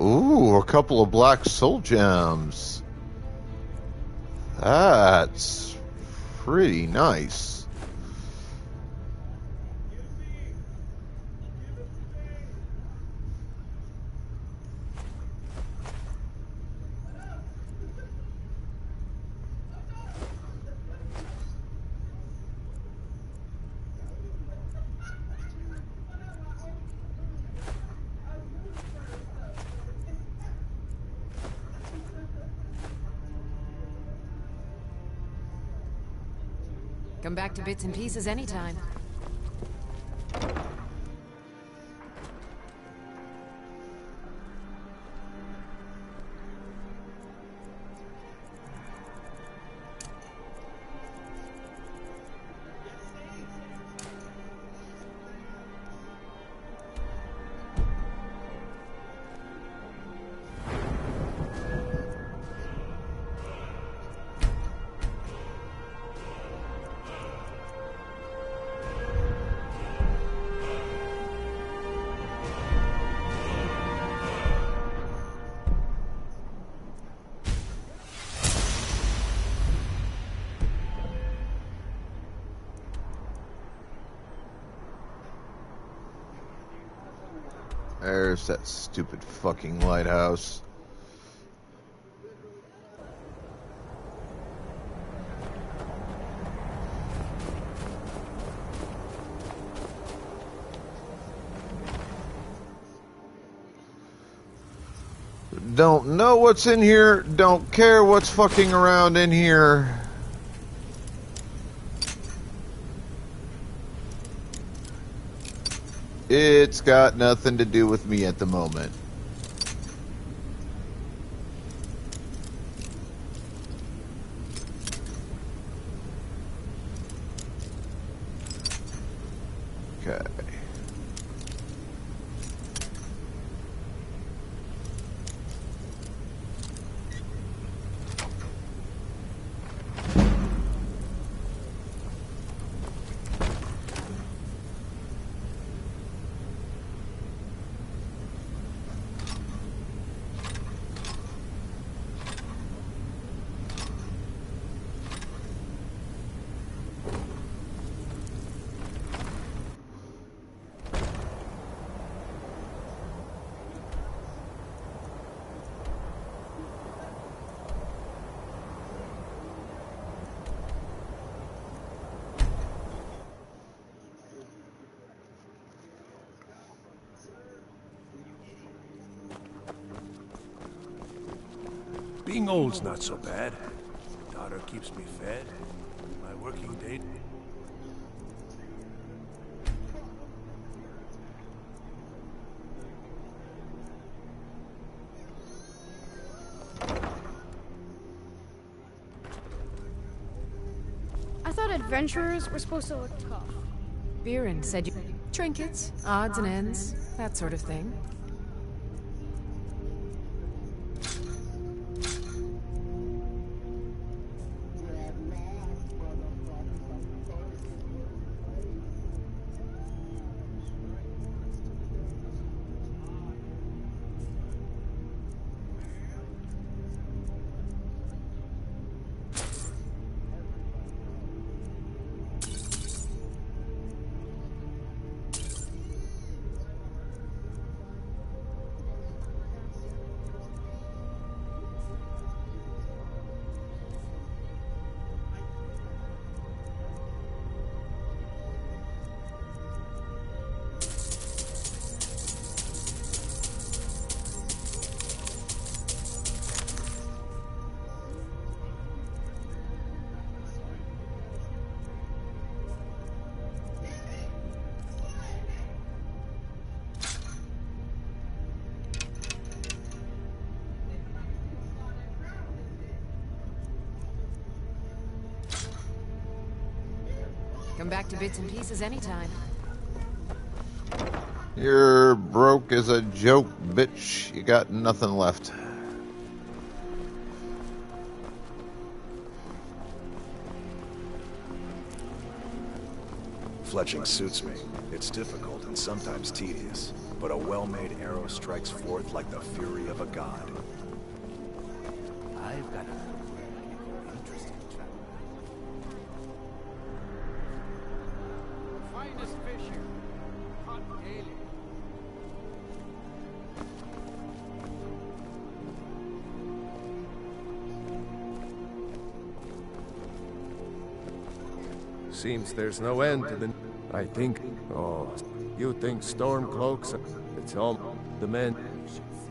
Ooh, a couple of black soul gems. That's pretty nice. Come back to Bits and Pieces anytime. There's that stupid fucking lighthouse. Don't know what's in here, don't care what's fucking around in here. It's got nothing to do with me at the moment. Okay. Being old's not so bad. Daughter keeps me fed. My working day. I thought adventurers were supposed to look tough. Viren said you... Trinkets, odds and ends, that sort of thing. Come back to Bits and Pieces anytime. You're broke as a joke, bitch. You got nothing left. Fletching suits me. It's difficult and sometimes tedious, but a well-made arrow strikes forth like the fury of a god. I've got a interesting trap. Finest fish here. Caught daily. Seems there's no end to the... I think... Oh, you think Stormcloaks... It's all the men.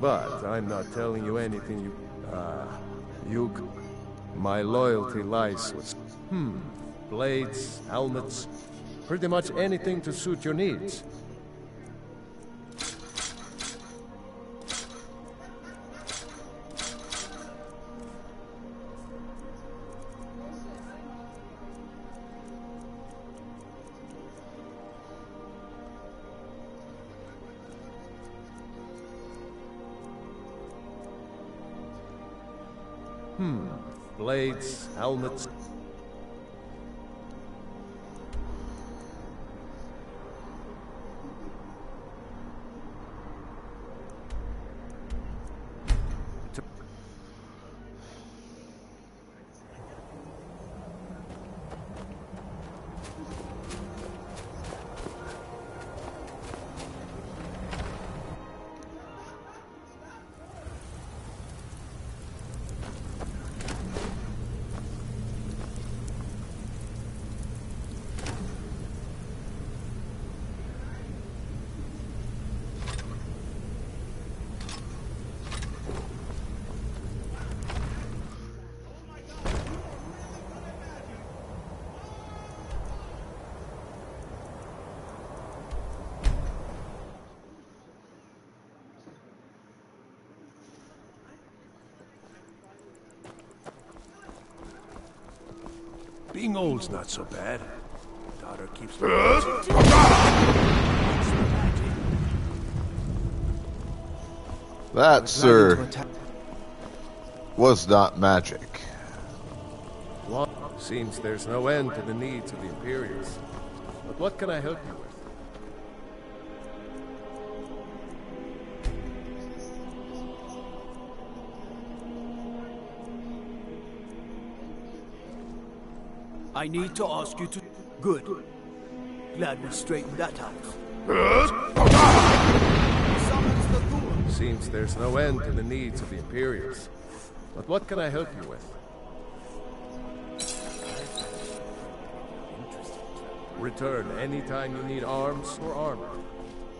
But I'm not telling you anything you... My loyalty lies with... blades, helmets, pretty much anything to suit your needs. Blades, helmets. Being old's not so bad. Daughter keeps me That, sir, was not magic. Seems there's no end to the needs of the Imperials. But what can I help you with? I need to ask you to... Good. Glad we straightened that out. Seems there's no end to the needs of the Imperials. But what can I help you with? Return anytime you need arms or armor.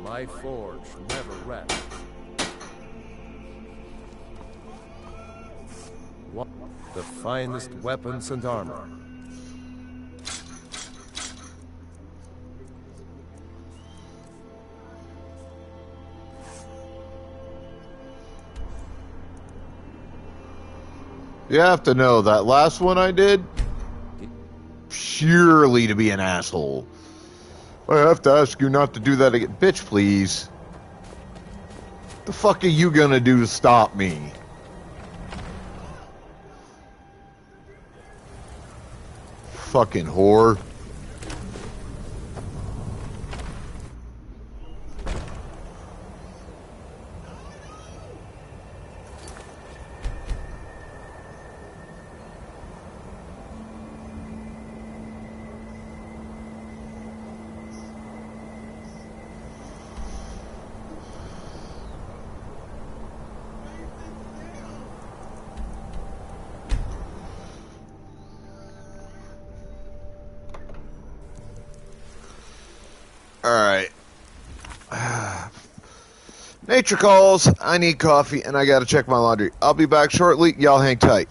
My forge never rests. The finest weapons and armor. You have to know, that last one I did, purely to be an asshole. I have to ask you not to do that again. Bitch, please. What the fuck are you gonna do to stop me? Fucking whore. Alright. Nature calls. I need coffee, and I gotta check my laundry. I'll be back shortly. Y'all hang tight.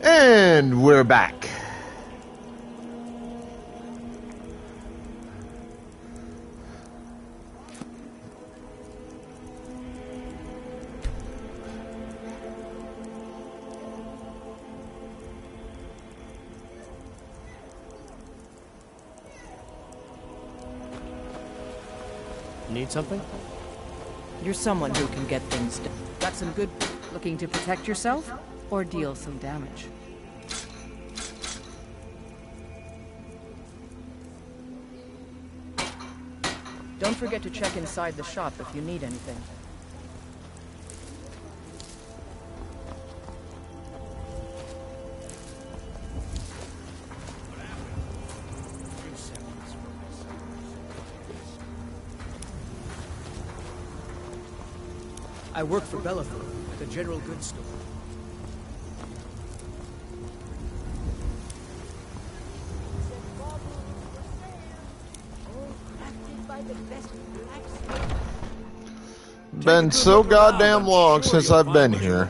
And we're back. Need something? You're someone who can get things done. Got some good looking to protect yourself or deal some damage. Don't forget to check inside the shop if you need anything. I work for Bellathor, the general goods store. Been so goddamn long since I've been here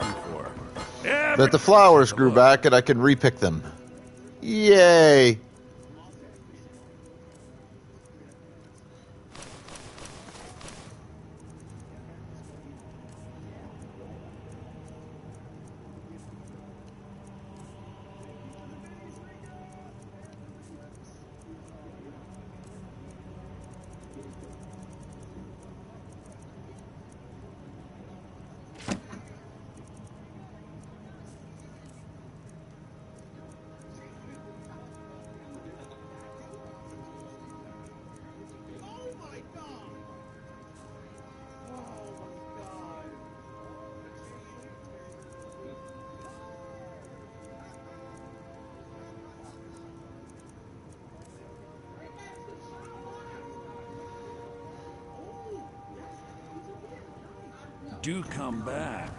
that the flowers grew back and I can repick them. Yay! Do come back.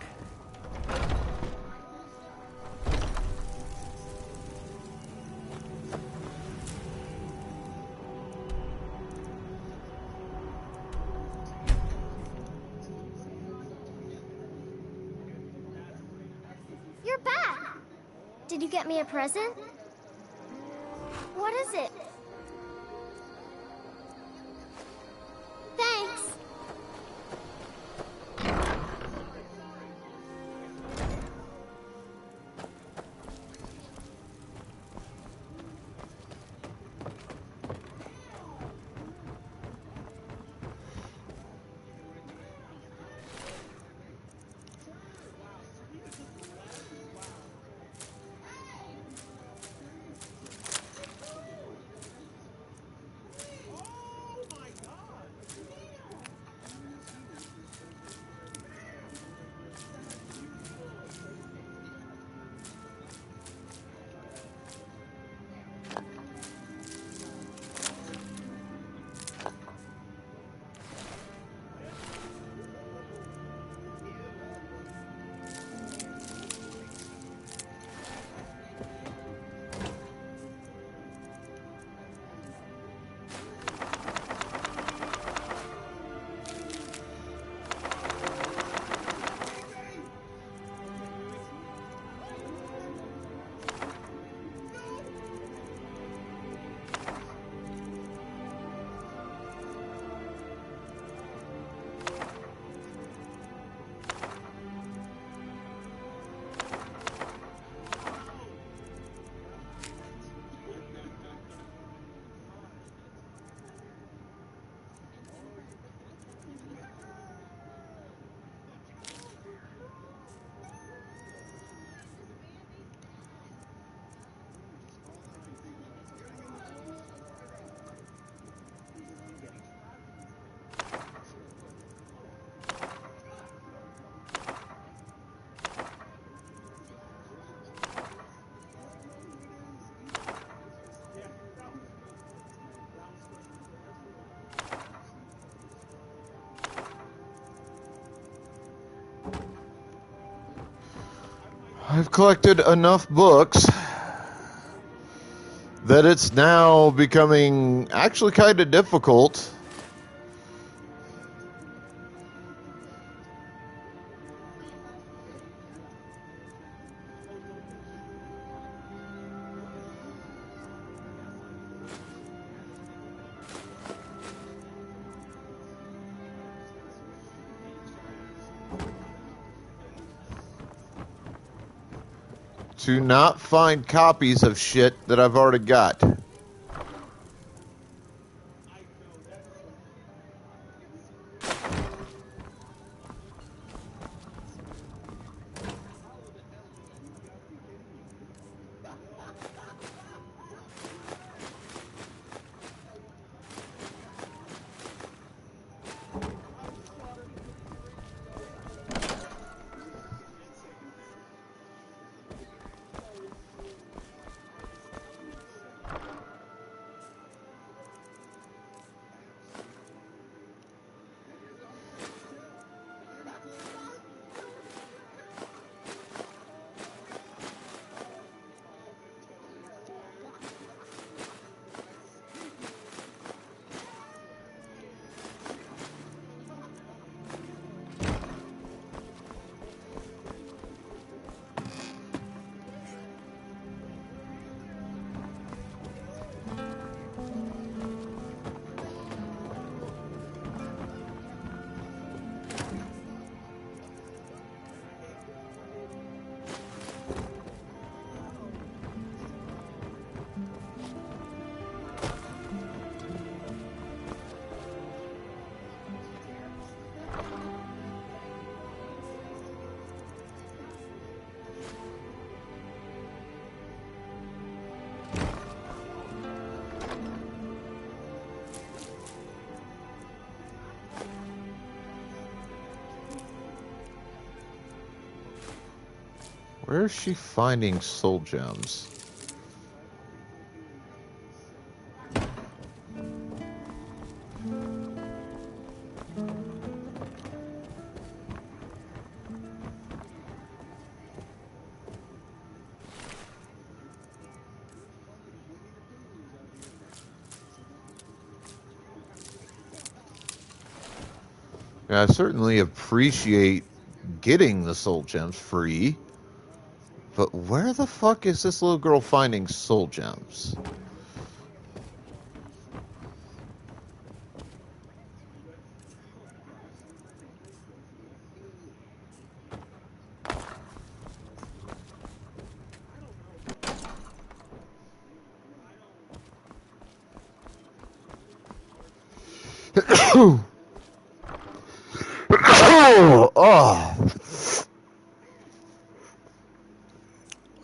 You're back! Did you get me a present? What is it? Thanks! I've collected enough books that it's now becoming actually kind of difficult to not find copies of shit that I've already got. Where is she finding soul gems? Yeah, I certainly appreciate getting the soul gems free. But where the fuck is this little girl finding soul gems?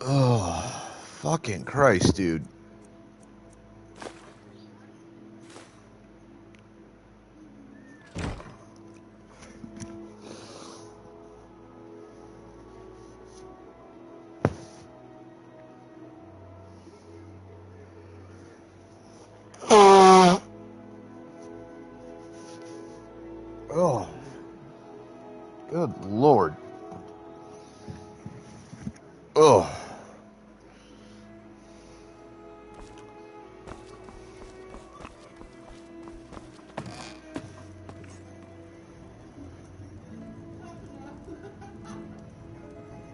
Oh, fucking Christ, dude. Oh, good Lord. Oh.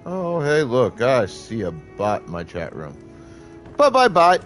Oh, hey, look, I see a bot in my chat room. Bye-bye, bot.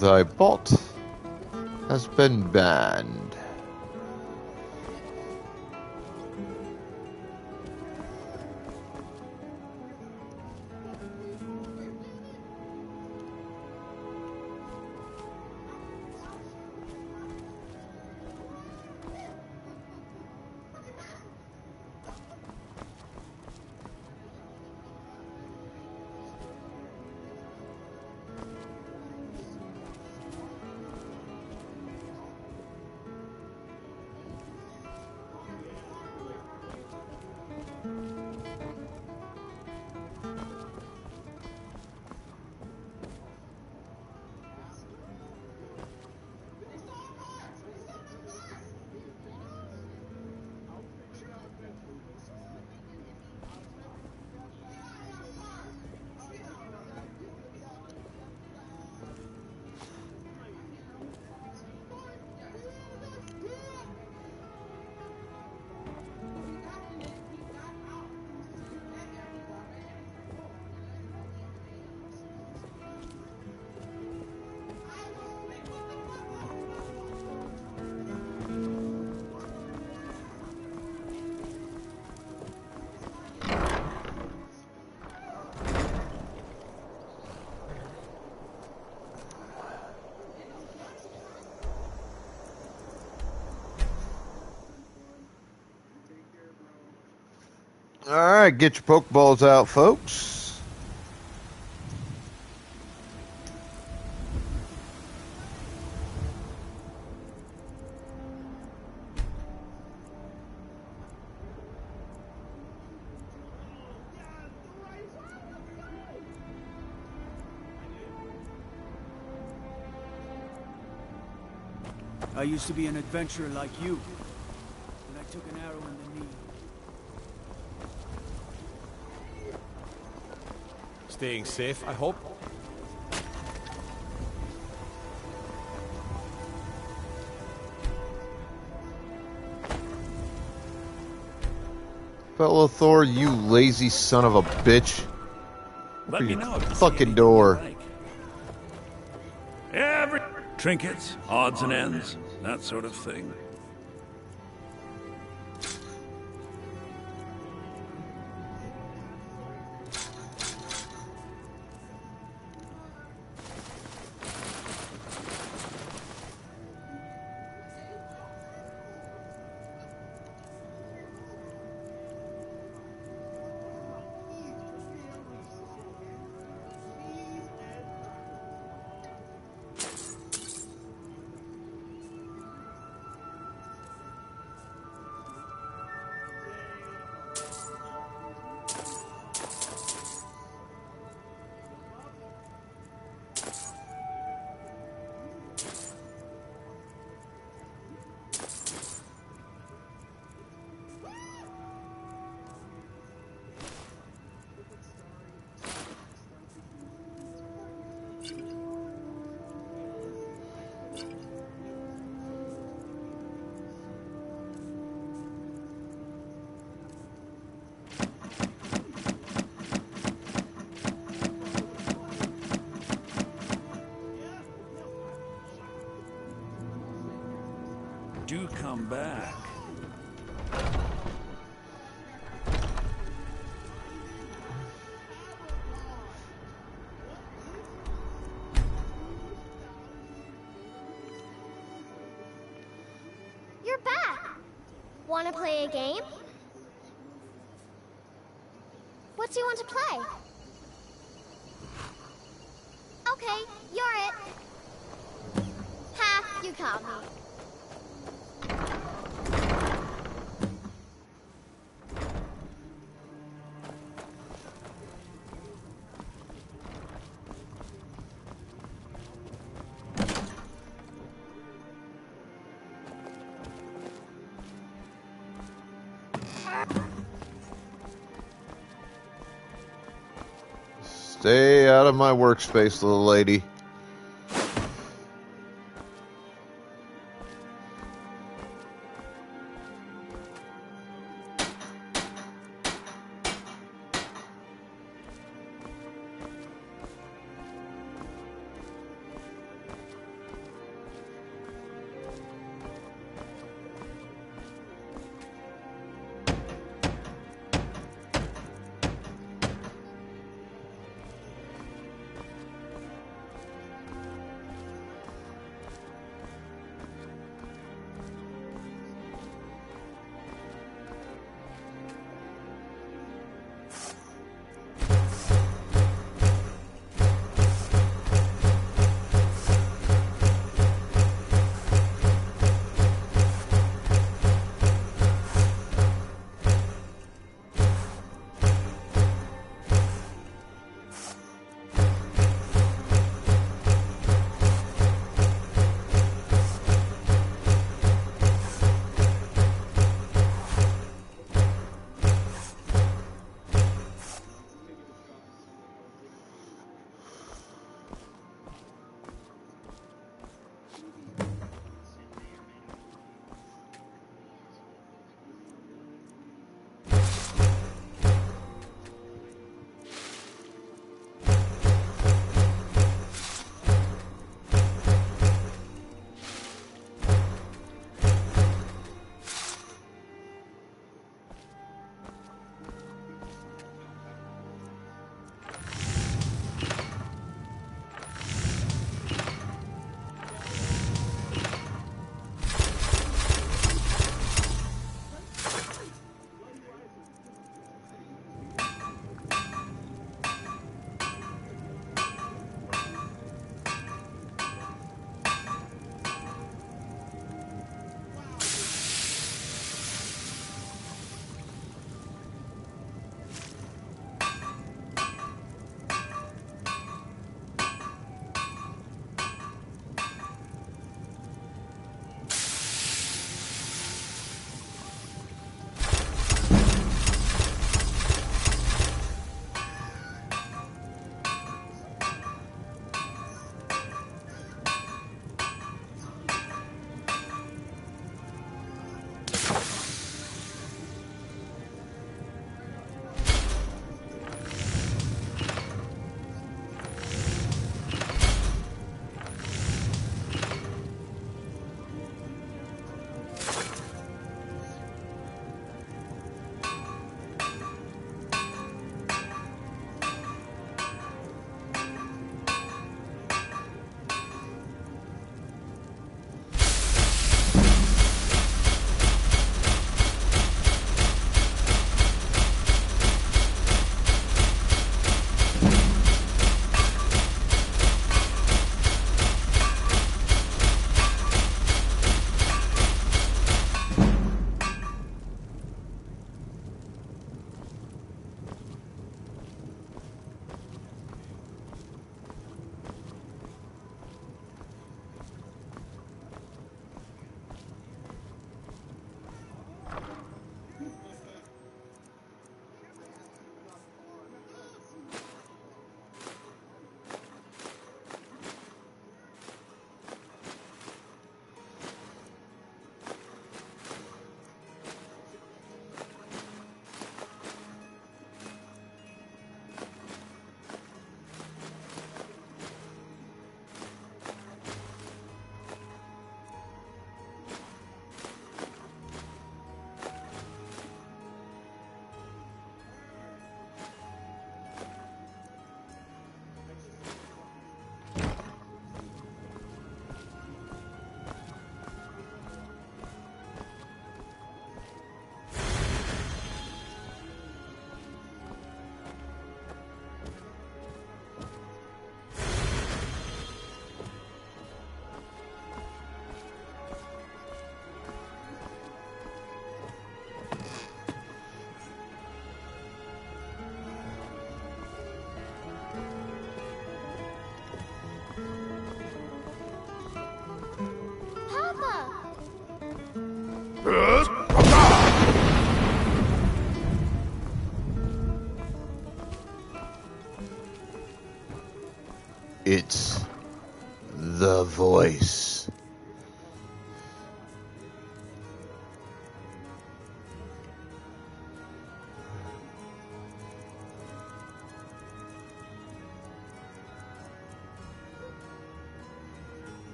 Thy bot has been banned. Alright, get your Pokeballs out, folks. I used to be an adventurer like you, but I took an arrow in the knee. Staying safe, I hope. Fellow Thor, you lazy son of a bitch. Let me know if you see fucking anything door. you like. Every trinkets, odds and ends, that sort of thing. Do come back. You're back. Want to play a game? What do you want to play? Okay, you're it. Ha, you caught me. Stay out of my workspace, little lady.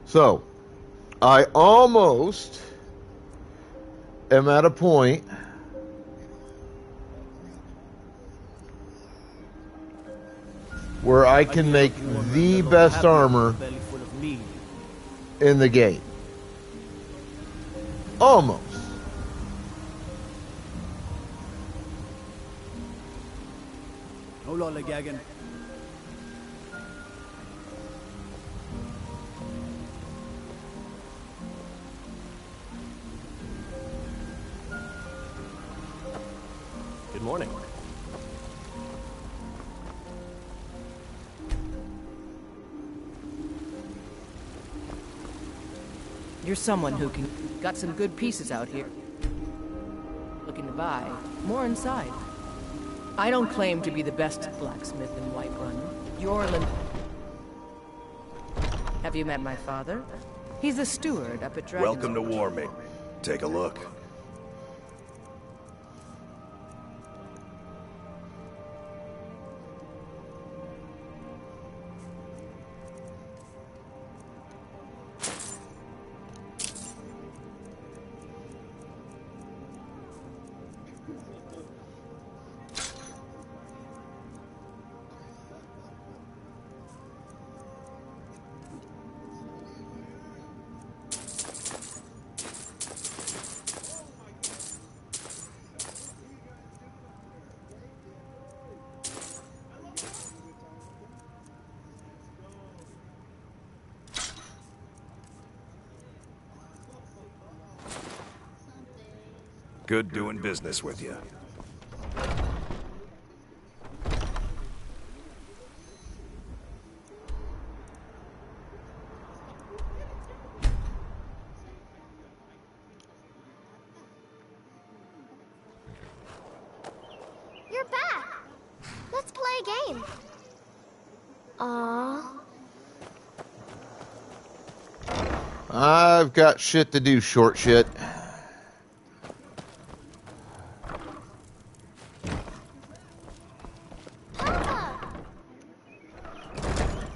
So, I almost am at a point where I can make the best armor in the game. Almost. No lollygagging. Good morning. You're someone who can... Got some good pieces out here. Looking to buy. More inside. I don't claim to be the best blacksmith in Whiterun. You're Have you met my father? He's the steward up at Dragon's Welcome to Warmate. Take a look. Good doing business with you. You're back. Let's play a game. Aww. I've got shit to do, short shit.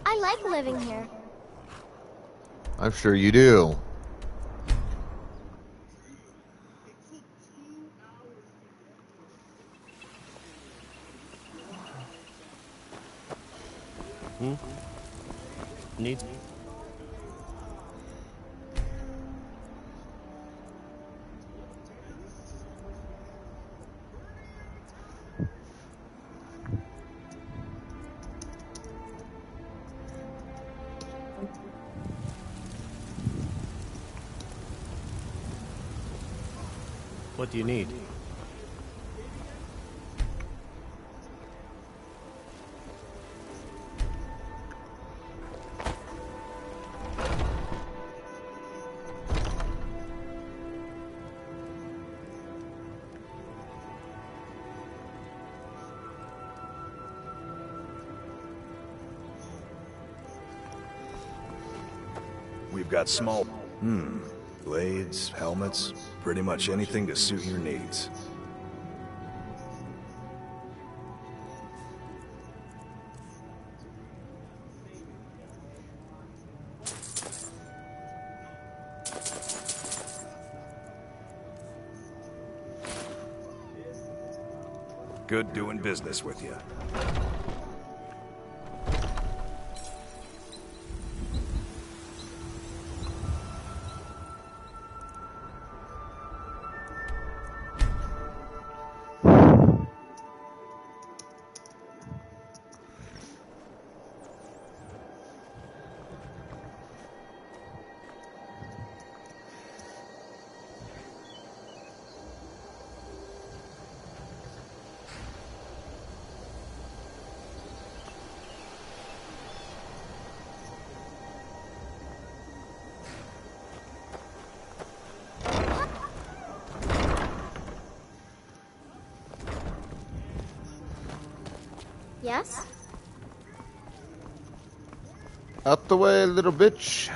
I like living here. I'm sure you do. Need... What do you need? We've got small... blades, helmets, pretty much anything to suit your needs. Good doing business with you. Yes? Out the way, little bitch.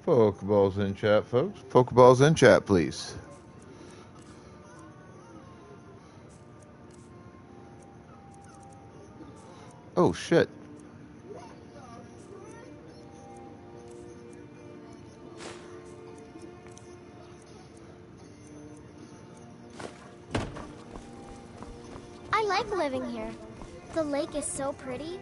Pokeballs in chat, folks. Pokeballs in chat, please. Oh, shit. I like living here. The lake is so pretty.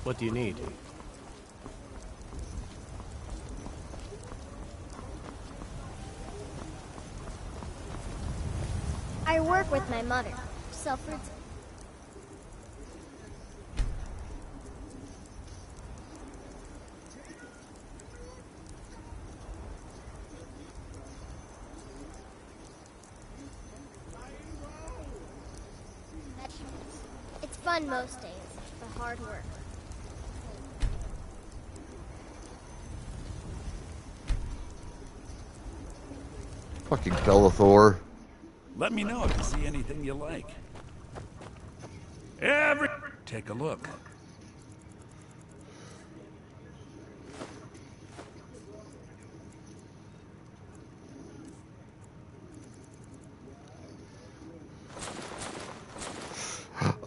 What do you need? I work with my mother. Selfrid's. It's fun most days, but hard work. Fucking Bellathor. Let me know if you see anything you like. Take a look.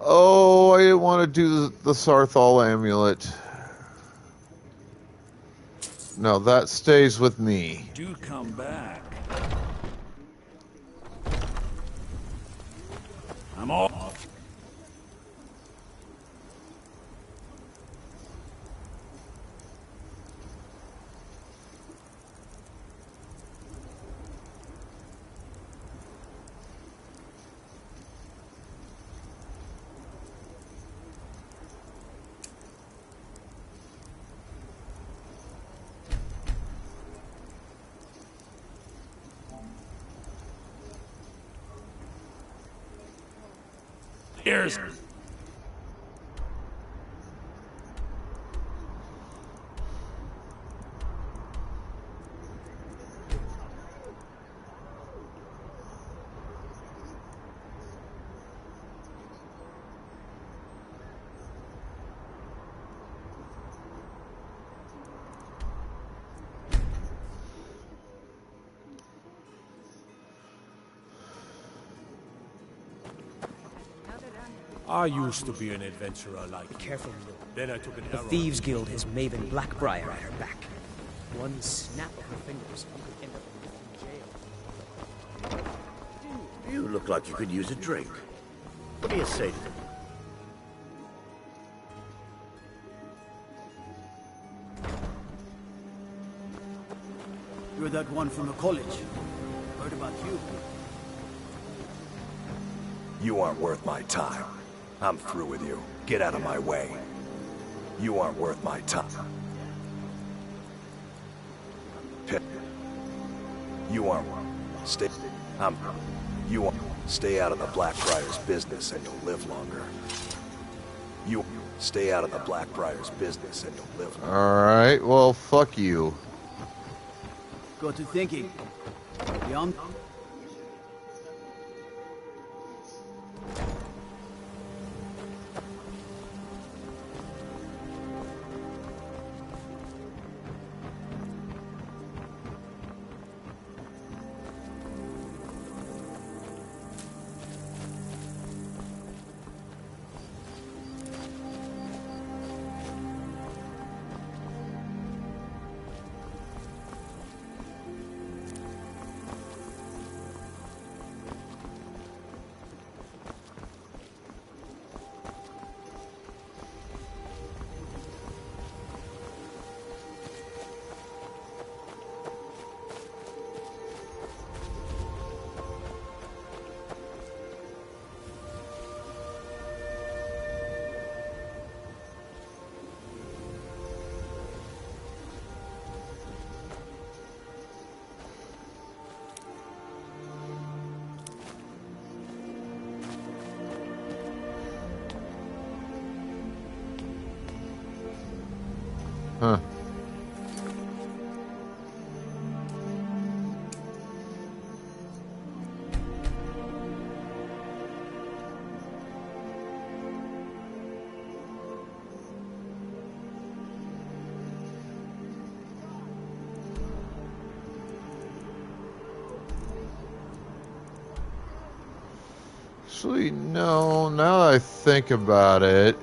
Oh, I didn't want to do the Sarthal amulet. No, that stays with me. Do come back. I'm off. Here's. I used to be an adventurer like you. Careful, Then I took an the arrow. Thieves Guild has Maven Blackbriar at her back. One snap of her fingers, you could end up in jail. You look like you could use a drink. What do you say to them? You're that one from the college. Heard about you. You aren't worth my time. I'm through with you. Get out of my way. You aren't worth my time. Pit. You aren't. Stay. You aren't. Stay out of the Blackbriar's business and you'll live longer. You stay out of the Blackbriar's business and you'll live longer. Alright, well, fuck you. Got to thinking. Young. Huh. Actually, no, now that I think about it.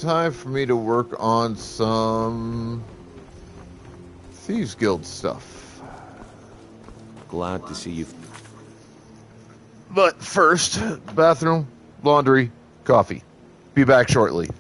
Time for me to work on some Thieves Guild stuff. Glad to see you. But first, bathroom, laundry, coffee. Be back shortly.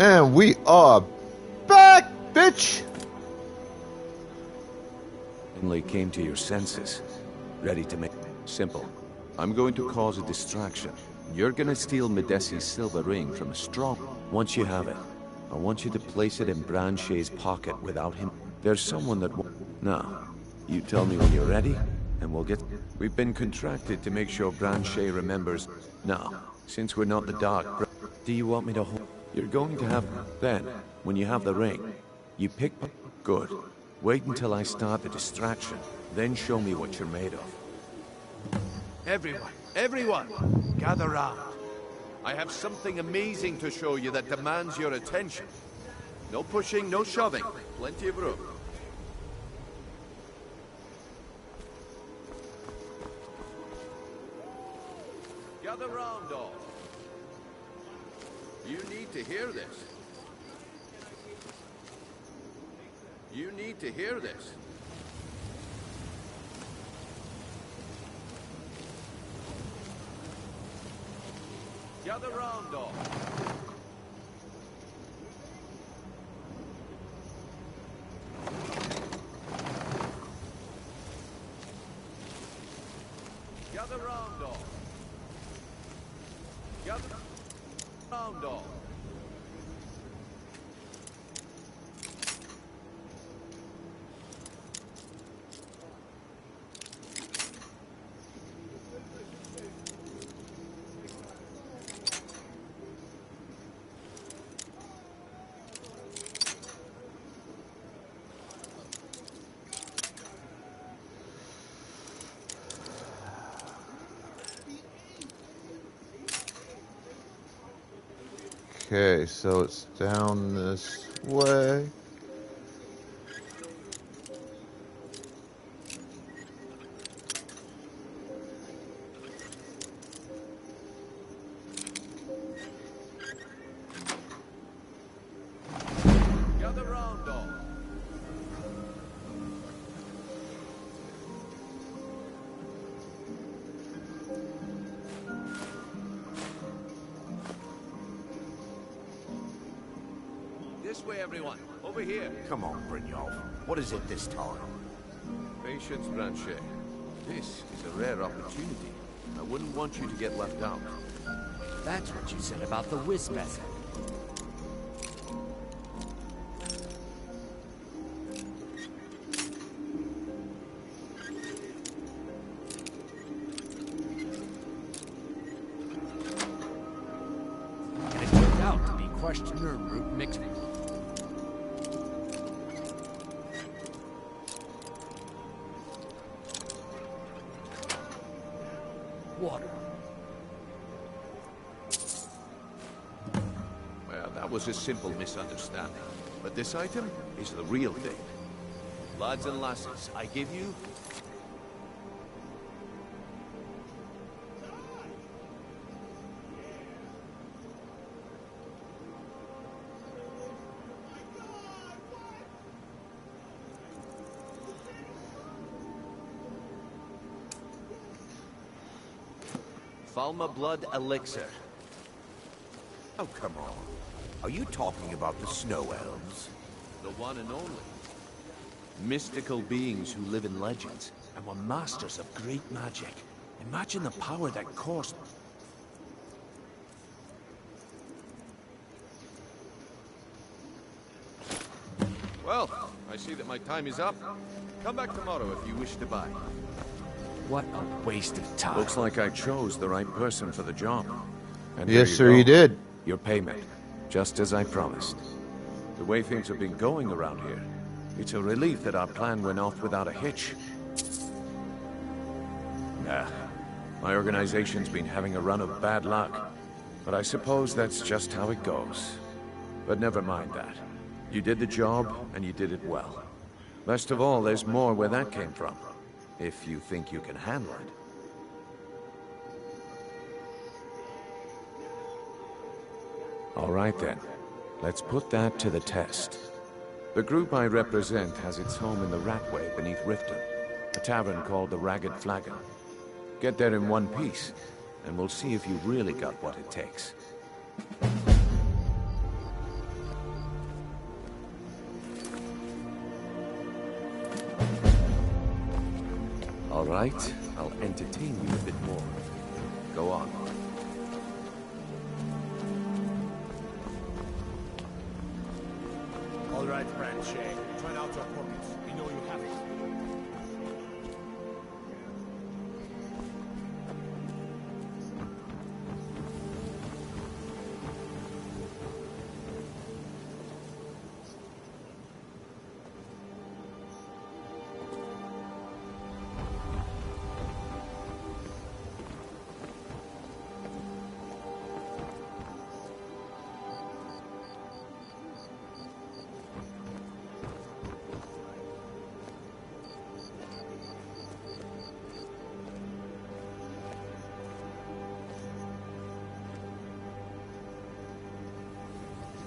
And we are back, bitch! Finally came to your senses. Ready to make... Simple. I'm going to cause a distraction. You're gonna steal Medesi's silver ring from a strong... Once you have it, I want you to place it in Branché's pocket without him. There's someone that... Now, you tell me when you're ready, and we'll get... We've been contracted to make sure Branché remembers... Now, since we're not the Dark... Do you want me to hold... You're going to have... Then, when you have the ring, you pick... Good. Wait until I start the distraction, then show me what you're made of. Everyone, gather round. I have something amazing to show you that demands your attention. No pushing, no shoving. Plenty of room. Gather round, all. You need to hear this. You need to hear this. Gather round, all. Gather round, all. Gather round, all. Okay, so it's down this way. Gather round, all. This way, everyone. Over here. Come on, Brynjolf. What is it this time? Patience, Branché. This is a rare opportunity. I wouldn't want you to get left out. That's what you said about the wisp method. And it turned out to be questioner root mixed. Water. Well, that was a simple misunderstanding. But this item is the real thing. Lads and lasses, I give you... Falma Blood Elixir. Oh, come on. Are you talking about the Snow Elves? The one and only. Mystical beings who live in legends and were masters of great magic. Imagine the power that coursed... Well, I see that my time is up. Come back tomorrow if you wish to buy. What a waste of time. Looks like I chose the right person for the job. And Yes, there sir, go. you did. Your payment, just as I promised. The way things have been going around here, it's a relief that our plan went off without a hitch. Nah, my organization's been having a run of bad luck, but I suppose that's just how it goes. But never mind that. You did the job, and you did it well. Best of all, there's more where that came from, if you think you can handle it. All right then, let's put that to the test. The group I represent has its home in the Ratway beneath Riften, a tavern called the Ragged Flagon. Get there in one piece, and we'll see if you've really got what it takes. All right, I'll entertain you a bit more. Go on. All right, Branche. Turn out your pockets. We know you have it.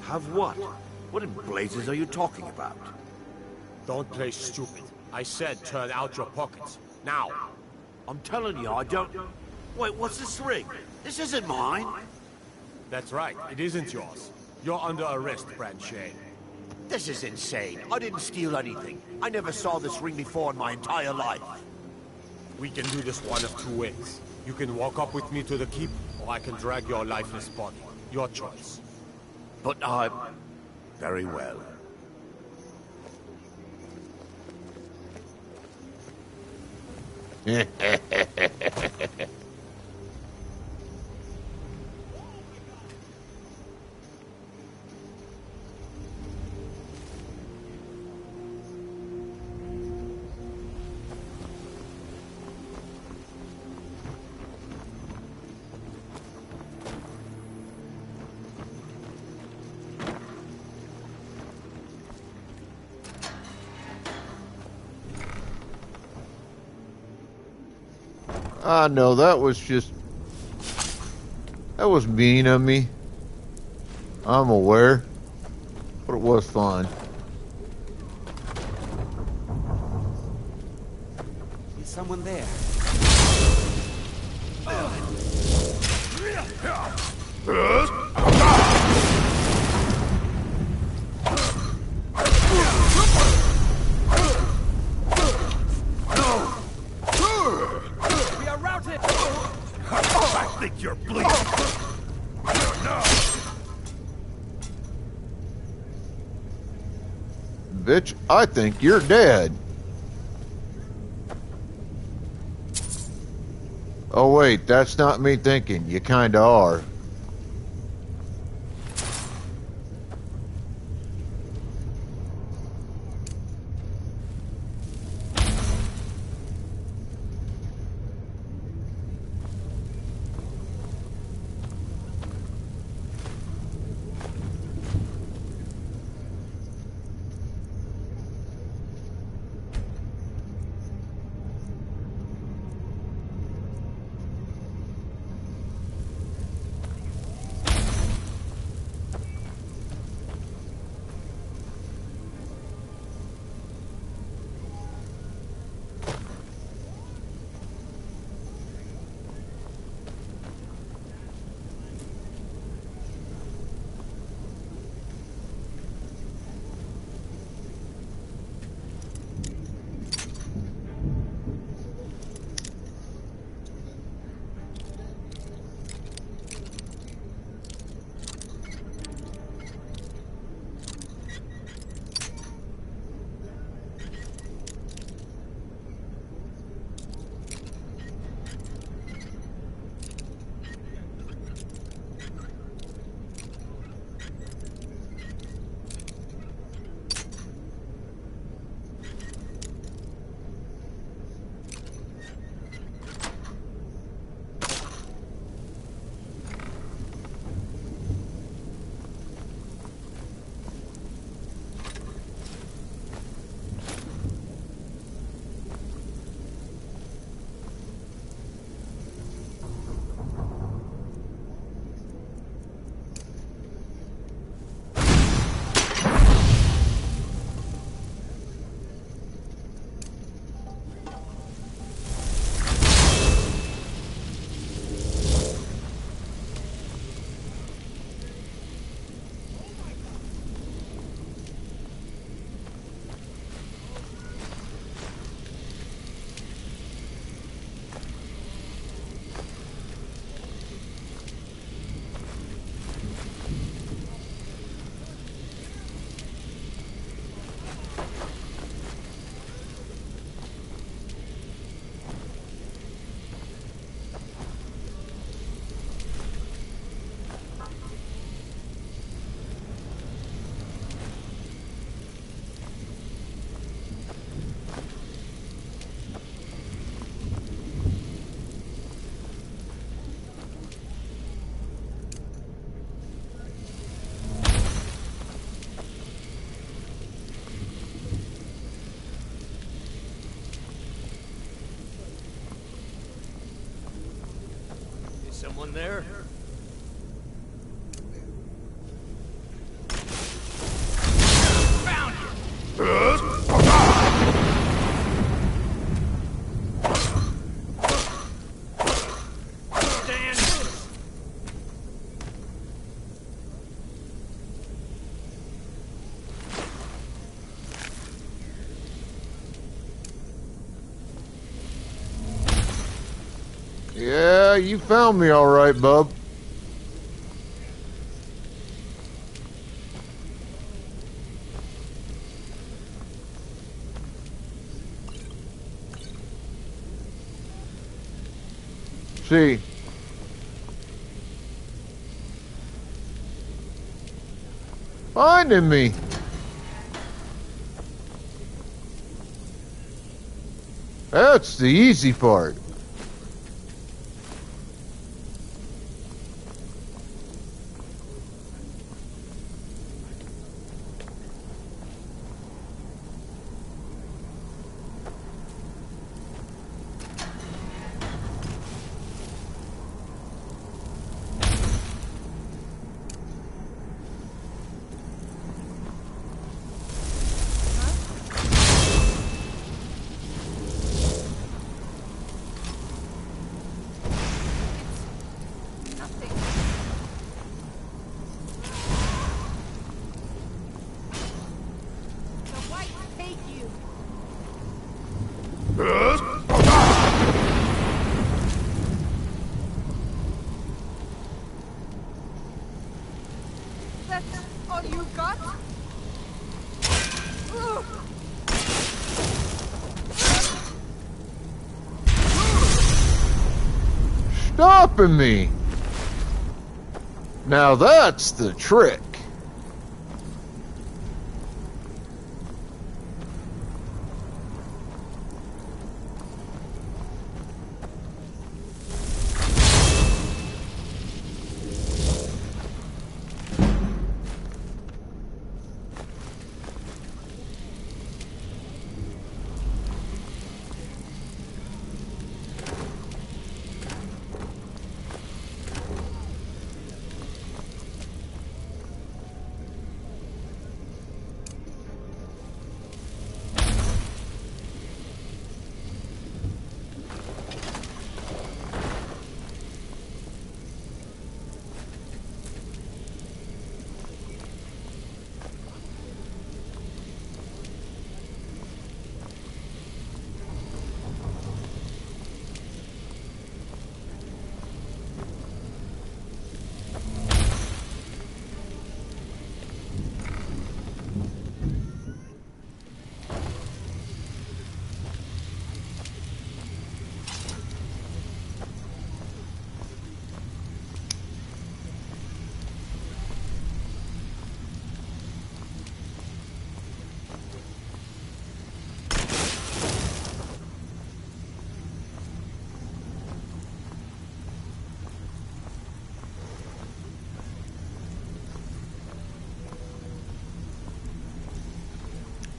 Have what? What in blazes are you talking about? Don't play stupid. I said turn out your pockets. Now. I'm telling you, I don't... Wait, what's this ring? This isn't mine. That's right. It isn't yours. You're under arrest, Branche. This is insane. I didn't steal anything. I never saw this ring before in my entire life. We can do this one of two ways. You can walk up with me to the keep, or I can drag your lifeless body. Your choice. But I'm... Very well. No, that was just... That was mean of me. I'm aware. But it was fun. Is someone there? I think you're bleeding. No. Bitch, I think you're dead. Oh wait, that's not me thinking. You kinda are. Someone there? Found you! Yeah, you found me all right, bub. See. Finding me. That's the easy part. That's all you got? Stopping me. Now that's the trick.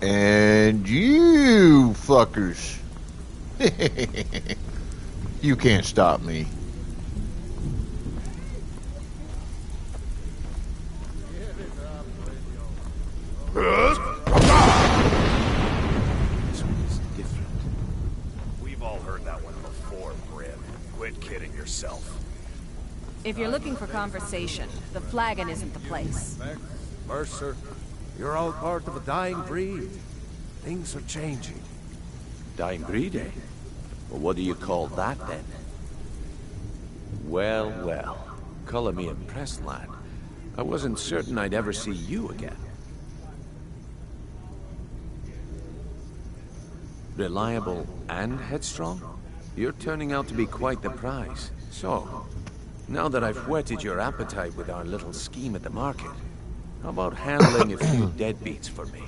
And you fuckers. You can't stop me. This one is different. We've all heard that one before, Bryn. Quit kidding yourself. If you're looking for conversation, the flagon isn't the place. Mercer, you're all part of a dying breed. Things are changing. Dying breed, eh? Well, what do you call that, then? Well, well. Color me impressed, lad. I wasn't certain I'd ever see you again. Reliable and headstrong? You're turning out to be quite the prize. So, now that I've whetted your appetite with our little scheme at the market, how about handling a few deadbeats for me?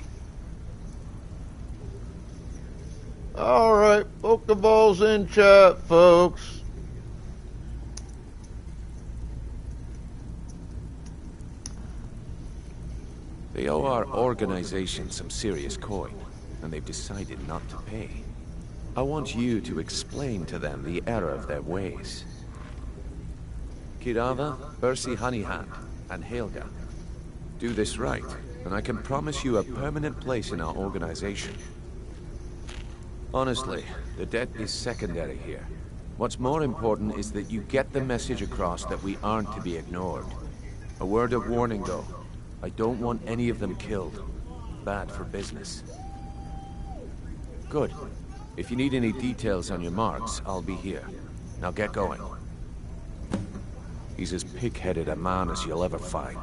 Alright, Pokeballs in chat, folks. They owe our organization some serious coin, and they've decided not to pay. I want you to explain to them the error of their ways. Kirava, Percy Honeyhand, and Helga. Do this right, and I can promise you a permanent place in our organization. Honestly, the debt is secondary here. What's more important is that you get the message across that we aren't to be ignored. A word of warning, though. I don't want any of them killed. Bad for business. Good. If you need any details on your marks, I'll be here. Now get going. He's as pig-headed a man as you'll ever find.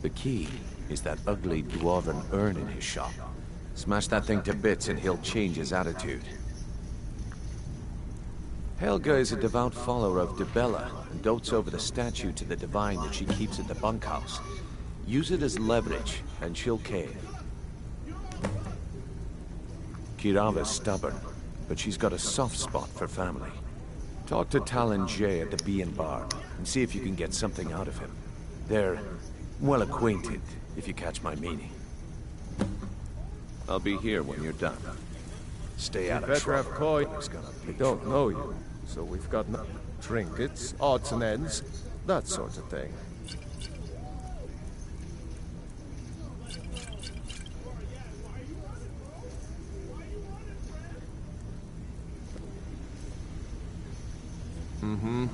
The key is that ugly dwarven urn in his shop. Smash that thing to bits and he'll change his attitude. Helga is a devout follower of Dibella and dotes over the statue to the divine that she keeps at the bunkhouse. Use it as leverage and she'll cave. Kirava's stubborn, but she's got a soft spot for family. Talk to Talon Jay at the Bee and Bar and see if you can get something out of him. They're well acquainted, if you catch my meaning. I'll be here when you're done. Stay out of better trouble. have coin. They don't know you, so we've got trinkets, odds and ends, that sort of thing. Mm-hmm.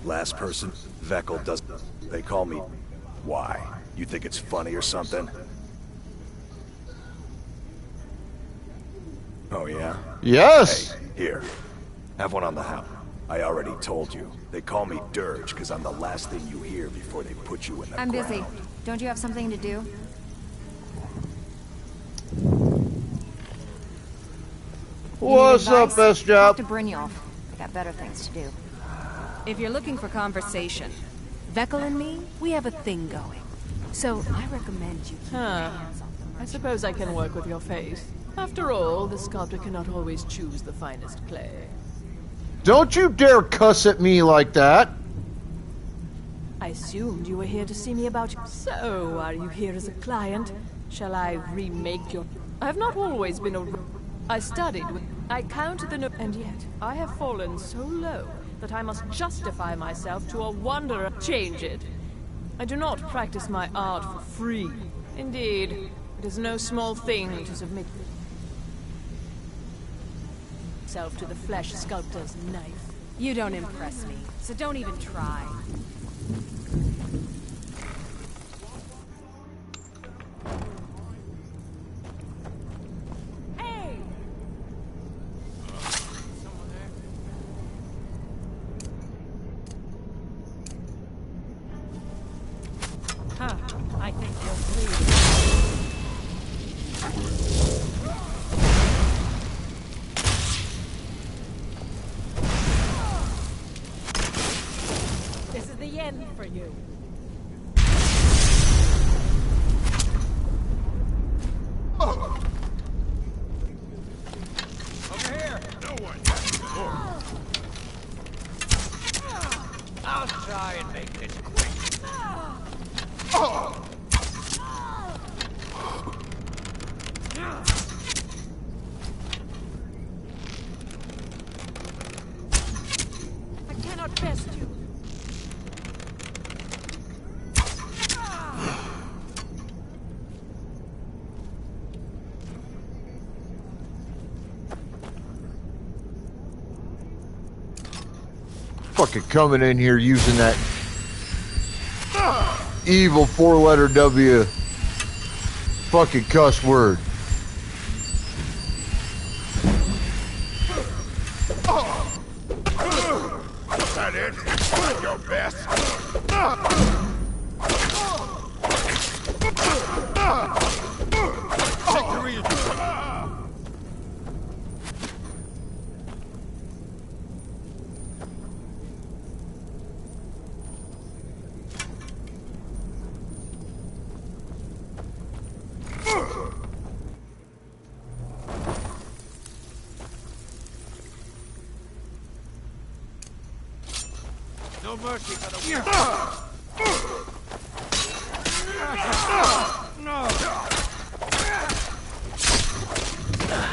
Last person, Vekel does. They call me. Why? You think it's funny or something? Oh, yeah? Yes! Hey, here. Have one on the house. I already told you. They call me Dirge because I'm the last thing you hear before they put you in the I'm ground. busy. Don't you have something to do? What's up, best job? Talk to Brynjolf. I got better things to do. If you're looking for conversation, Vekel and me, we have a thing going. So I recommend you keep your hands off the I suppose I can work with your face. After all, the sculptor cannot always choose the finest clay. Don't you dare cuss at me like that! I assumed you were here to see me about... So, are you here as a client? Shall I remake your... I have not always been a... I studied with... I counted the... And yet, I have fallen so low that I must justify myself to a wanderer. Change it. I do not practice my art for free. Indeed, it is no small thing to submit myself to the flesh sculptor's knife. You don't impress me, so don't even try. I think you'll bleed. This is the end for you. Over here! No one! I'll try and make this quick. I cannot best you. Fucking coming in here using that evil 4-letter W fucking cuss word. Is that it? Your best? Victory is... No mercy for the weak.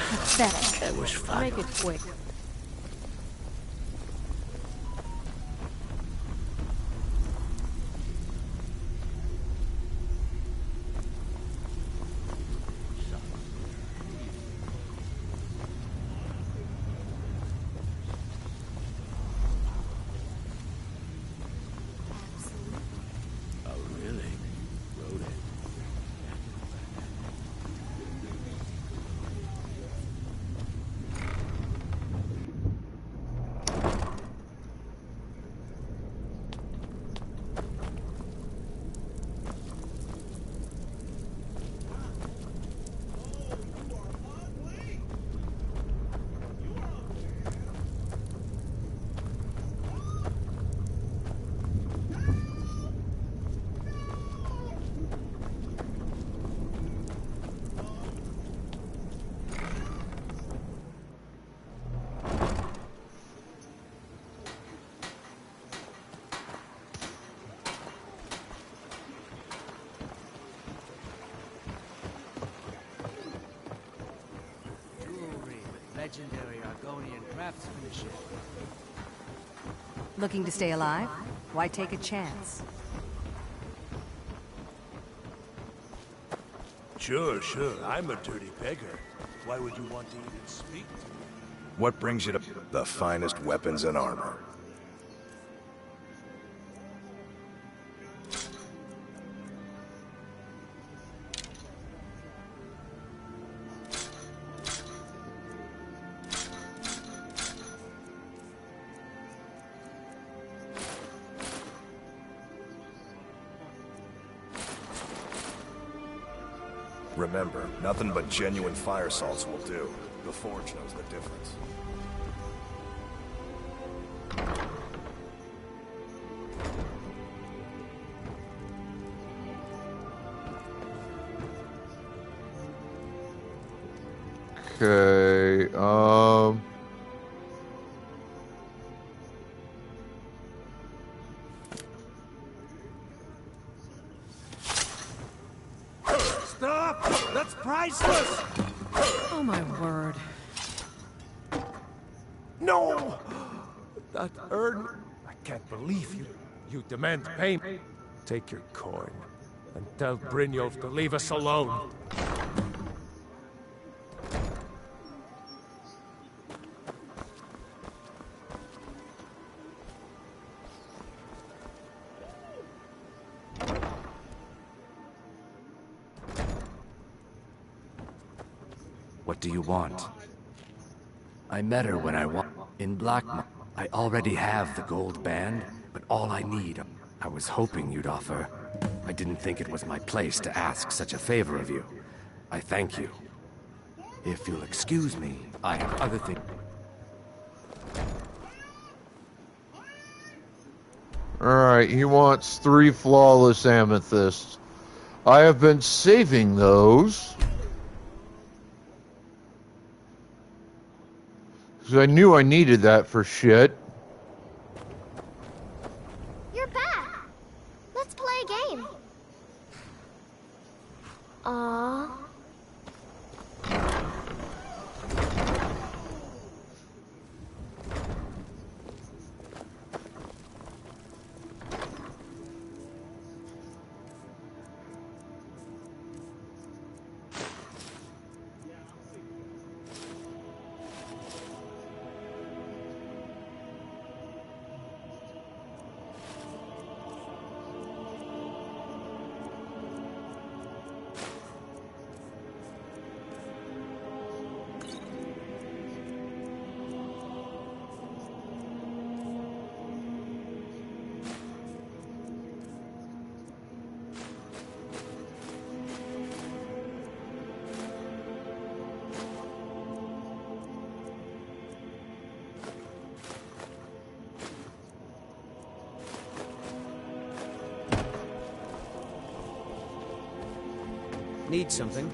Pathetic. That was fun. Make it quick. legendary Argonian craftsmanship. Looking to stay alive? Why take a chance? Sure. I'm a dirty beggar. Why would you want to even speak to me? What brings you to the finest weapons and armor? Remember, nothing but genuine fire salts will do. The Forge knows the difference. Okay, Stop! That's priceless! Oh my word. No! That urn... I can't believe you. You demand payment. Take your coin and tell Brynjolf to leave us alone. What do you want? I met her when I in Blackmoor. I already have the gold band, but all I need... I was hoping you'd offer. I didn't think it was my place to ask such a favor of you. I thank you. If you'll excuse me, I have other things... alright, he wants 3 flawless amethysts. I have been saving those. Because I knew I needed that for shit. You're back. Let's play a game. Aww. Need something?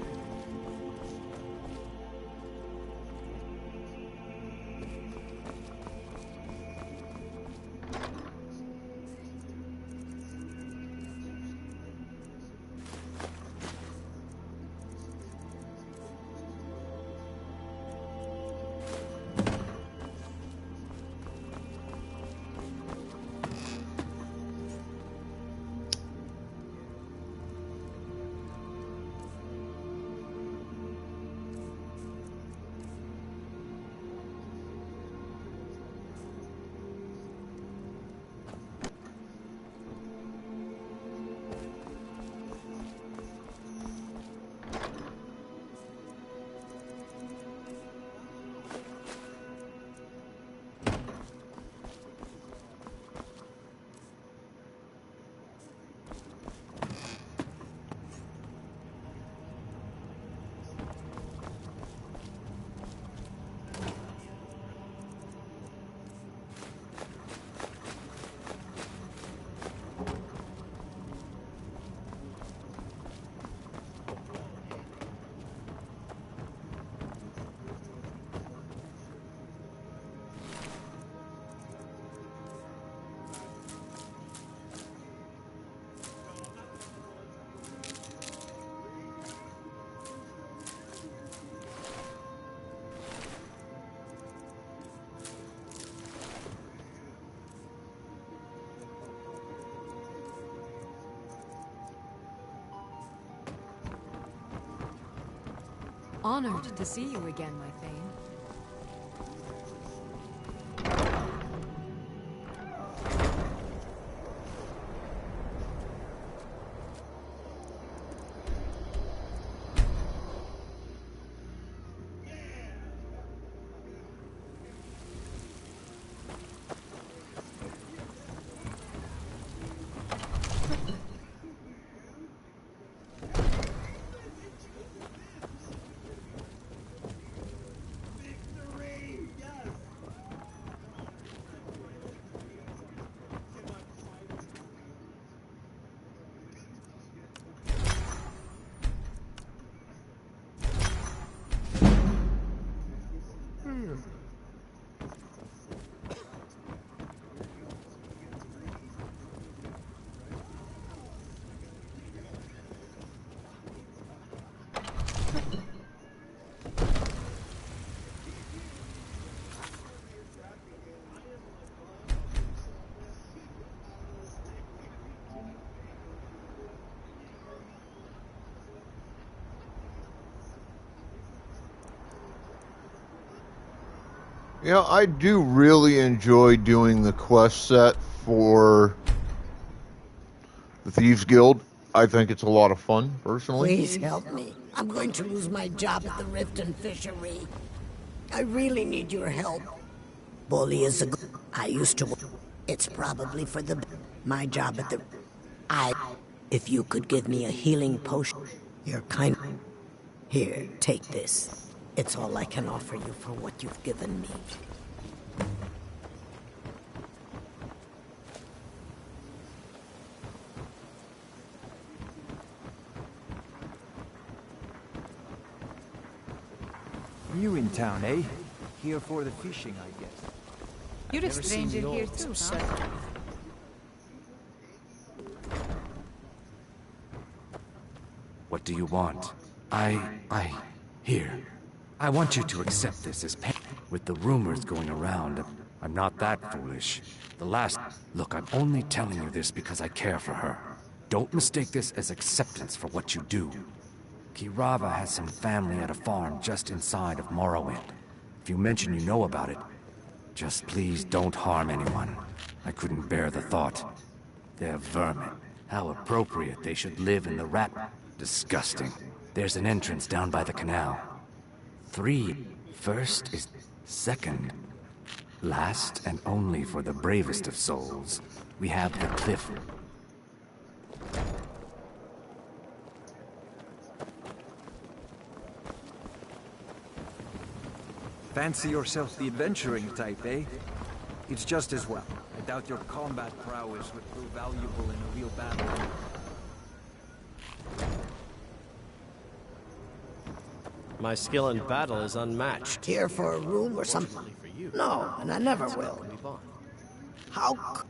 Honored to see you again, my Thane. Yeah, I do really enjoy doing the quest set for the Thieves Guild. I think it's a lot of fun, personally. Please help me. I'm going to lose my job at the Riften Fishery. I really need your help. Bully is a good... I used to... It's probably for the... My job at the... If you could give me a healing potion, you're kind... Here, take this. It's all I can offer you for what you've given me. New in town, eh? Here for the fishing, I guess. You're a stranger here too, huh? What do you want? Here. I want you to accept this as payment. With the rumors going around, I'm not that foolish. Look, I'm only telling you this because I care for her. Don't mistake this as acceptance for what you do. Kirava has some family at a farm just inside of Morrowind. If you mention you know about it, just please don't harm anyone. I couldn't bear the thought. They're vermin. How appropriate they should live in the rat... Disgusting. There's an entrance down by the canal. 3. First is second. Last and only for the bravest of souls. We have the cliff. Fancy yourself the adventuring type, eh? It's just as well. I doubt your combat prowess would prove valuable in a real battle. My skill in battle is unmatched. Here for a room or something? No, and I never will. How?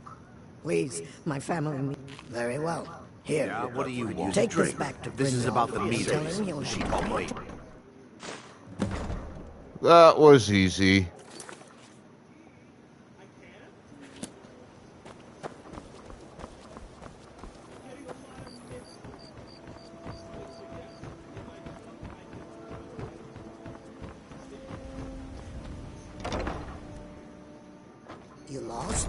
Please, my family. Very well. Here. Yeah, what do you want? Take this back to Brynjolf. This is about the meat. Tell him he'll She told me. That was easy. You lost?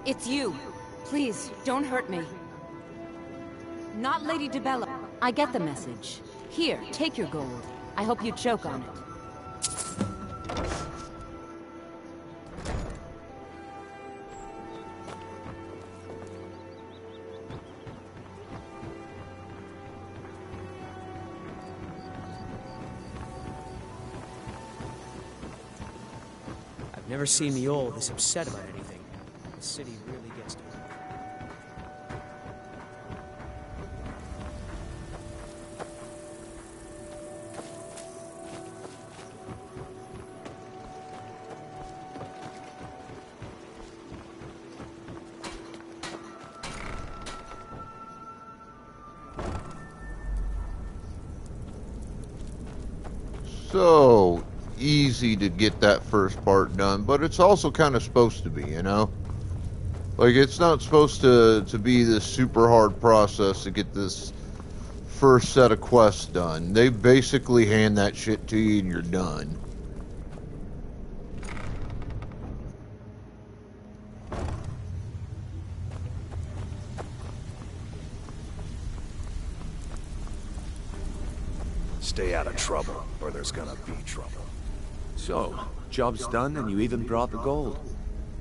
It's you. Please, don't hurt me. Not Lady DeBella. I get the message. Here, take your gold. I hope you choke on it. I've never seen Mjolnir this upset about anything. The city really gets to him. so easy to get that first part done, but it's also kind of supposed to be, you know? Like, it's not supposed to be this super hard process to get this first set of quests done. They basically hand that shit to you and you're done. Stay out of trouble, or there's gonna be trouble. So, job's done and you even brought the gold.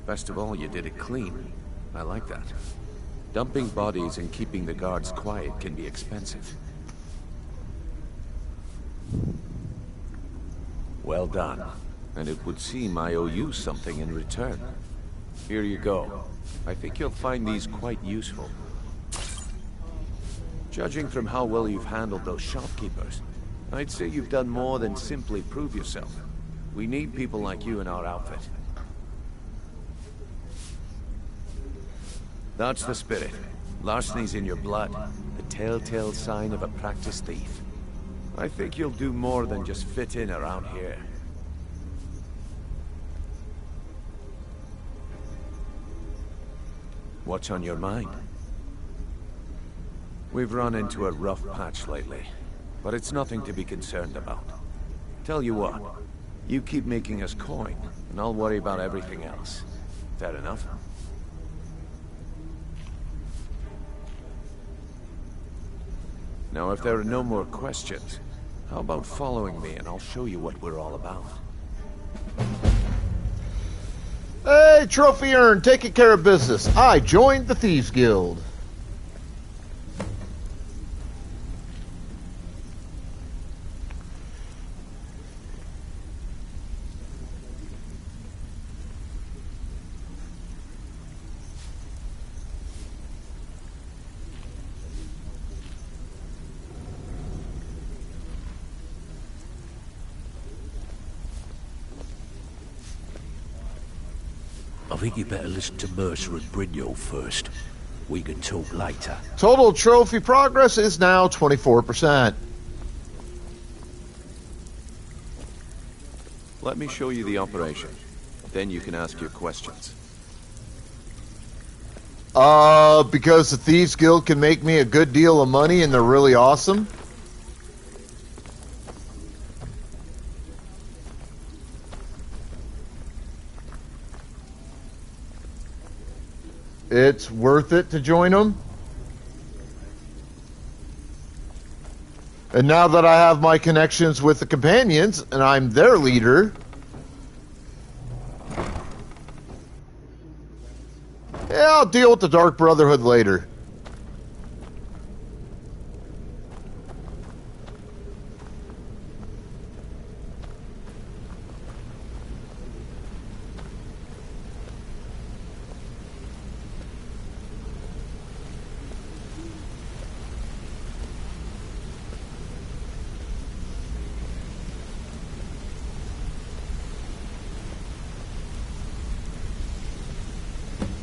Best of all, you did it clean. I like that. Dumping bodies and keeping the guards quiet can be expensive. Well done. And it would seem I owe you something in return. Here you go. I think you'll find these quite useful. Judging from how well you've handled those shopkeepers, I'd say you've done more than simply prove yourself. We need people like you in our outfit. That's the spirit. Larceny's in your blood. The telltale sign of a practiced thief. I think you'll do more than just fit in around here. What's on your mind? We've run into a rough patch lately, but it's nothing to be concerned about. Tell you what, you keep making us coin, and I'll worry about everything else. Fair enough? Now, if there are no more questions, how about following me and I'll show you what we're all about. Hey, trophy earned, taking care of business. I joined the Thieves Guild. I think you better listen to Mercer and Brynjolf first. We can talk later. Total trophy progress is now 24%. Let me show you the operation. Then you can ask your questions. Because the Thieves Guild can make me a good deal of money and they're really awesome? It's worth it to join them. And now that I have my connections with the companions and I'm their leader, yeah, I'll deal with the Dark Brotherhood later.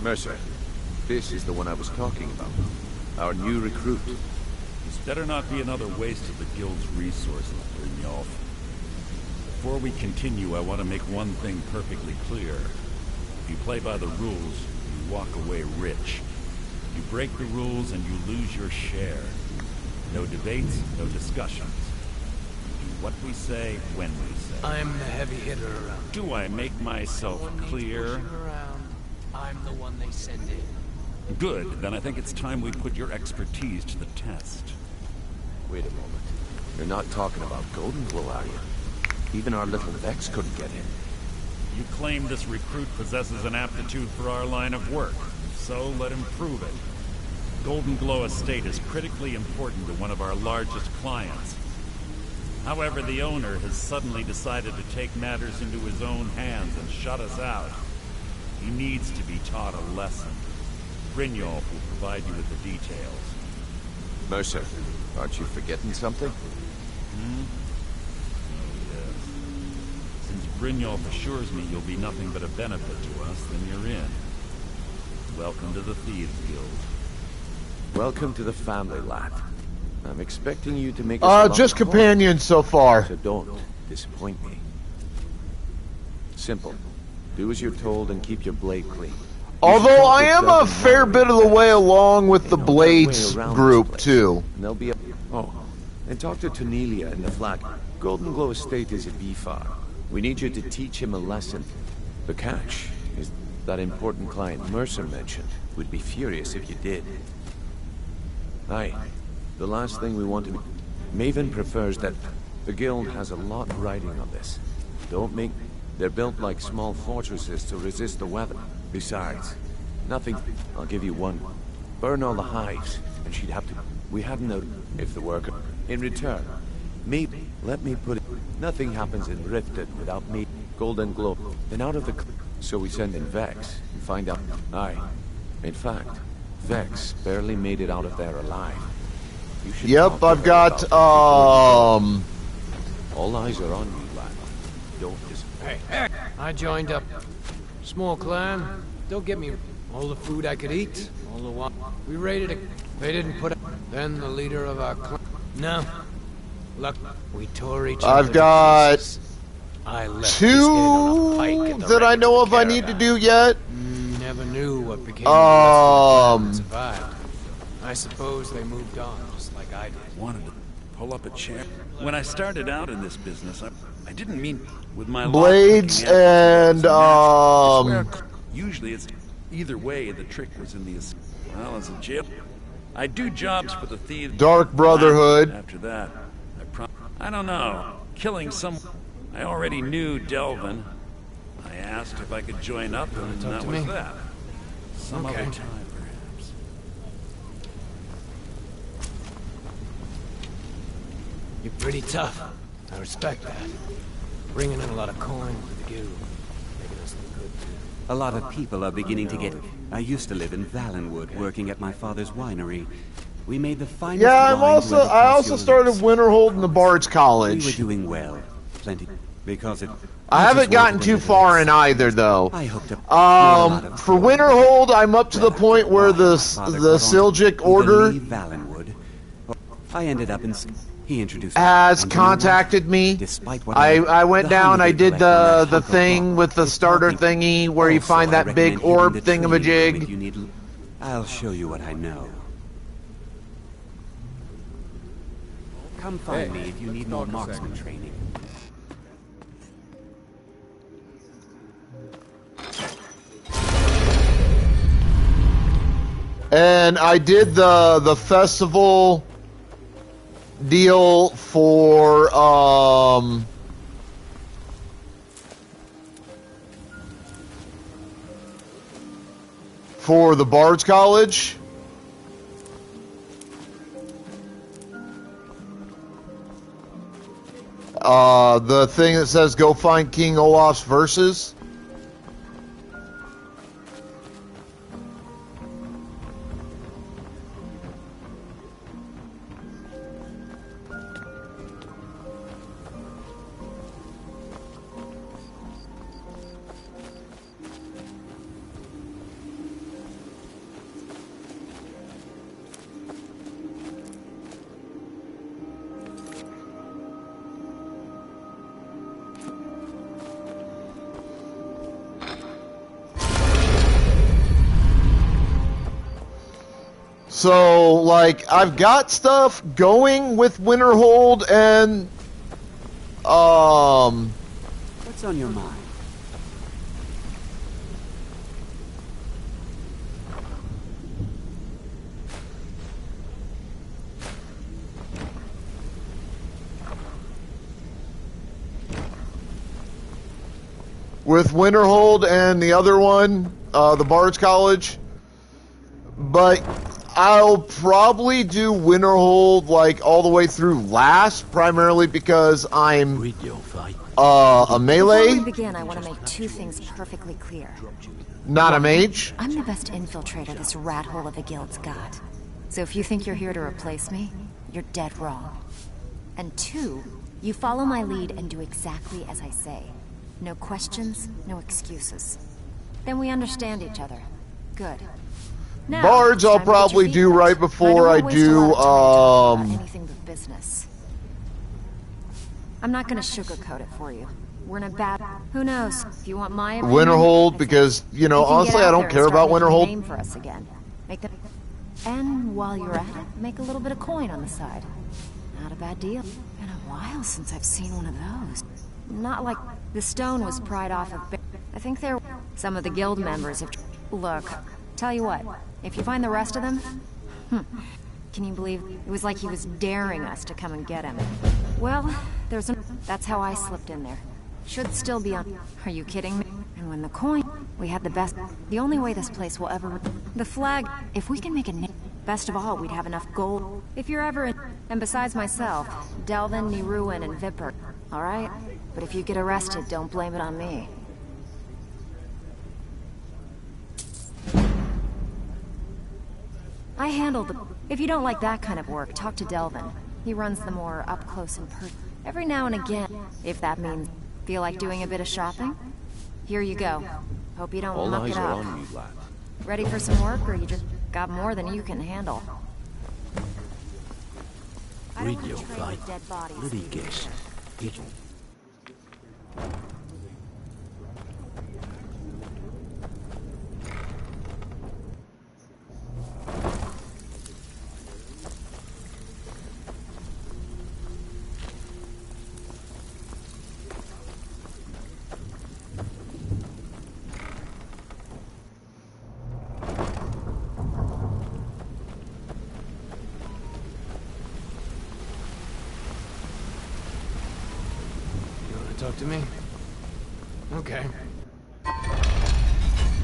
Mercer, this is the one I was talking about. Our new recruit. This better not be another waste of the Guild's resources, Brynjolf. Before we continue, I want to make one thing perfectly clear. If you play by the rules, you walk away rich. You break the rules and you lose your share. No debates, no discussions. We do what we say, when we say. I'm the heavy hitter around. Do I make myself clear? I'm the one they send in. Good. Then I think it's time we put your expertise to the test. Wait a moment. You're not talking about Golden Glow, are you? Even our little Vex couldn't get in. You claim this recruit possesses an aptitude for our line of work. So let him prove it. Golden Glow Estate is critically important to one of our largest clients. However, the owner has suddenly decided to take matters into his own hands and shut us out. He needs to be taught a lesson. Brynjolf will provide you with the details. Mercer, aren't you forgetting something? Hmm? Oh, yes. Since Brynjolf assures me you'll be nothing but a benefit to us, then you're in. Welcome to the Thieves Guild. Welcome to the family, lad. I'm expecting you to make us just companions so far. So don't. disappoint me. Simple. Do as you're told and keep your blade clean. Although I am a fair bit of the way along with the Blades group, too. And they'll be oh, and talk to Cornelia in the flag. Golden Glow Estate is a BFAR. We need you to teach him a lesson. The catch is that important client Mercer mentioned. Would be furious if you did. Aye. The last thing we want to be... Maven prefers that the guild has a lot riding on this. Don't make... They're built like small fortresses to resist the weather. Besides, nothing... I'll give you one. Burn all the hives, and she'd have to... We have no... If the worker... In return, maybe, let me put it... Nothing happens in Riften without me. Golden Glow. Then out of the... So we send in Vex, and find out... Aye. In fact, Vex barely made it out of there alive. You should Yep, I've got, All eyes are on you, lad. Don't disappoint. Hey, I joined up. Small clan. Don't get me all the food I could eat, all the while. We raided it. They didn't put up. Then the leader of our clan. No. Look, we tore each other. I've got I left 2 that I know of I need to do yet. Never knew what became of the survived. I suppose they moved on, just like I did. Wanted to pull up a chair. When I started out in this business, I didn't mean with my Blades and usually it's either way. The trick was in the well as a jail. I do jobs for the thieves. Dark Brotherhood. After that, I don't know. Killing someone. I already knew Delvin. I asked if I could join up, and that was that. Some other time, perhaps. You're pretty tough. I respect that. Bringing in a lot of coin for the guild. Making us look good, too. A lot of people are beginning to get... I used to live in Valenwood, working at my father's winery. We made the finest Yeah, I wine also started Winterhold in the Bard's College. We were doing well. Plenty. Because it... I haven't gotten too far in either, though. I hooked up for Winterhold, I'm up to the point where the Silgic Order Valenwood. I ended up in... He introduced has contacted me. Despite what I went down, I did the thing with the starter thingy where you find that big orb thingamajig. I'll show you what I know. Come find me if you need more marksman training. And I did the festival deal for the Bard's College. The thing that says go find King Olaf's verses. So, like, I've got stuff going with Winterhold and, What's on your mind? with Winterhold and the other one, the Bard's College, but I'll probably do Winterhold like all the way through last, primarily because I'm a melee. Before we begin, I want to make 2 things perfectly clear. Not a mage. I'm the best infiltrator this rat hole of a guild's got. So if you think you're here to replace me, you're dead wrong. And 2, you follow my lead and do exactly as I say. No questions, no excuses. Then we understand each other. Good. Now, Bards I'll probably do right before I do anything but business. I'm not gonna sugarcoat it for you. We're in a bad... Who knows? If you want my opinion... Winterhold, because, you know, honestly, I don't care about Winterhold. Name for us again. Make them... And while you're at it, make a little bit of coin on the side. Not a bad deal. Been a while since I've seen one of those. Not like... The stone was pried off of... I think there... Some of the guild members have... Look, tell you what. If you find the rest of them... Can you believe... It was like he was daring us to come and get him. Well, there's a... That's how I slipped in there. Should still be on... Are you kidding me? And when the coin... We had the best... The only way this place will ever... The flag... If we can make a name... Best of all, we'd have enough gold. If you're ever in... And besides myself, Delvin, Niruin, and Vipper. Alright? But if you get arrested, don't blame it on me. I handle the... If you don't like that kind of work, talk to Delvin. He runs the more up-close and personal. Every now and again, if that means... Feel like doing a bit of shopping? Here you go. Hope you don't All muck eyes it are up. on you, lad. Ready for some work, or you just got more than you can handle? Read your fight. Bloody guess. It... Talk to me? Okay.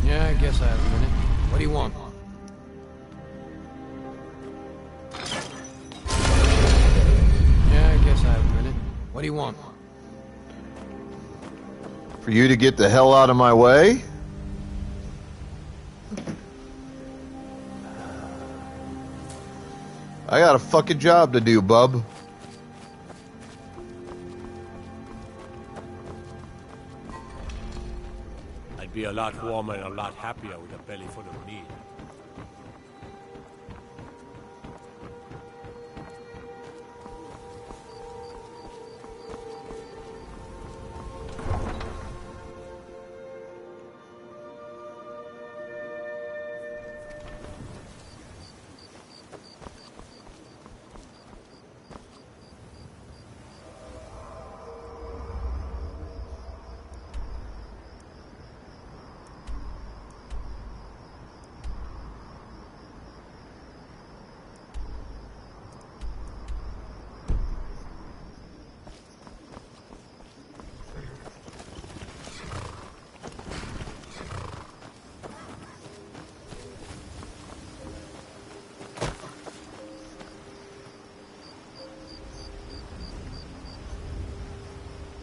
Yeah, I guess I have a minute. What do you want? Yeah, I guess I have a minute. What do you want? For you to get the hell out of my way? I got a fucking job to do, bub. Be a lot warmer and a lot happier with a belly full of meat.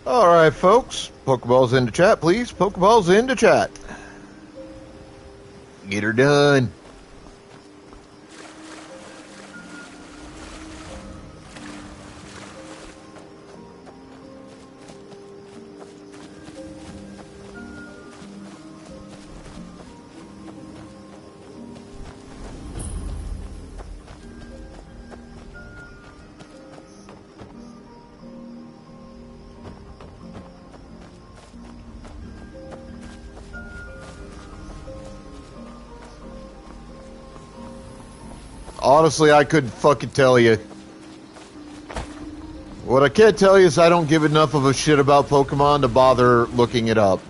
Alright, folks. Pokeballs into chat, please. Pokeballs into chat. Get her done. Honestly, I couldn't fucking tell you. What I can tell you is I don't give enough of a shit about Pokemon to bother looking it up.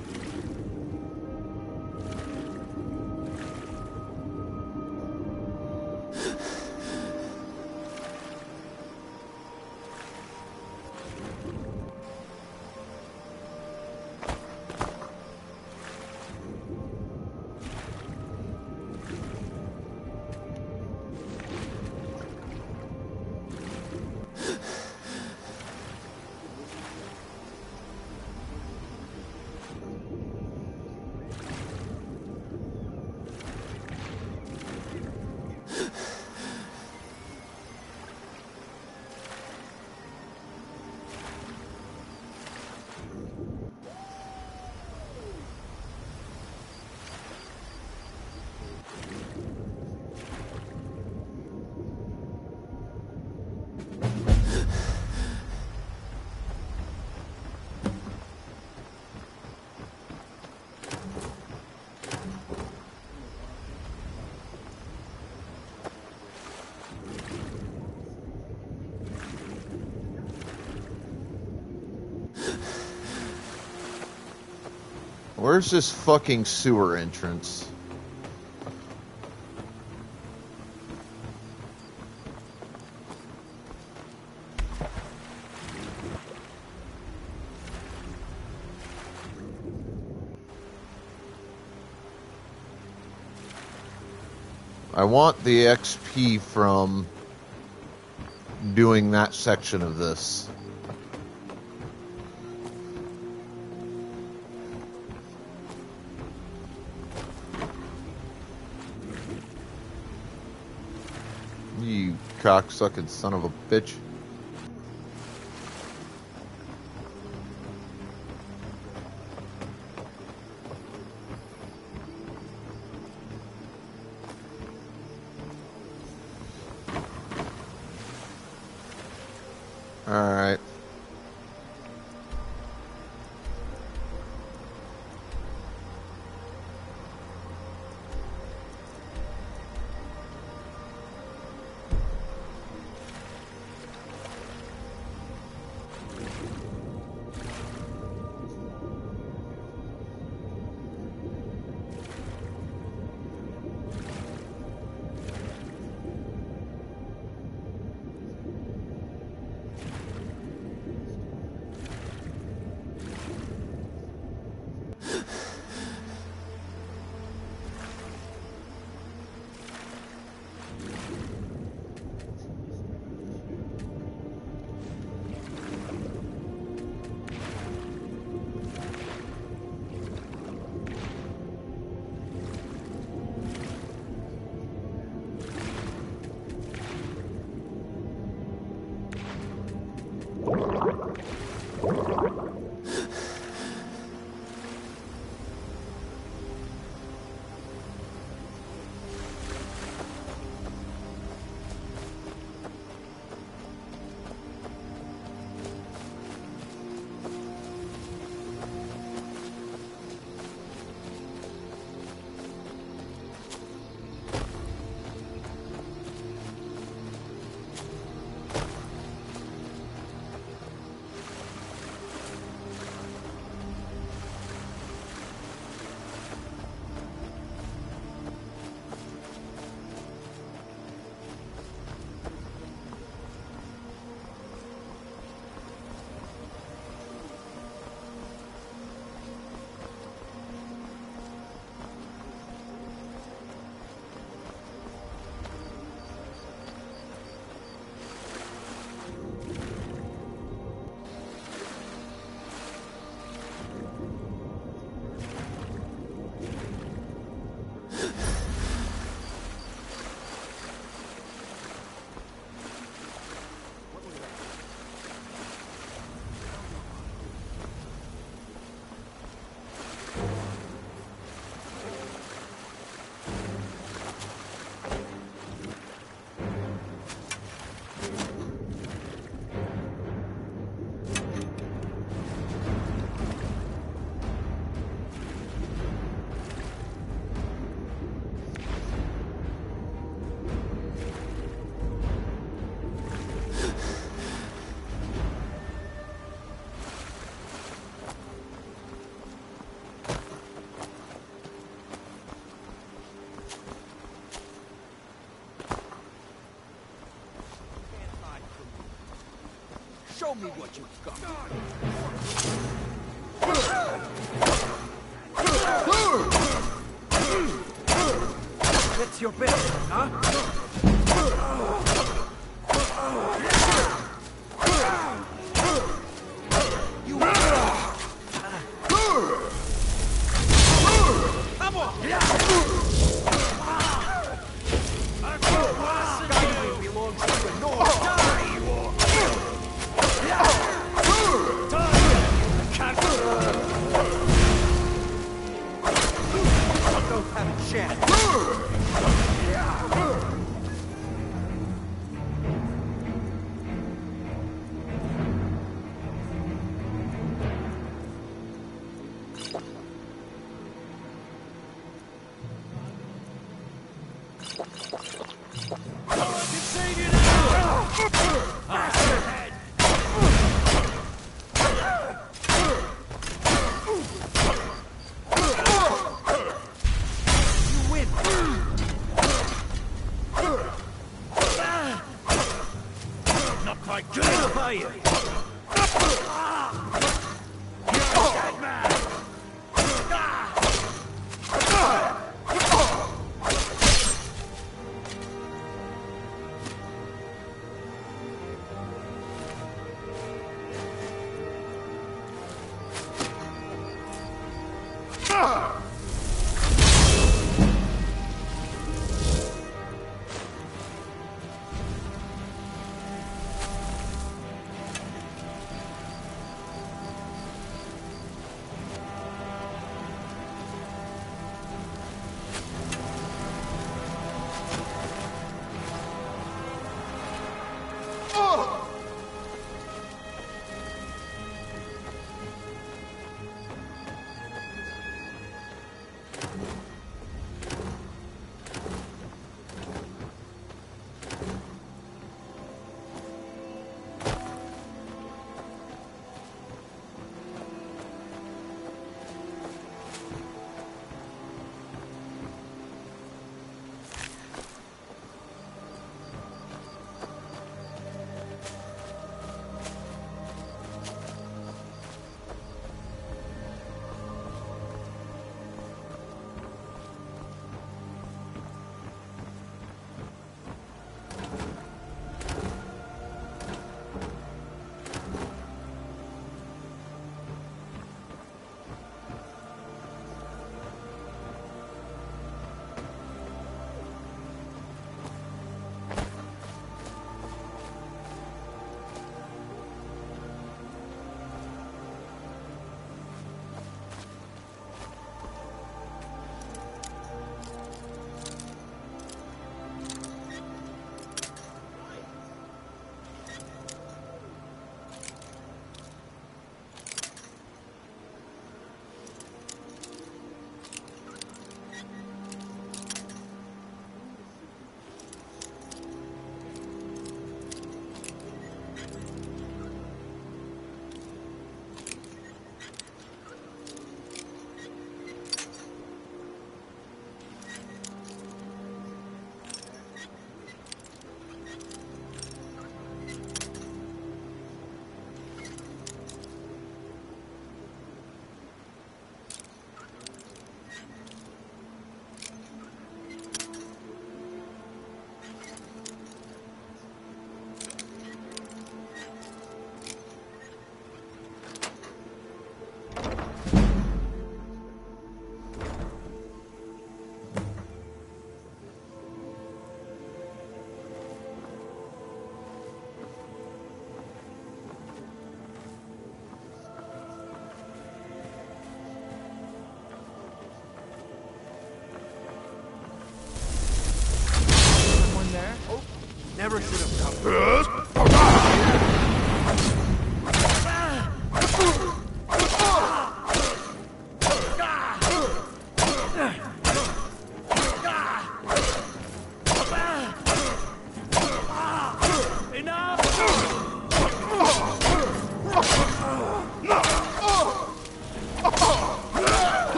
Where's this fucking sewer entrance? I want the XP from doing that section of this. You cocksucking son of a bitch. Alright. Show me what you've got. That's your best, huh?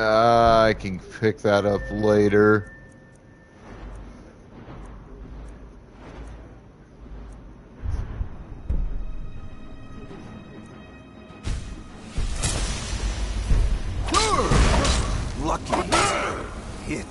I can pick that up later. Lucky hit.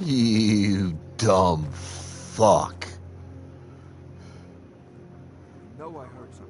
You dumb fuck. No, I heard something.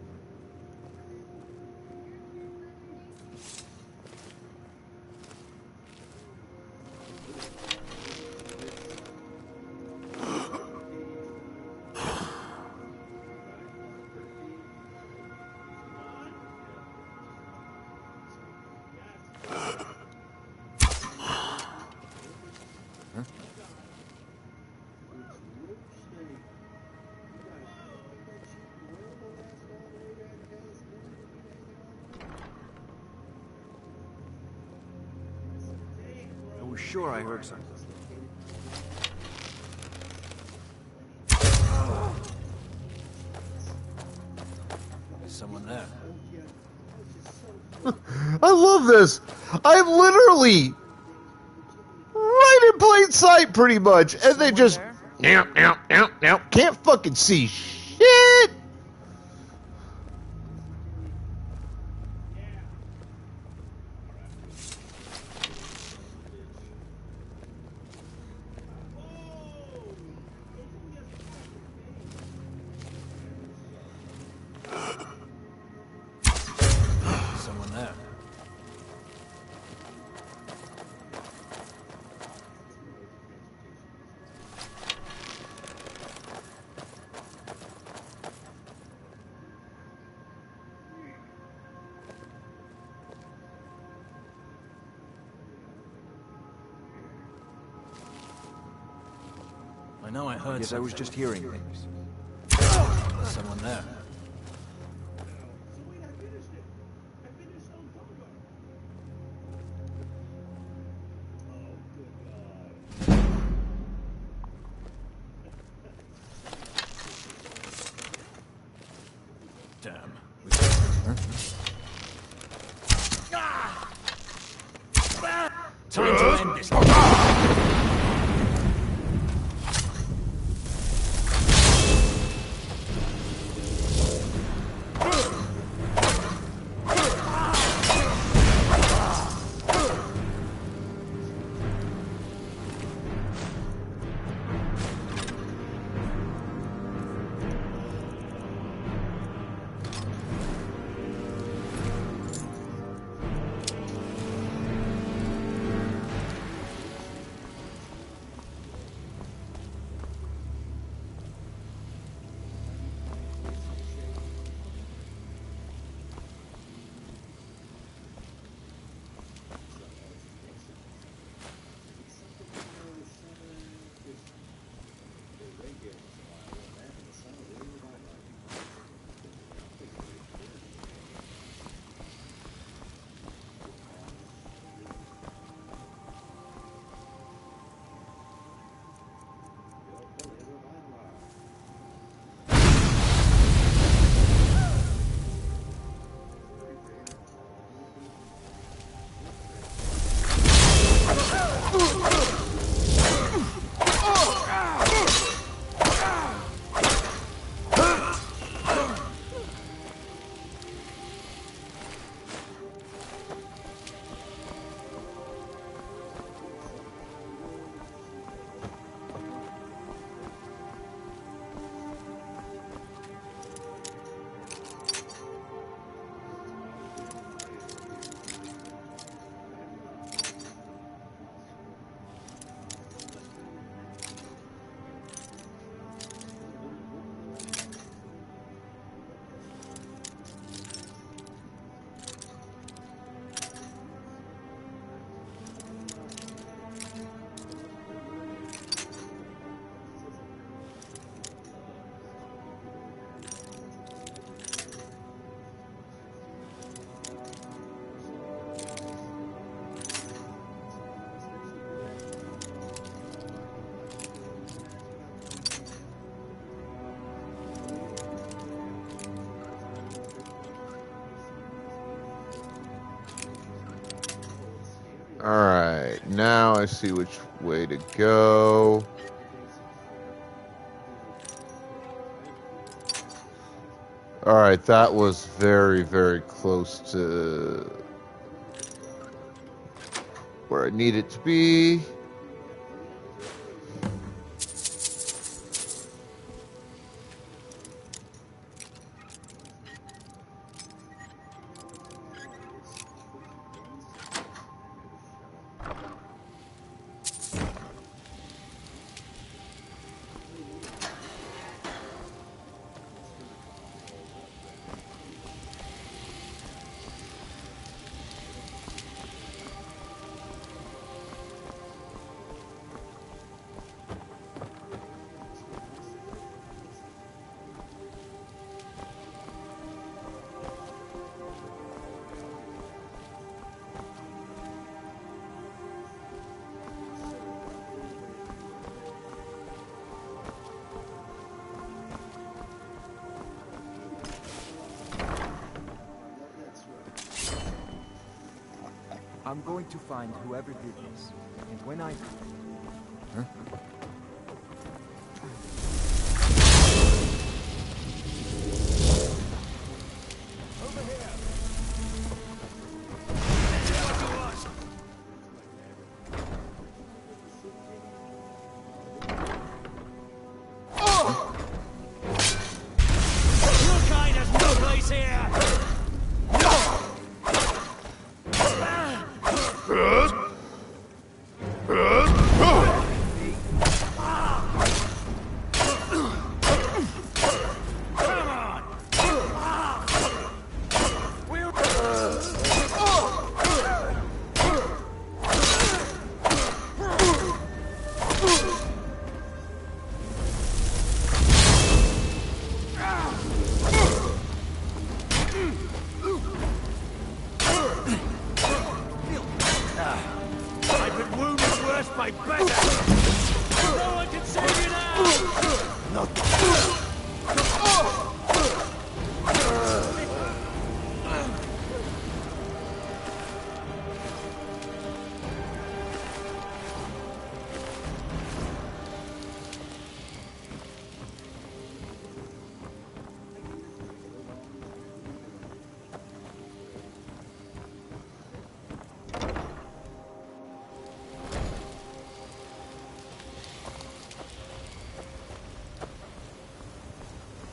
I was sure I heard something. Someone there. I love this. I'm literally right in plain sight, pretty much, and they just can't fucking see shit. Someone there. I know I heard Yes, I was just hearing things. someone there. Damn. Time to end this. Alright, now I see which way to go. Alright, that was very, very close to where I need it to be. I'm going to find whoever did this, and when I... Huh?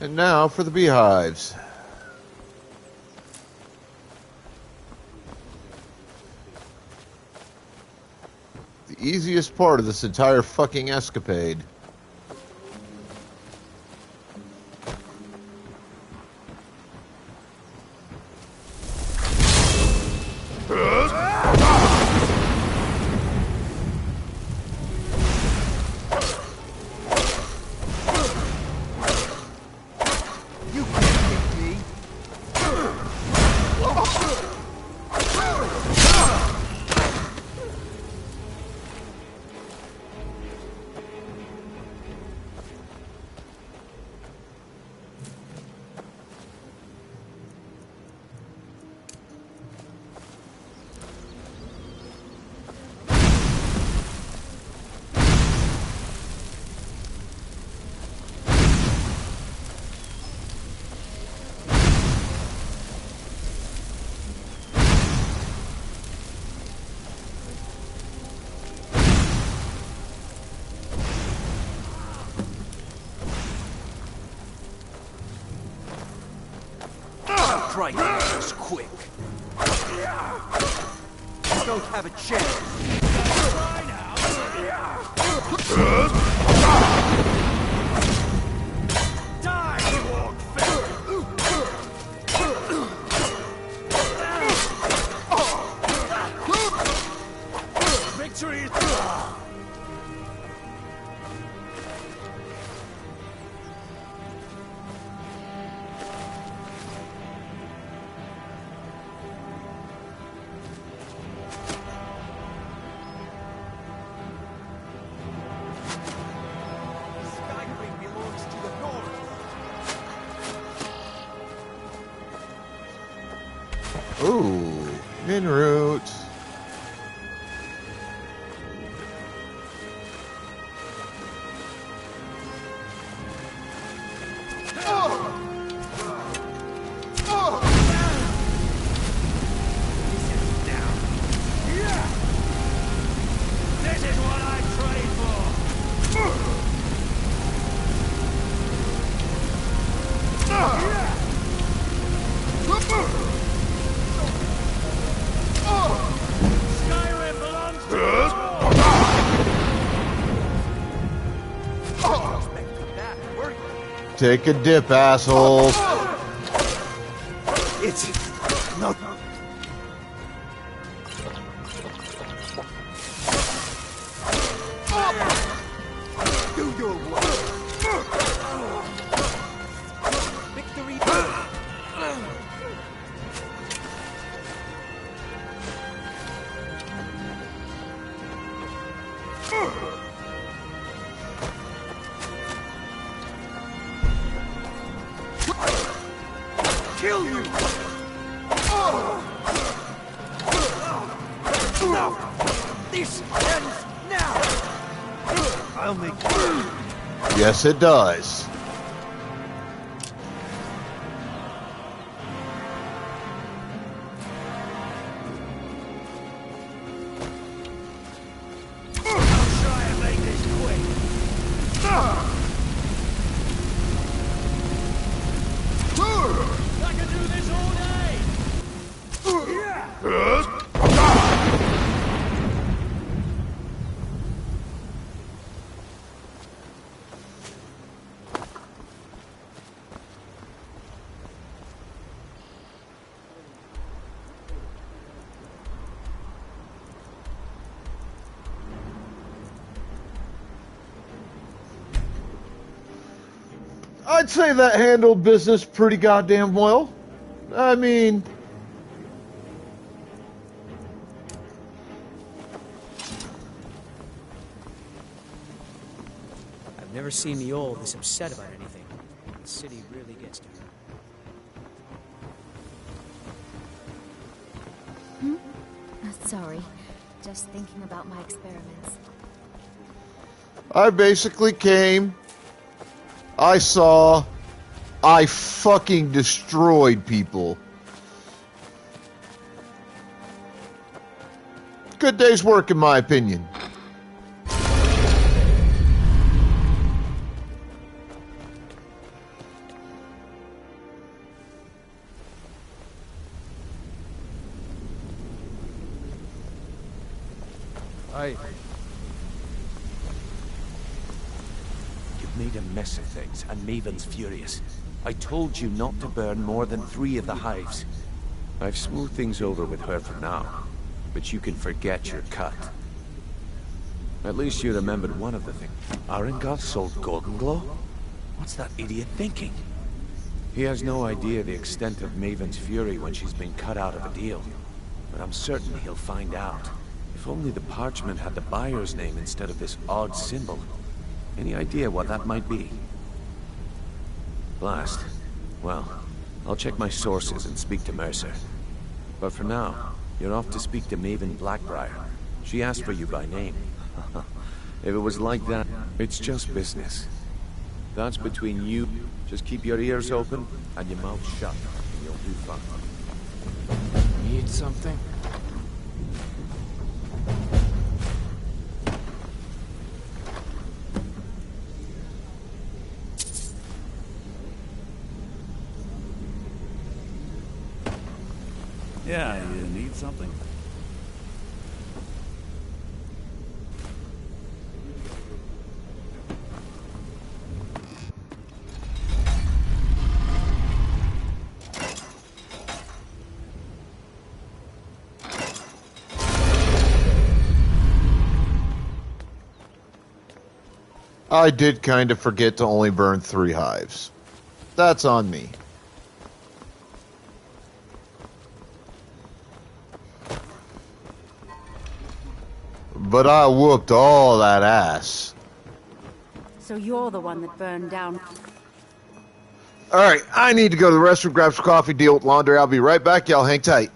And now for the beehives. The easiest part of this entire fucking escapade. Right, just quick. You don't have a chance. Die, you orc Victory is... Ooh, en route. Skyrim belongs to Take a dip, assholes. It's not. Do your work. Victory. Kill you! No! This ends now! I'll make you. Yes, it does. try and make this quick. I can do this all I'd say that handled business pretty goddamn well. I mean... I've never seen the old this upset about anything. The city really gets to her. Sorry. Just thinking about my experiments. I basically came, I saw, I fucking destroyed people. Good day's work in my opinion. You've made a mess of things, and Maven's furious. I told you not to burn more than 3 of the hives. I've smoothed things over with her for now, but you can forget your cut. At least you remembered one of the things. Arengoth sold Golden Glow? What's that idiot thinking? He has no idea the extent of Maven's fury when she's been cut out of a deal. But I'm certain he'll find out. If only the parchment had the buyer's name instead of this odd symbol. Any idea what that might be? Blast. Well, I'll check my sources and speak to Mercer. But for now, you're off to speak to Maven Blackbriar. She asked for you by name. If it was like that, it's just business. That's between you. Just keep your ears open and your mouth shut, and you'll do fine. Need something? Yeah, you need something. I did kind of forget to only burn 3 hives. That's on me. But I whooped all that ass. So you're the one that burned down... Alright, I need to go to the restroom, grab some coffee, deal with laundry. I'll be right back. Y'all hang tight.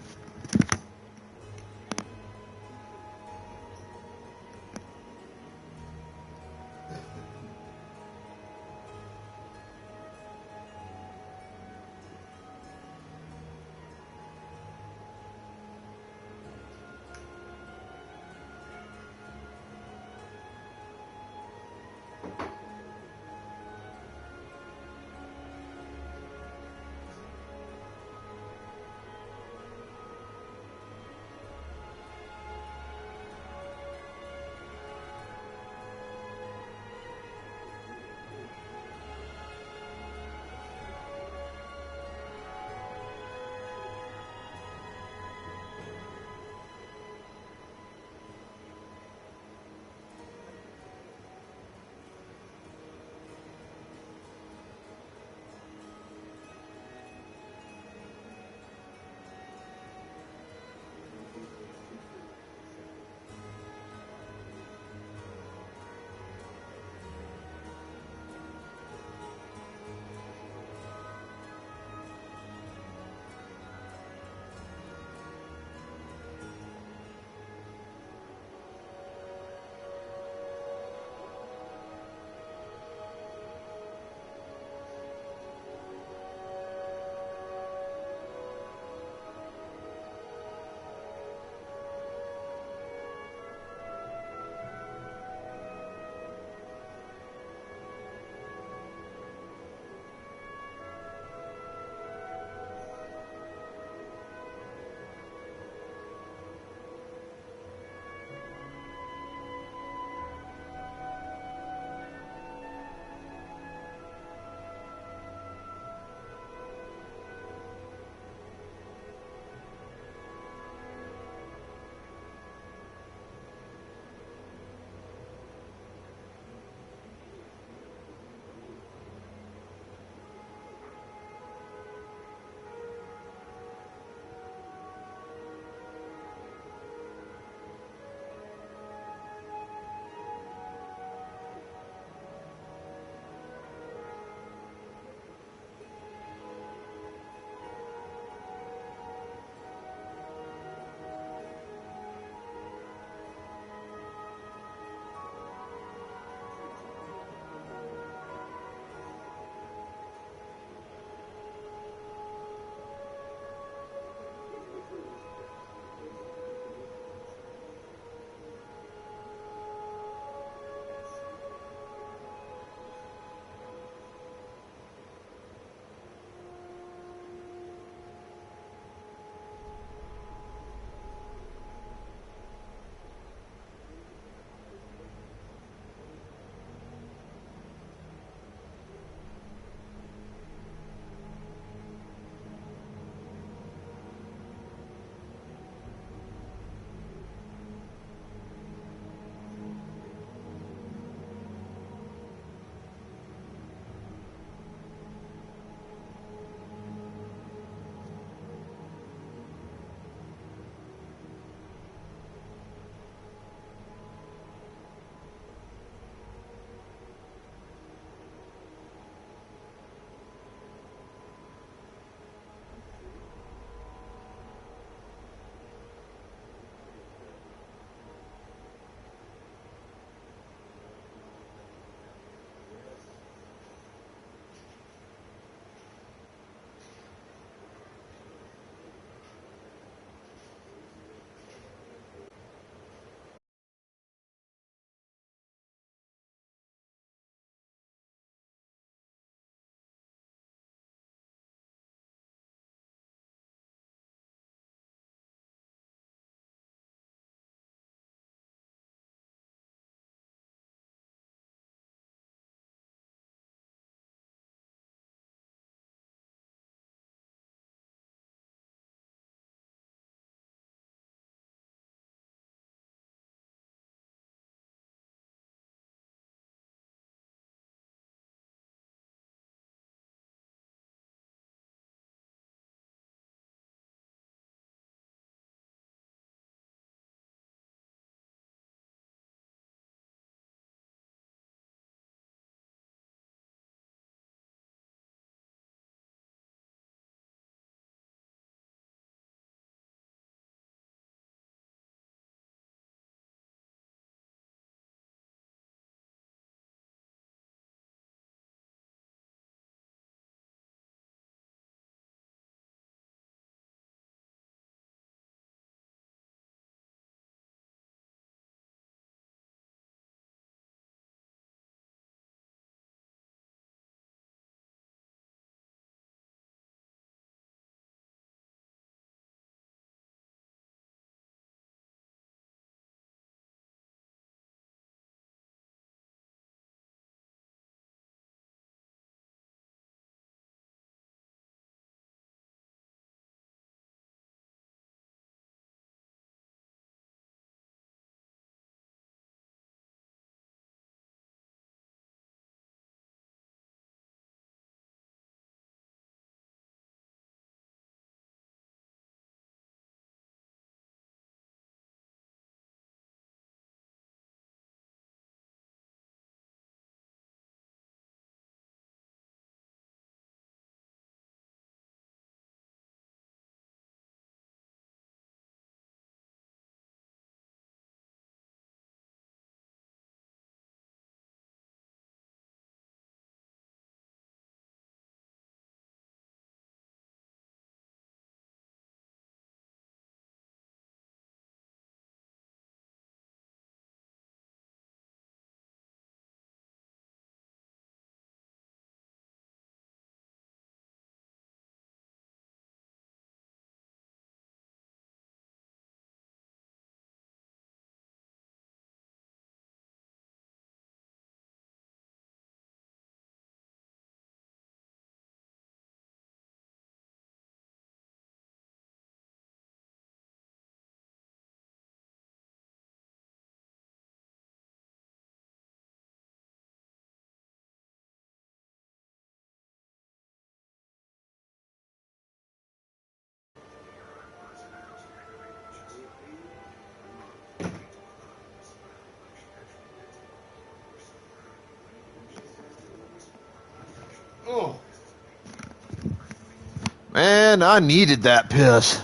Man, I needed that piss.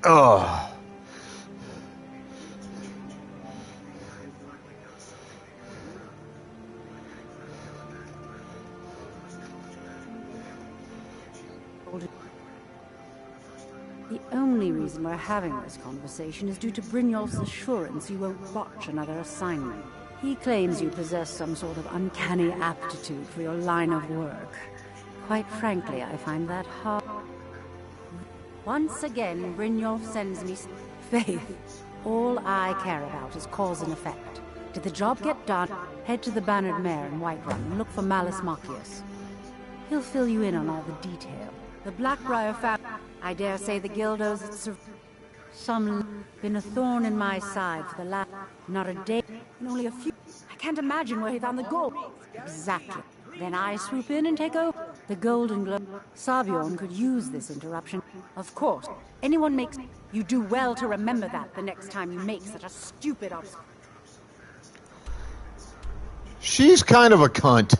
Oh. The only reason we're having this conversation is due to Brynjolf's assurance you won't botch another assignment. He claims you possess some sort of uncanny aptitude for your line of work. Quite frankly, I find that hard. Once again, Brynjolf sends me faith. All I care about is cause and effect. Did the job get done? Head to the Bannered Mare in Whiterun and look for Malus Machius. He'll fill you in on all the detail. The Blackbriar family. I dare say the Gildos some been a thorn in my side for the last not a day and only a few. I can't imagine where he found the gold. Exactly. Then I swoop in and take over. The Golden Glow. Sabjorn could use this interruption. Of course. Anyone makes you do well to remember that the next time you make such a stupid obstacle. She's kind of a cunt.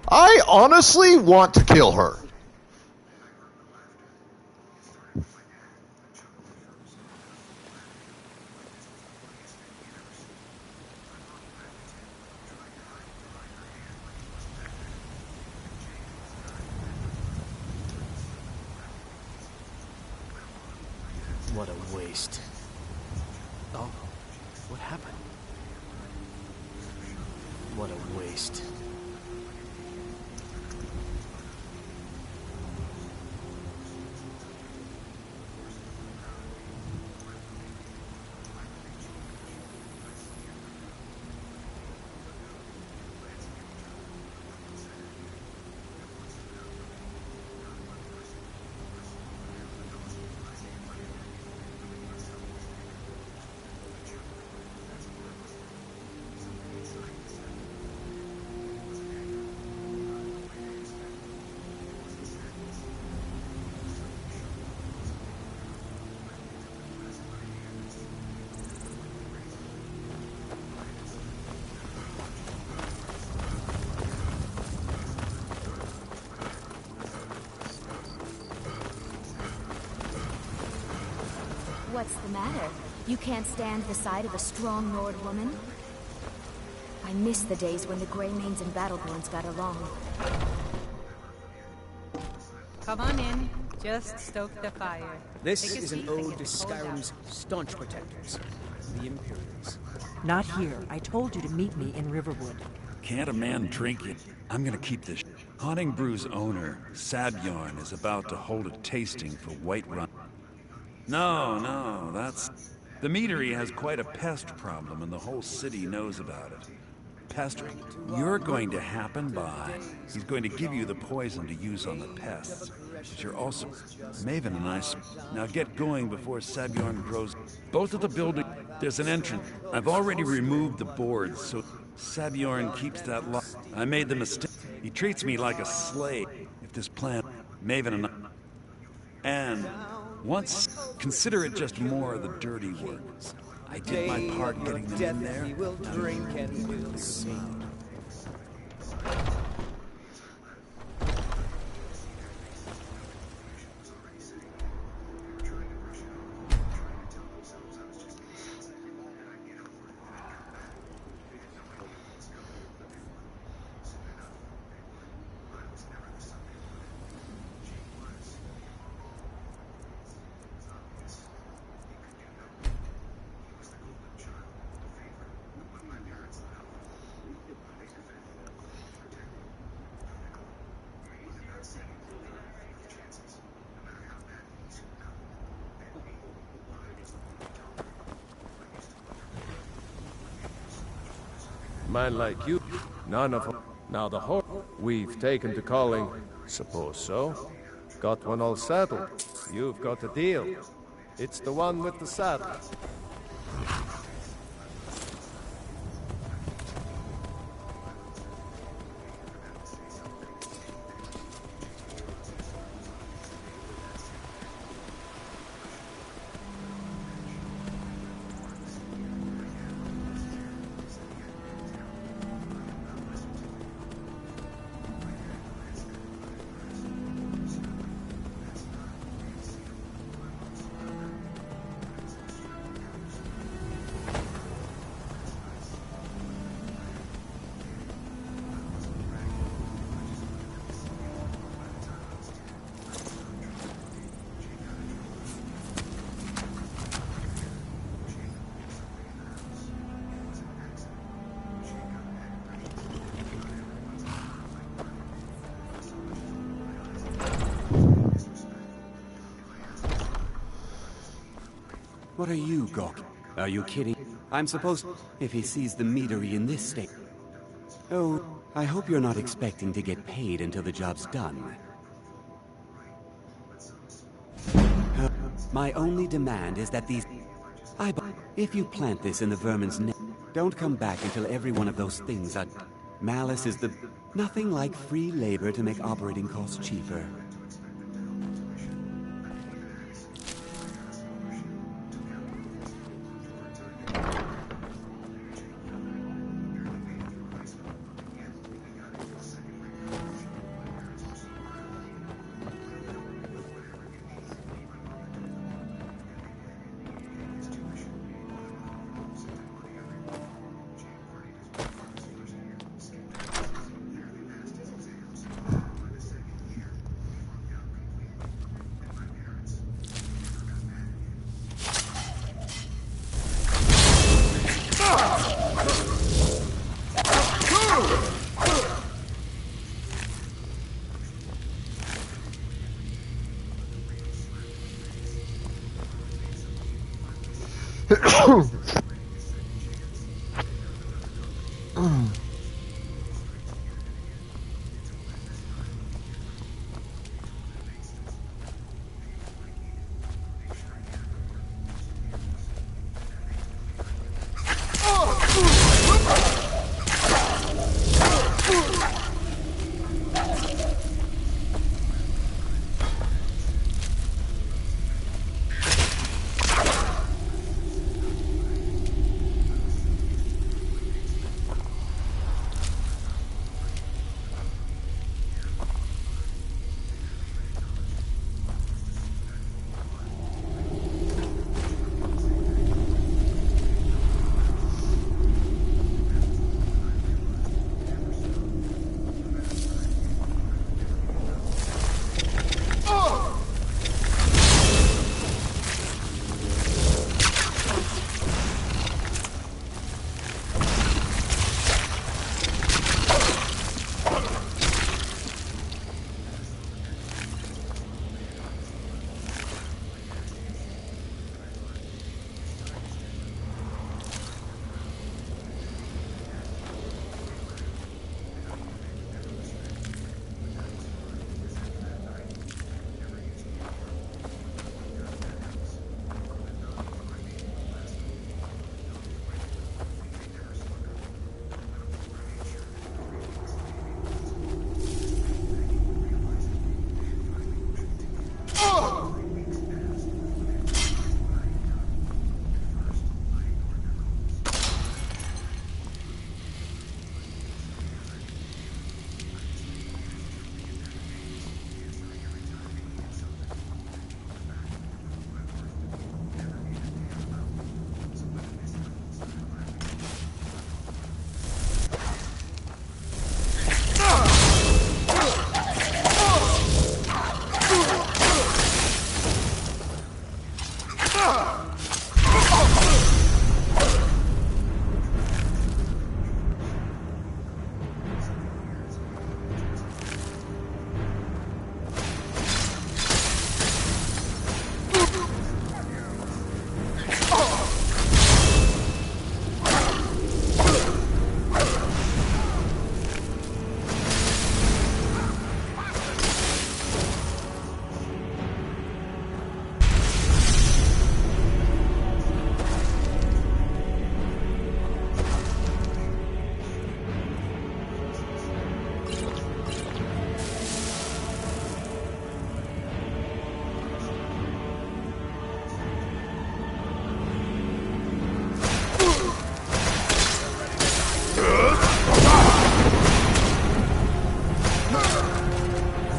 I honestly want to kill her. What a waste. Oh, what happened? What a waste. What's the matter? You can't stand the sight of a strong Nord woman? I miss the days when the Greymanes and Battleborns got along. Come on in. Just stoke the fire. This Take a is an seat ode and to get cooled down. Skyrim's staunch protectors, the Imperials. Not here. I told you to meet me in Riverwood. Can't a man drink it? I'm gonna keep this. Haunting Brew's owner, Sabjorn, is about to hold a tasting for Whiterun. No, that's... The meadery has quite a pest problem and the whole city knows about it. Pest, you're going to happen by. He's going to give you the poison to use on the pests. But you're also... Maven and I... Now get going before Sabjorn grows... Both of the buildings... There's an entrance. I've already removed the boards, so Sabjorn keeps that lock. I made the mistake. He treats me like a slave. If this plan... Maven and I... And... Once, consider it just more of the dirty work. I did my part getting them in there. He will drink and will see. Man like you, none of them. Now the whole we've taken to calling. Suppose so. Got one all settled. You've got a deal. It's the one with the saddle. What are you, Gawk? Are you kidding? I'm supposed... If he sees the meadery in this state... Oh, I hope you're not expecting to get paid until the job's done. My only demand is that these... If you plant this in the vermin's neck, don't come back until every one of those things are... Malice is the... Nothing like free labor to make operating costs cheaper.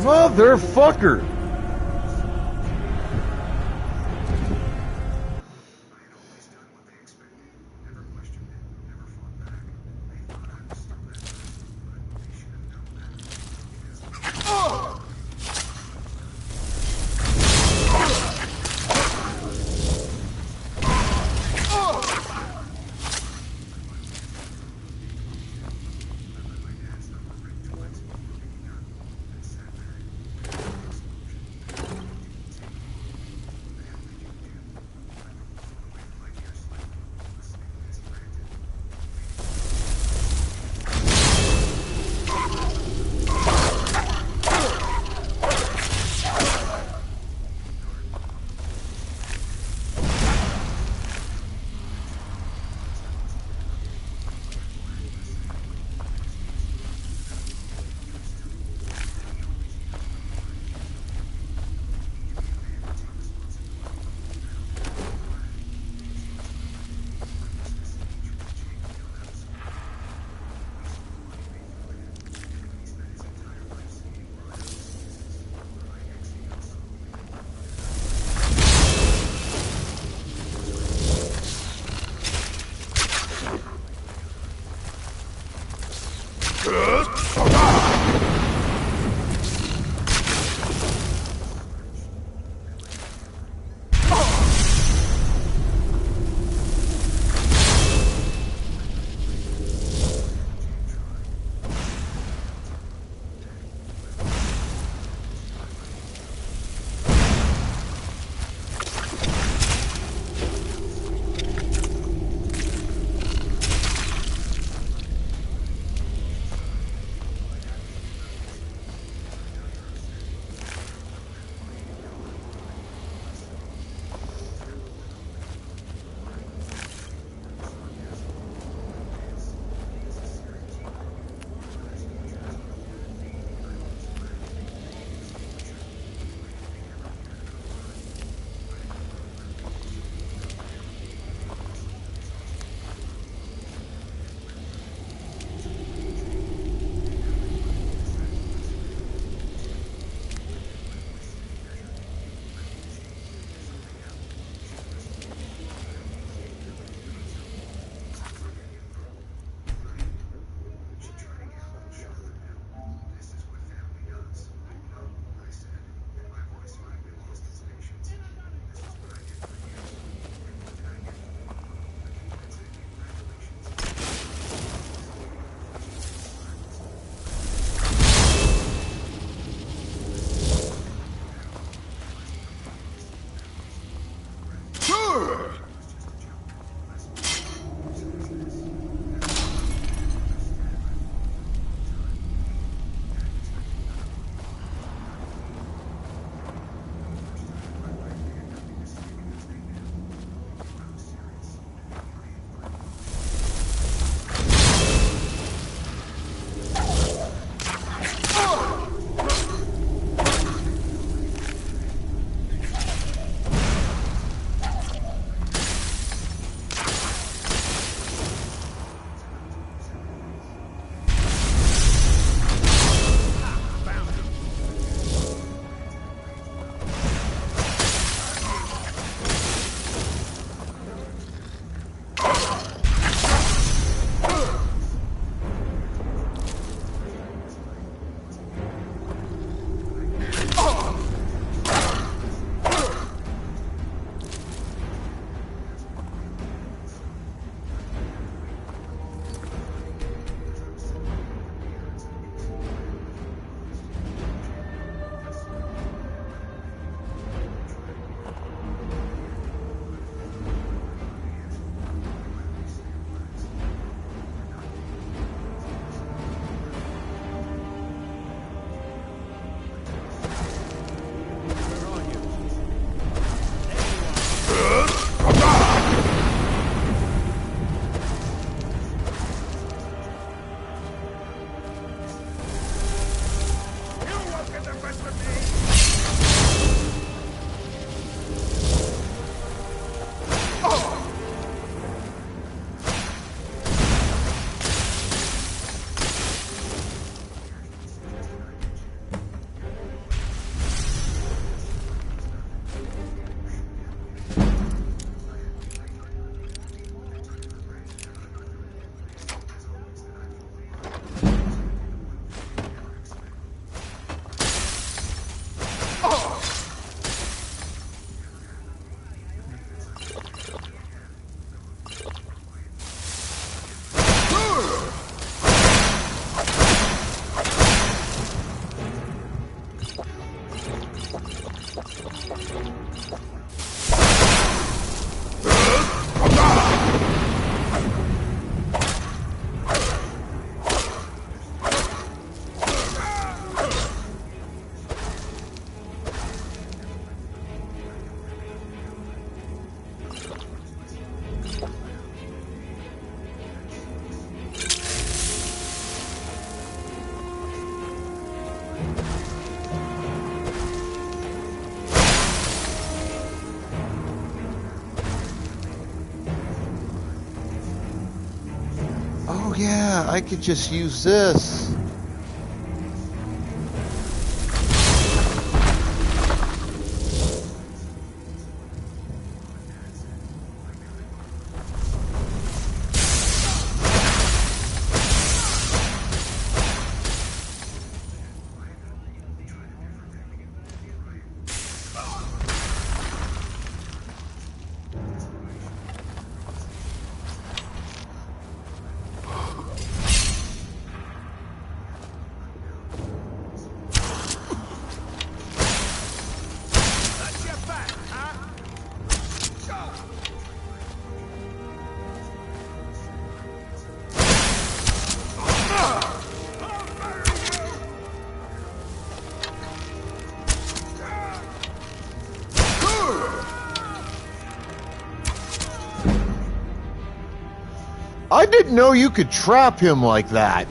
Motherfucker! Oh yeah, I could just use this. I didn't know you could trap him like that.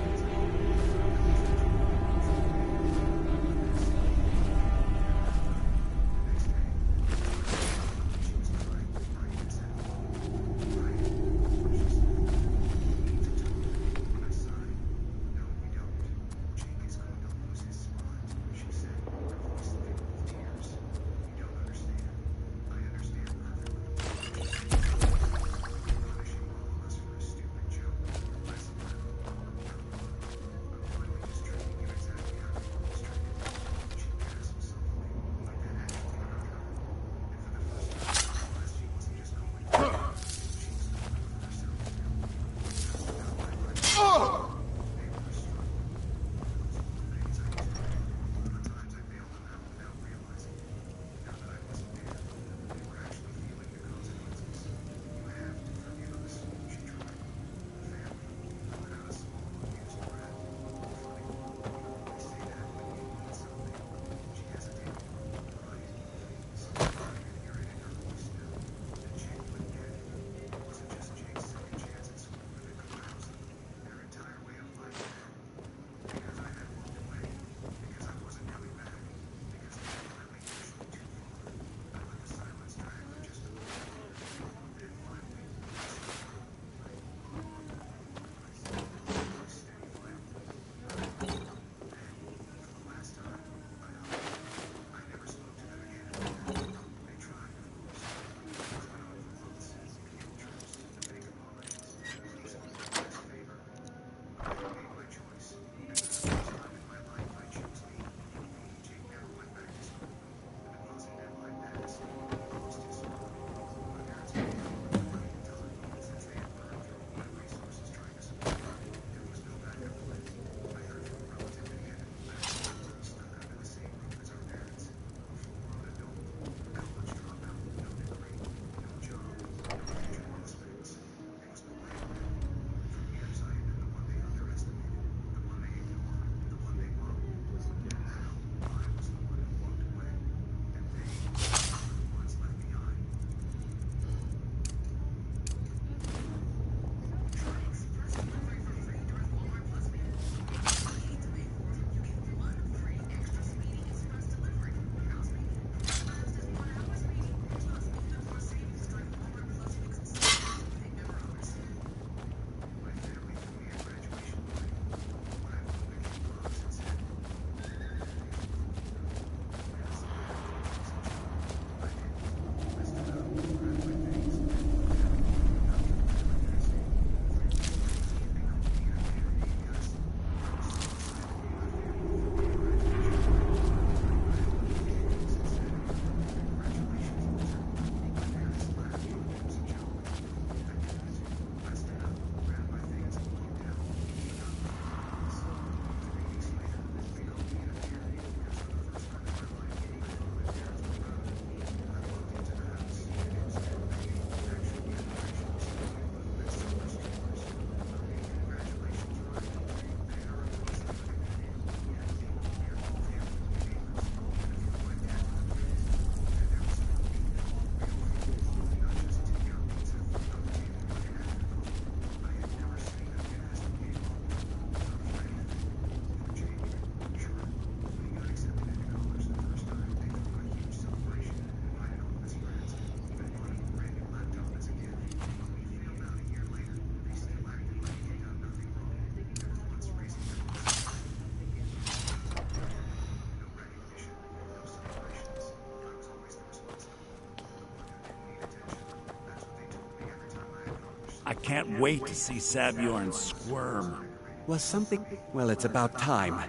can't wait to see Sabjorn squirm. Was something... Well, it's about time.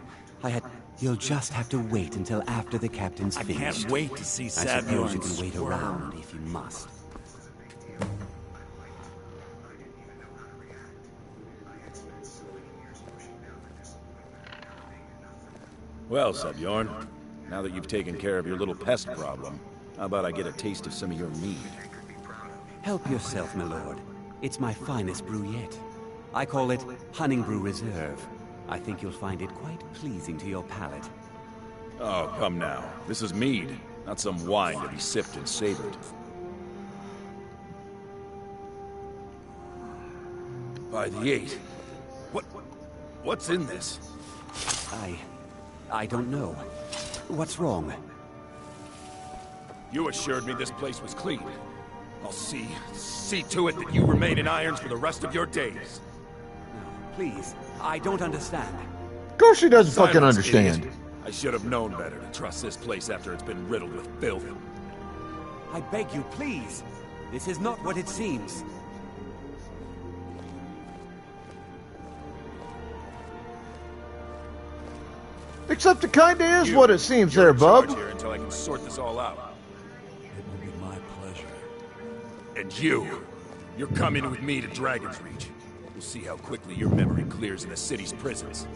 You'll just have to wait until after the captain's finished. I can't wait to see I suppose Sabjorn you can wait squirm. around if you must. Well, Sabjorn, now that you've taken care of your little pest problem, how about I get a taste of some of your mead? Help yourself, my lord. It's my finest brew yet. I call it Honningbrew Reserve. I think you'll find it quite pleasing to your palate. Oh, come now. This is mead, not some wine to be sipped and savored. By the 8. What's in this? I don't know. What's wrong? You assured me this place was clean. I'll see to it that you remain in irons for the rest of your days. Please, I don't understand. Of course she doesn't Silence, fucking understand. idiot. I should have known better to trust this place after it's been riddled with filth. I beg you, please. This is not what it seems. Except it kinda is what it seems there, bub. Here until I can sort this all out. It will be my pleasure. And you're coming with me to Dragon's Reach. We'll see how quickly your memory clears in the city's prisons.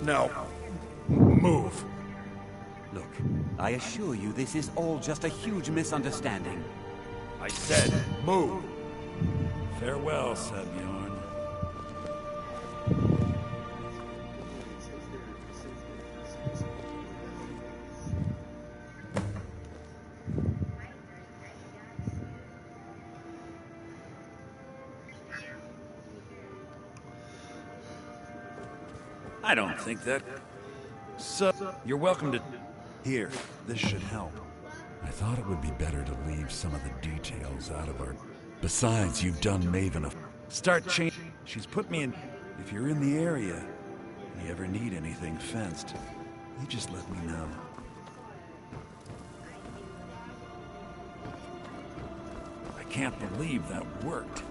Now, move. Look, I assure you this is all just a huge misunderstanding. I said, move. Farewell, Sabjorn. I don't think that... So, you're welcome to... Here, this should help. I thought it would be better to leave some of the details out of our... Besides, you've done Maven a... Start changing. She's put me in... If you're in the area, and you ever need anything fenced, you just let me know. I can't believe that worked.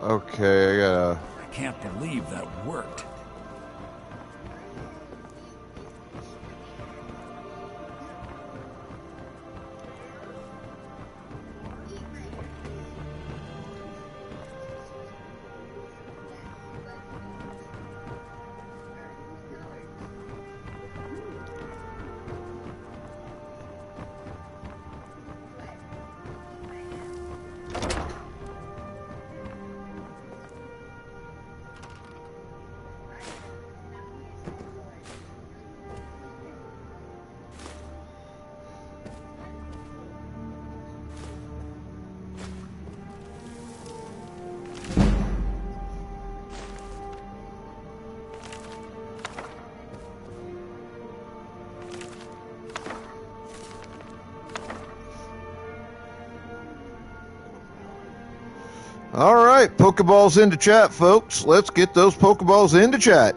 Okay, I gotta... I can't believe that worked. All right, Pokeballs into chat, folks. Let's get those Pokeballs into chat.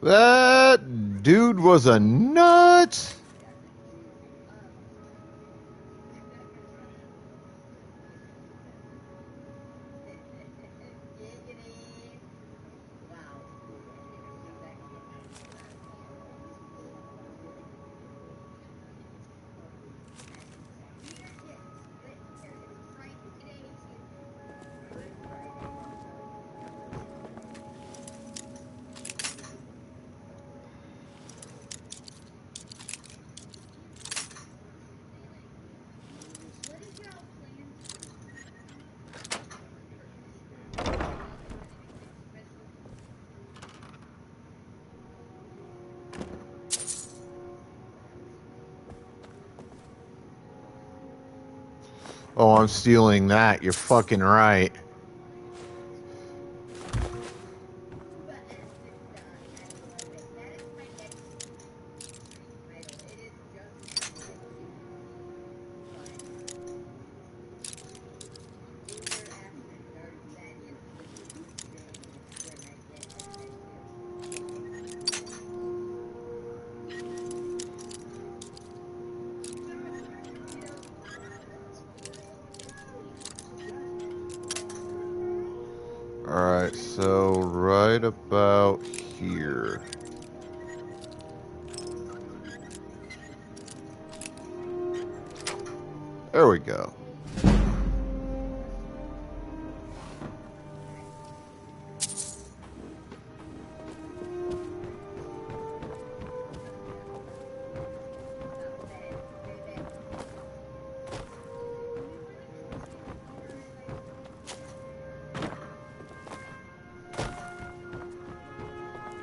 That dude was a nut. Oh, I'm stealing that. You're fucking right. Alright, so right about here. There we go.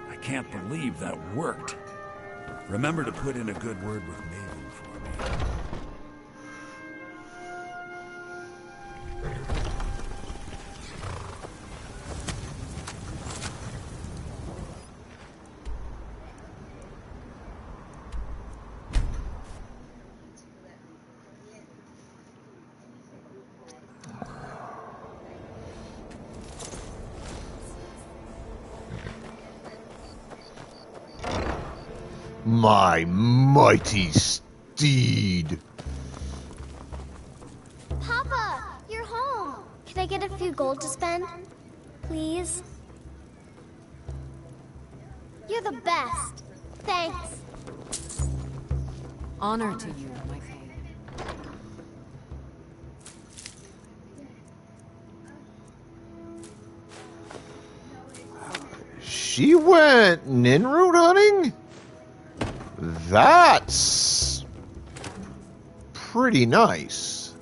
I can't believe that worked. Remember to put in a good word with Maven for me. My mighty steed. Papa, you're home. Can I get a few gold to spend? Please? You're the best. Thanks. Honor to you, my king. She went Ninroot hunting? That's pretty nice.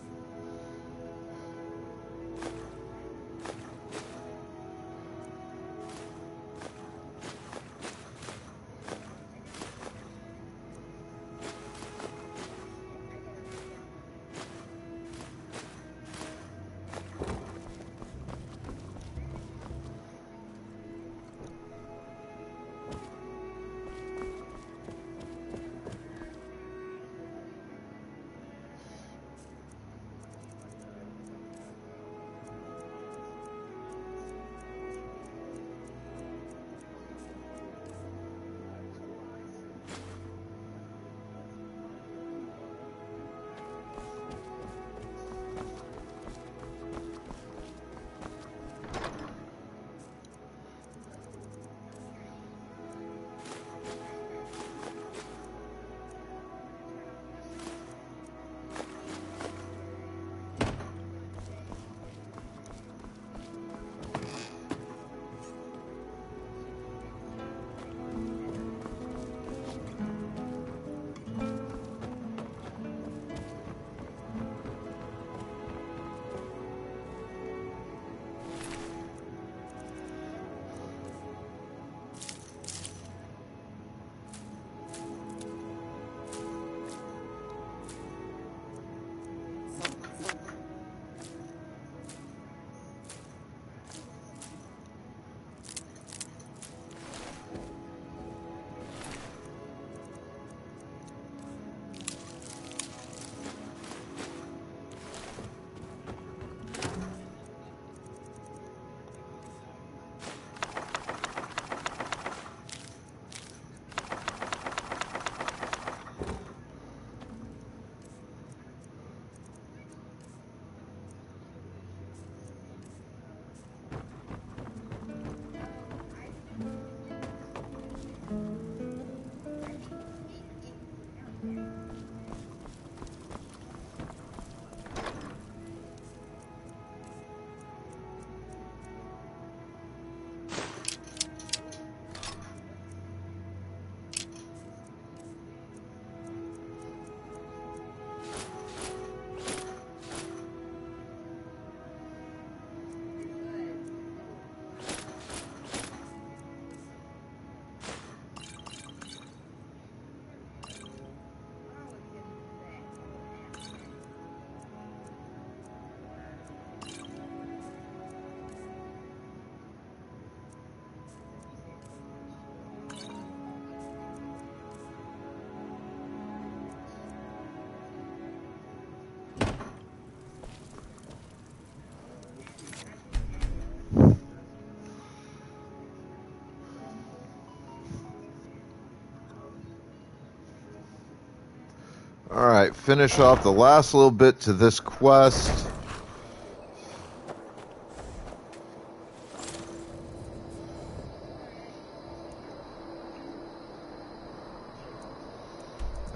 Alright, finish off the last little bit to this quest.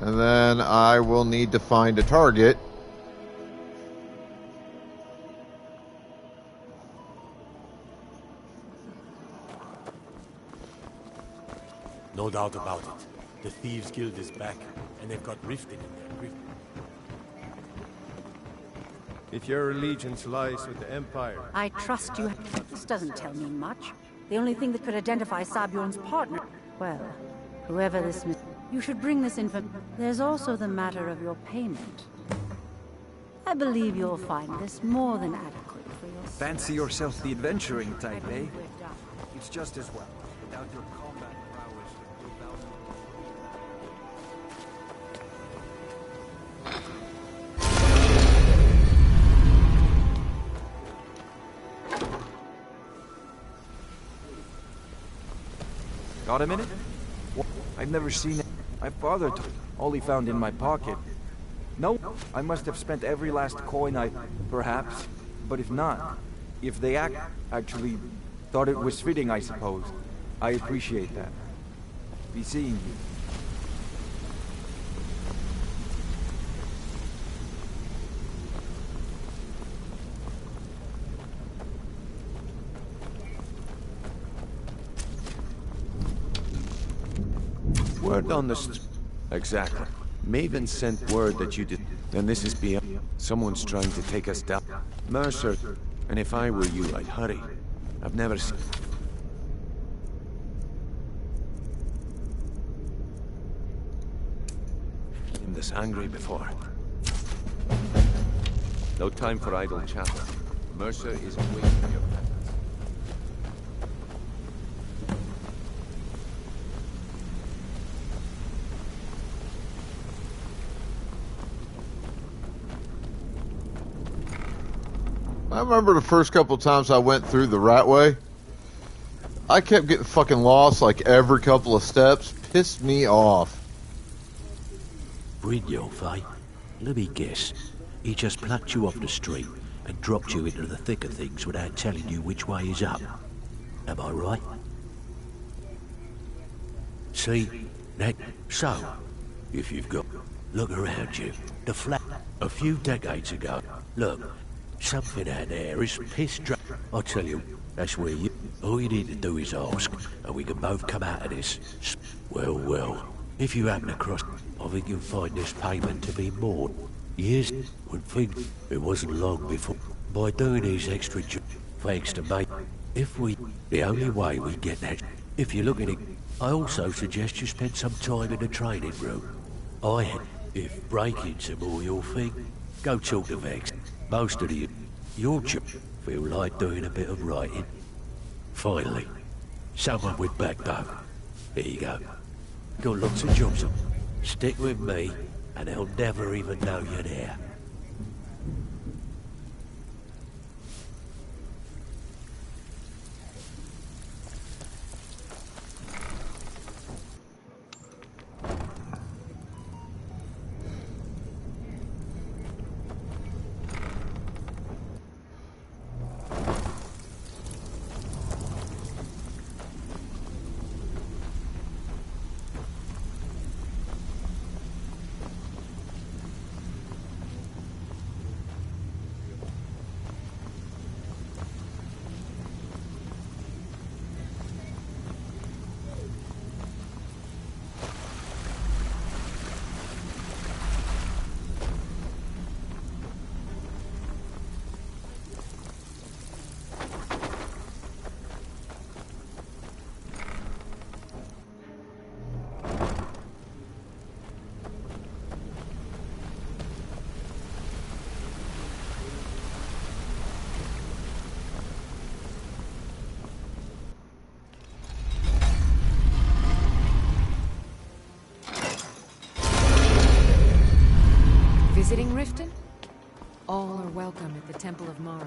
And then I will need to find a target. No doubt about it. The Thieves Guild is back, and they've got Riften in there. If your allegiance lies with the Empire... I trust you. This doesn't tell me much. The only thing that could identify Sabjorn's partner... Well, whoever this... You should bring this info... There's also the matter of your payment. I believe you'll find this more than adequate for your... Fancy yourself the adventuring type, eh? It's just as well. Without your combat prowess... Got a minute? I've never seen it. My father took all he found in my pocket. No, I must have spent every last coin perhaps. But if not, if they actually thought it was fitting, I suppose. I appreciate that. Be seeing you. Word on the exactly. Maven sent word that you did, and this is beyond. Someone's trying to take us down. Mercer, and if I were you, I'd hurry. I've never seen him this angry before. No time for idle chatter. Mercer is awaiting your presence. I remember the first couple times I went through the Ratway, I kept getting fucking lost like every couple of steps. Pissed me off. Brynjolf, eh? Let me guess. He just plucked you off the street and dropped you into the thick of things without telling you which way is up. Am I right? See? That... So, if you've got... Look around you. The flat... A few decades ago. Look. Something out there is piss drunk. I tell you, that's where you... All you need to do is ask, and we can both come out of this. Well, well. If you happen across... I think you'll find this payment to be more. Years would think it wasn't long before. By doing these extra thanks to me. If we... The only way we get that... If you're looking at... I also suggest you spend some time in the training room. If break-ins are more your thing, go talk to Vex. Most of your feel like doing a bit of writing. Finally, someone with backbone. Here you go. Got lots of jobs on. Stick with me, and they'll never even know you're there. Visiting Riften? All are welcome at the Temple of Mara.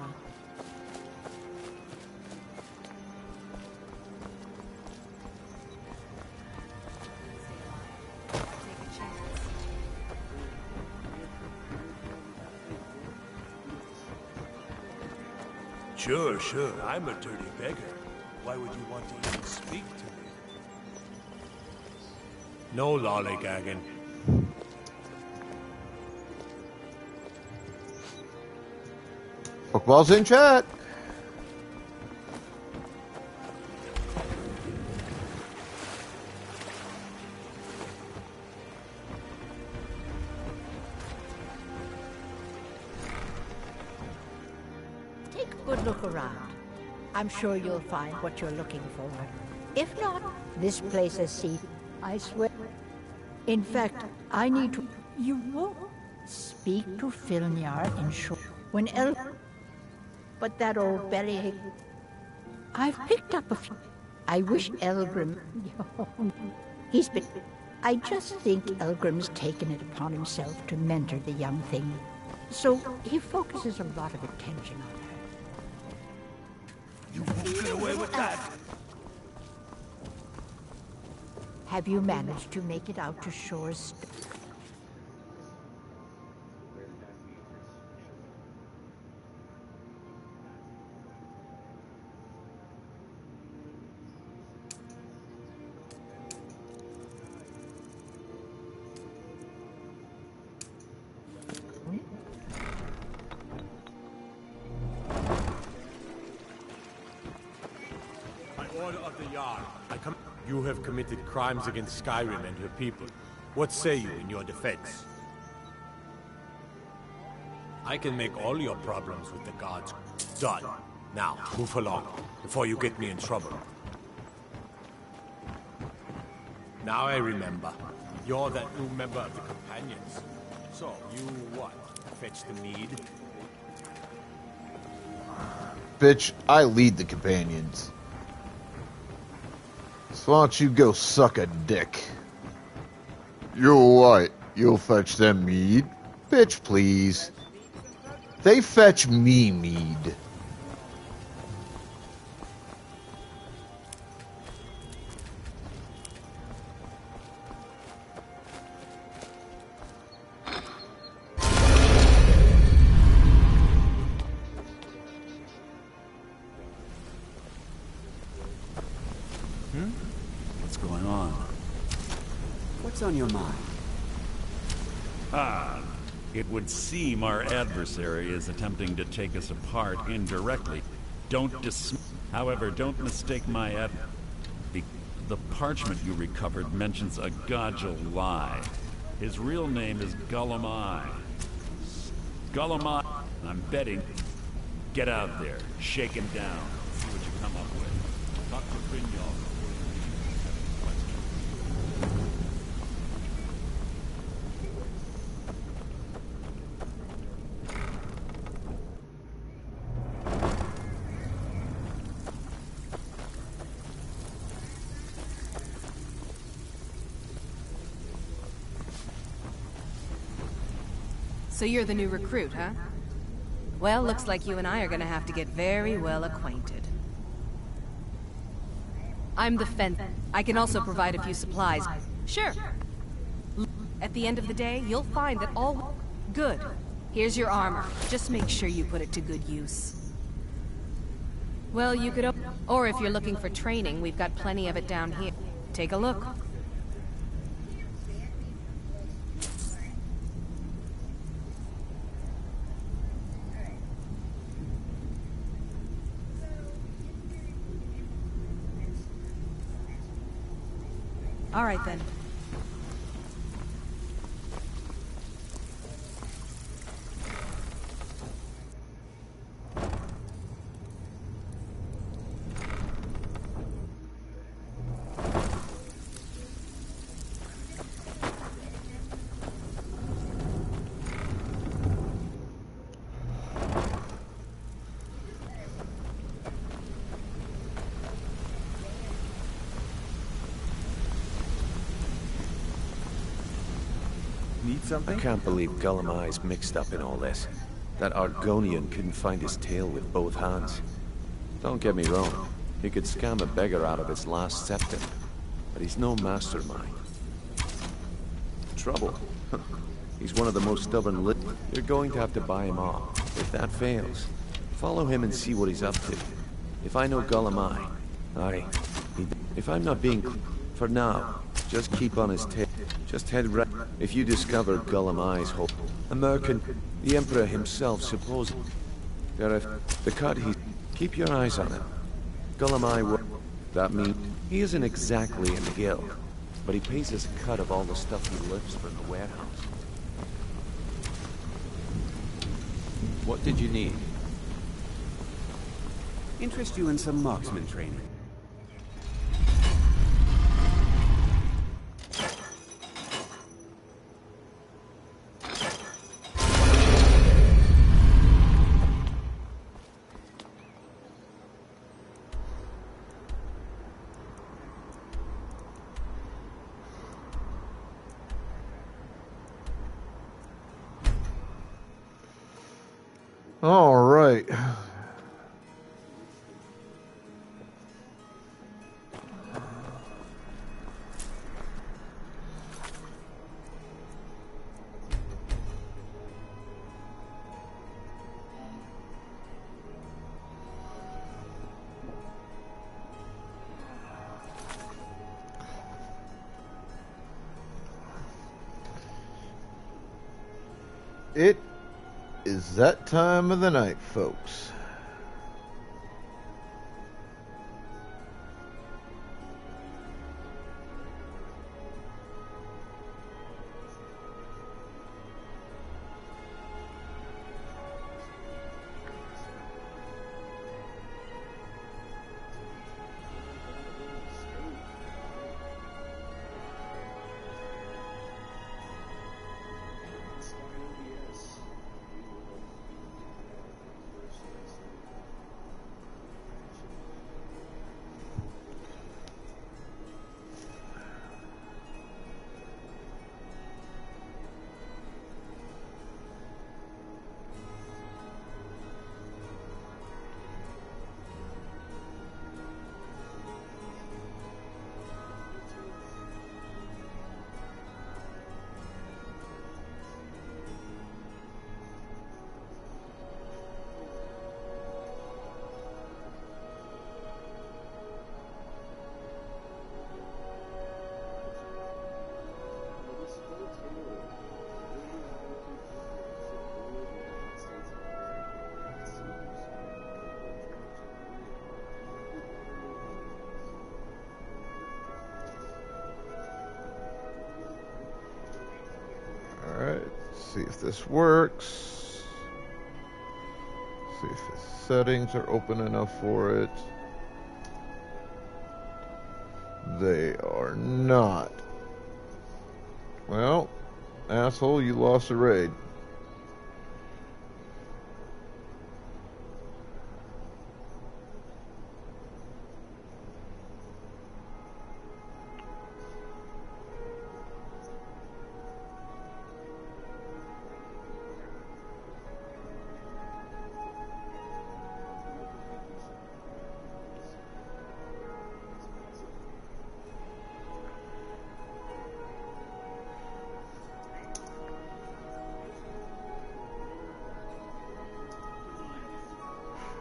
Sure, I'm a dirty beggar. Why would you want to even speak to me? No lollygagging. Football's in chat. Take a good look around. I'm sure you'll find what you're looking for. If not, this place is safe. I swear. In fact, I need to... You won't speak to Filnyar in short. When But that old belly... I've picked up a few... I wish Elgrim... He's been... I just think Elgrim's taken it upon himself to mentor the young thing. So he focuses a lot of attention on her. You won't get away with that. Have you managed to make it out to Shore's... You have committed crimes against Skyrim and her people. What say you in your defense? I can make all your problems with the gods done. Now, move along, before you get me in trouble. Now I remember. You're that new member of the Companions. So, you what? Fetch the mead? Bitch, I lead the Companions. So why don't you go suck a dick? You'll what? You'll fetch them mead? Bitch, please. They fetch me mead. On your mind? It would seem our adversary is attempting to take us apart indirectly. However, don't mistake my the parchment you recovered mentions a Gajal lie. His real name is Gullumai. Gullumai, I'm betting. Get out there, shake him down, see what you come up with. Talk to Brynjolf. So you're the new recruit, huh? Well, looks like you and I are gonna have to get very well acquainted. I'm the Fence. I can also provide a few supplies. Sure. At the end of the day, you'll find that all... Good. Here's your armor. Just make sure you put it to good use. Well, you could... Or if you're looking for training, we've got plenty of it down here. Take a look. All right, then. I can't believe Gullumai's mixed up in all this. That Argonian couldn't find his tail with both hands. Don't get me wrong, he could scam a beggar out of his last septim, but he's no mastermind. Trouble? He's one of the most stubborn You're going to have to buy him off. If that fails, Follow him and see what he's up to. If I know Gulamai, if I'm not being for now, just keep on his tail. Just head right. If you discover Gulamai's whole American, the Emperor himself supposedly. The cut keep your eyes on him. Gulamai, that means he isn't exactly in the guild, but he pays us a cut of all the stuff he lifts from the warehouse. What did you need? Interest you in some marksman training. All right. It is that time of the night, folks. See if this works. See if the settings are open enough for it. They are not. Well, asshole, you lost a raid.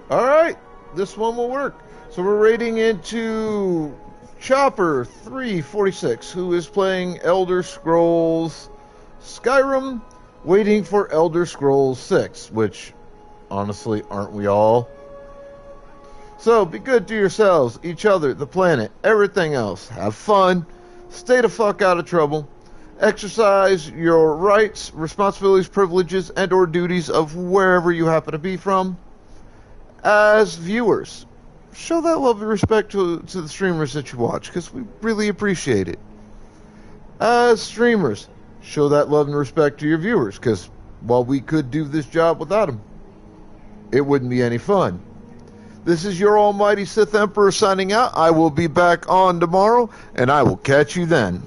Alright, this one will work. So we're raiding into Chopper 346, who is playing Elder Scrolls Skyrim, waiting for Elder Scrolls 6, which, honestly, aren't we all? So, be good to yourselves, each other, the planet, everything else. Have fun, stay the fuck out of trouble, exercise your rights, responsibilities, privileges, and or duties of wherever you happen to be from. As viewers, show that love and respect to the streamers that you watch, because we really appreciate it. As streamers, show that love and respect to your viewers, because while we could do this job without them, it wouldn't be any fun. This is your almighty Sith Emperor signing out. I will be back on tomorrow, and I will catch you then.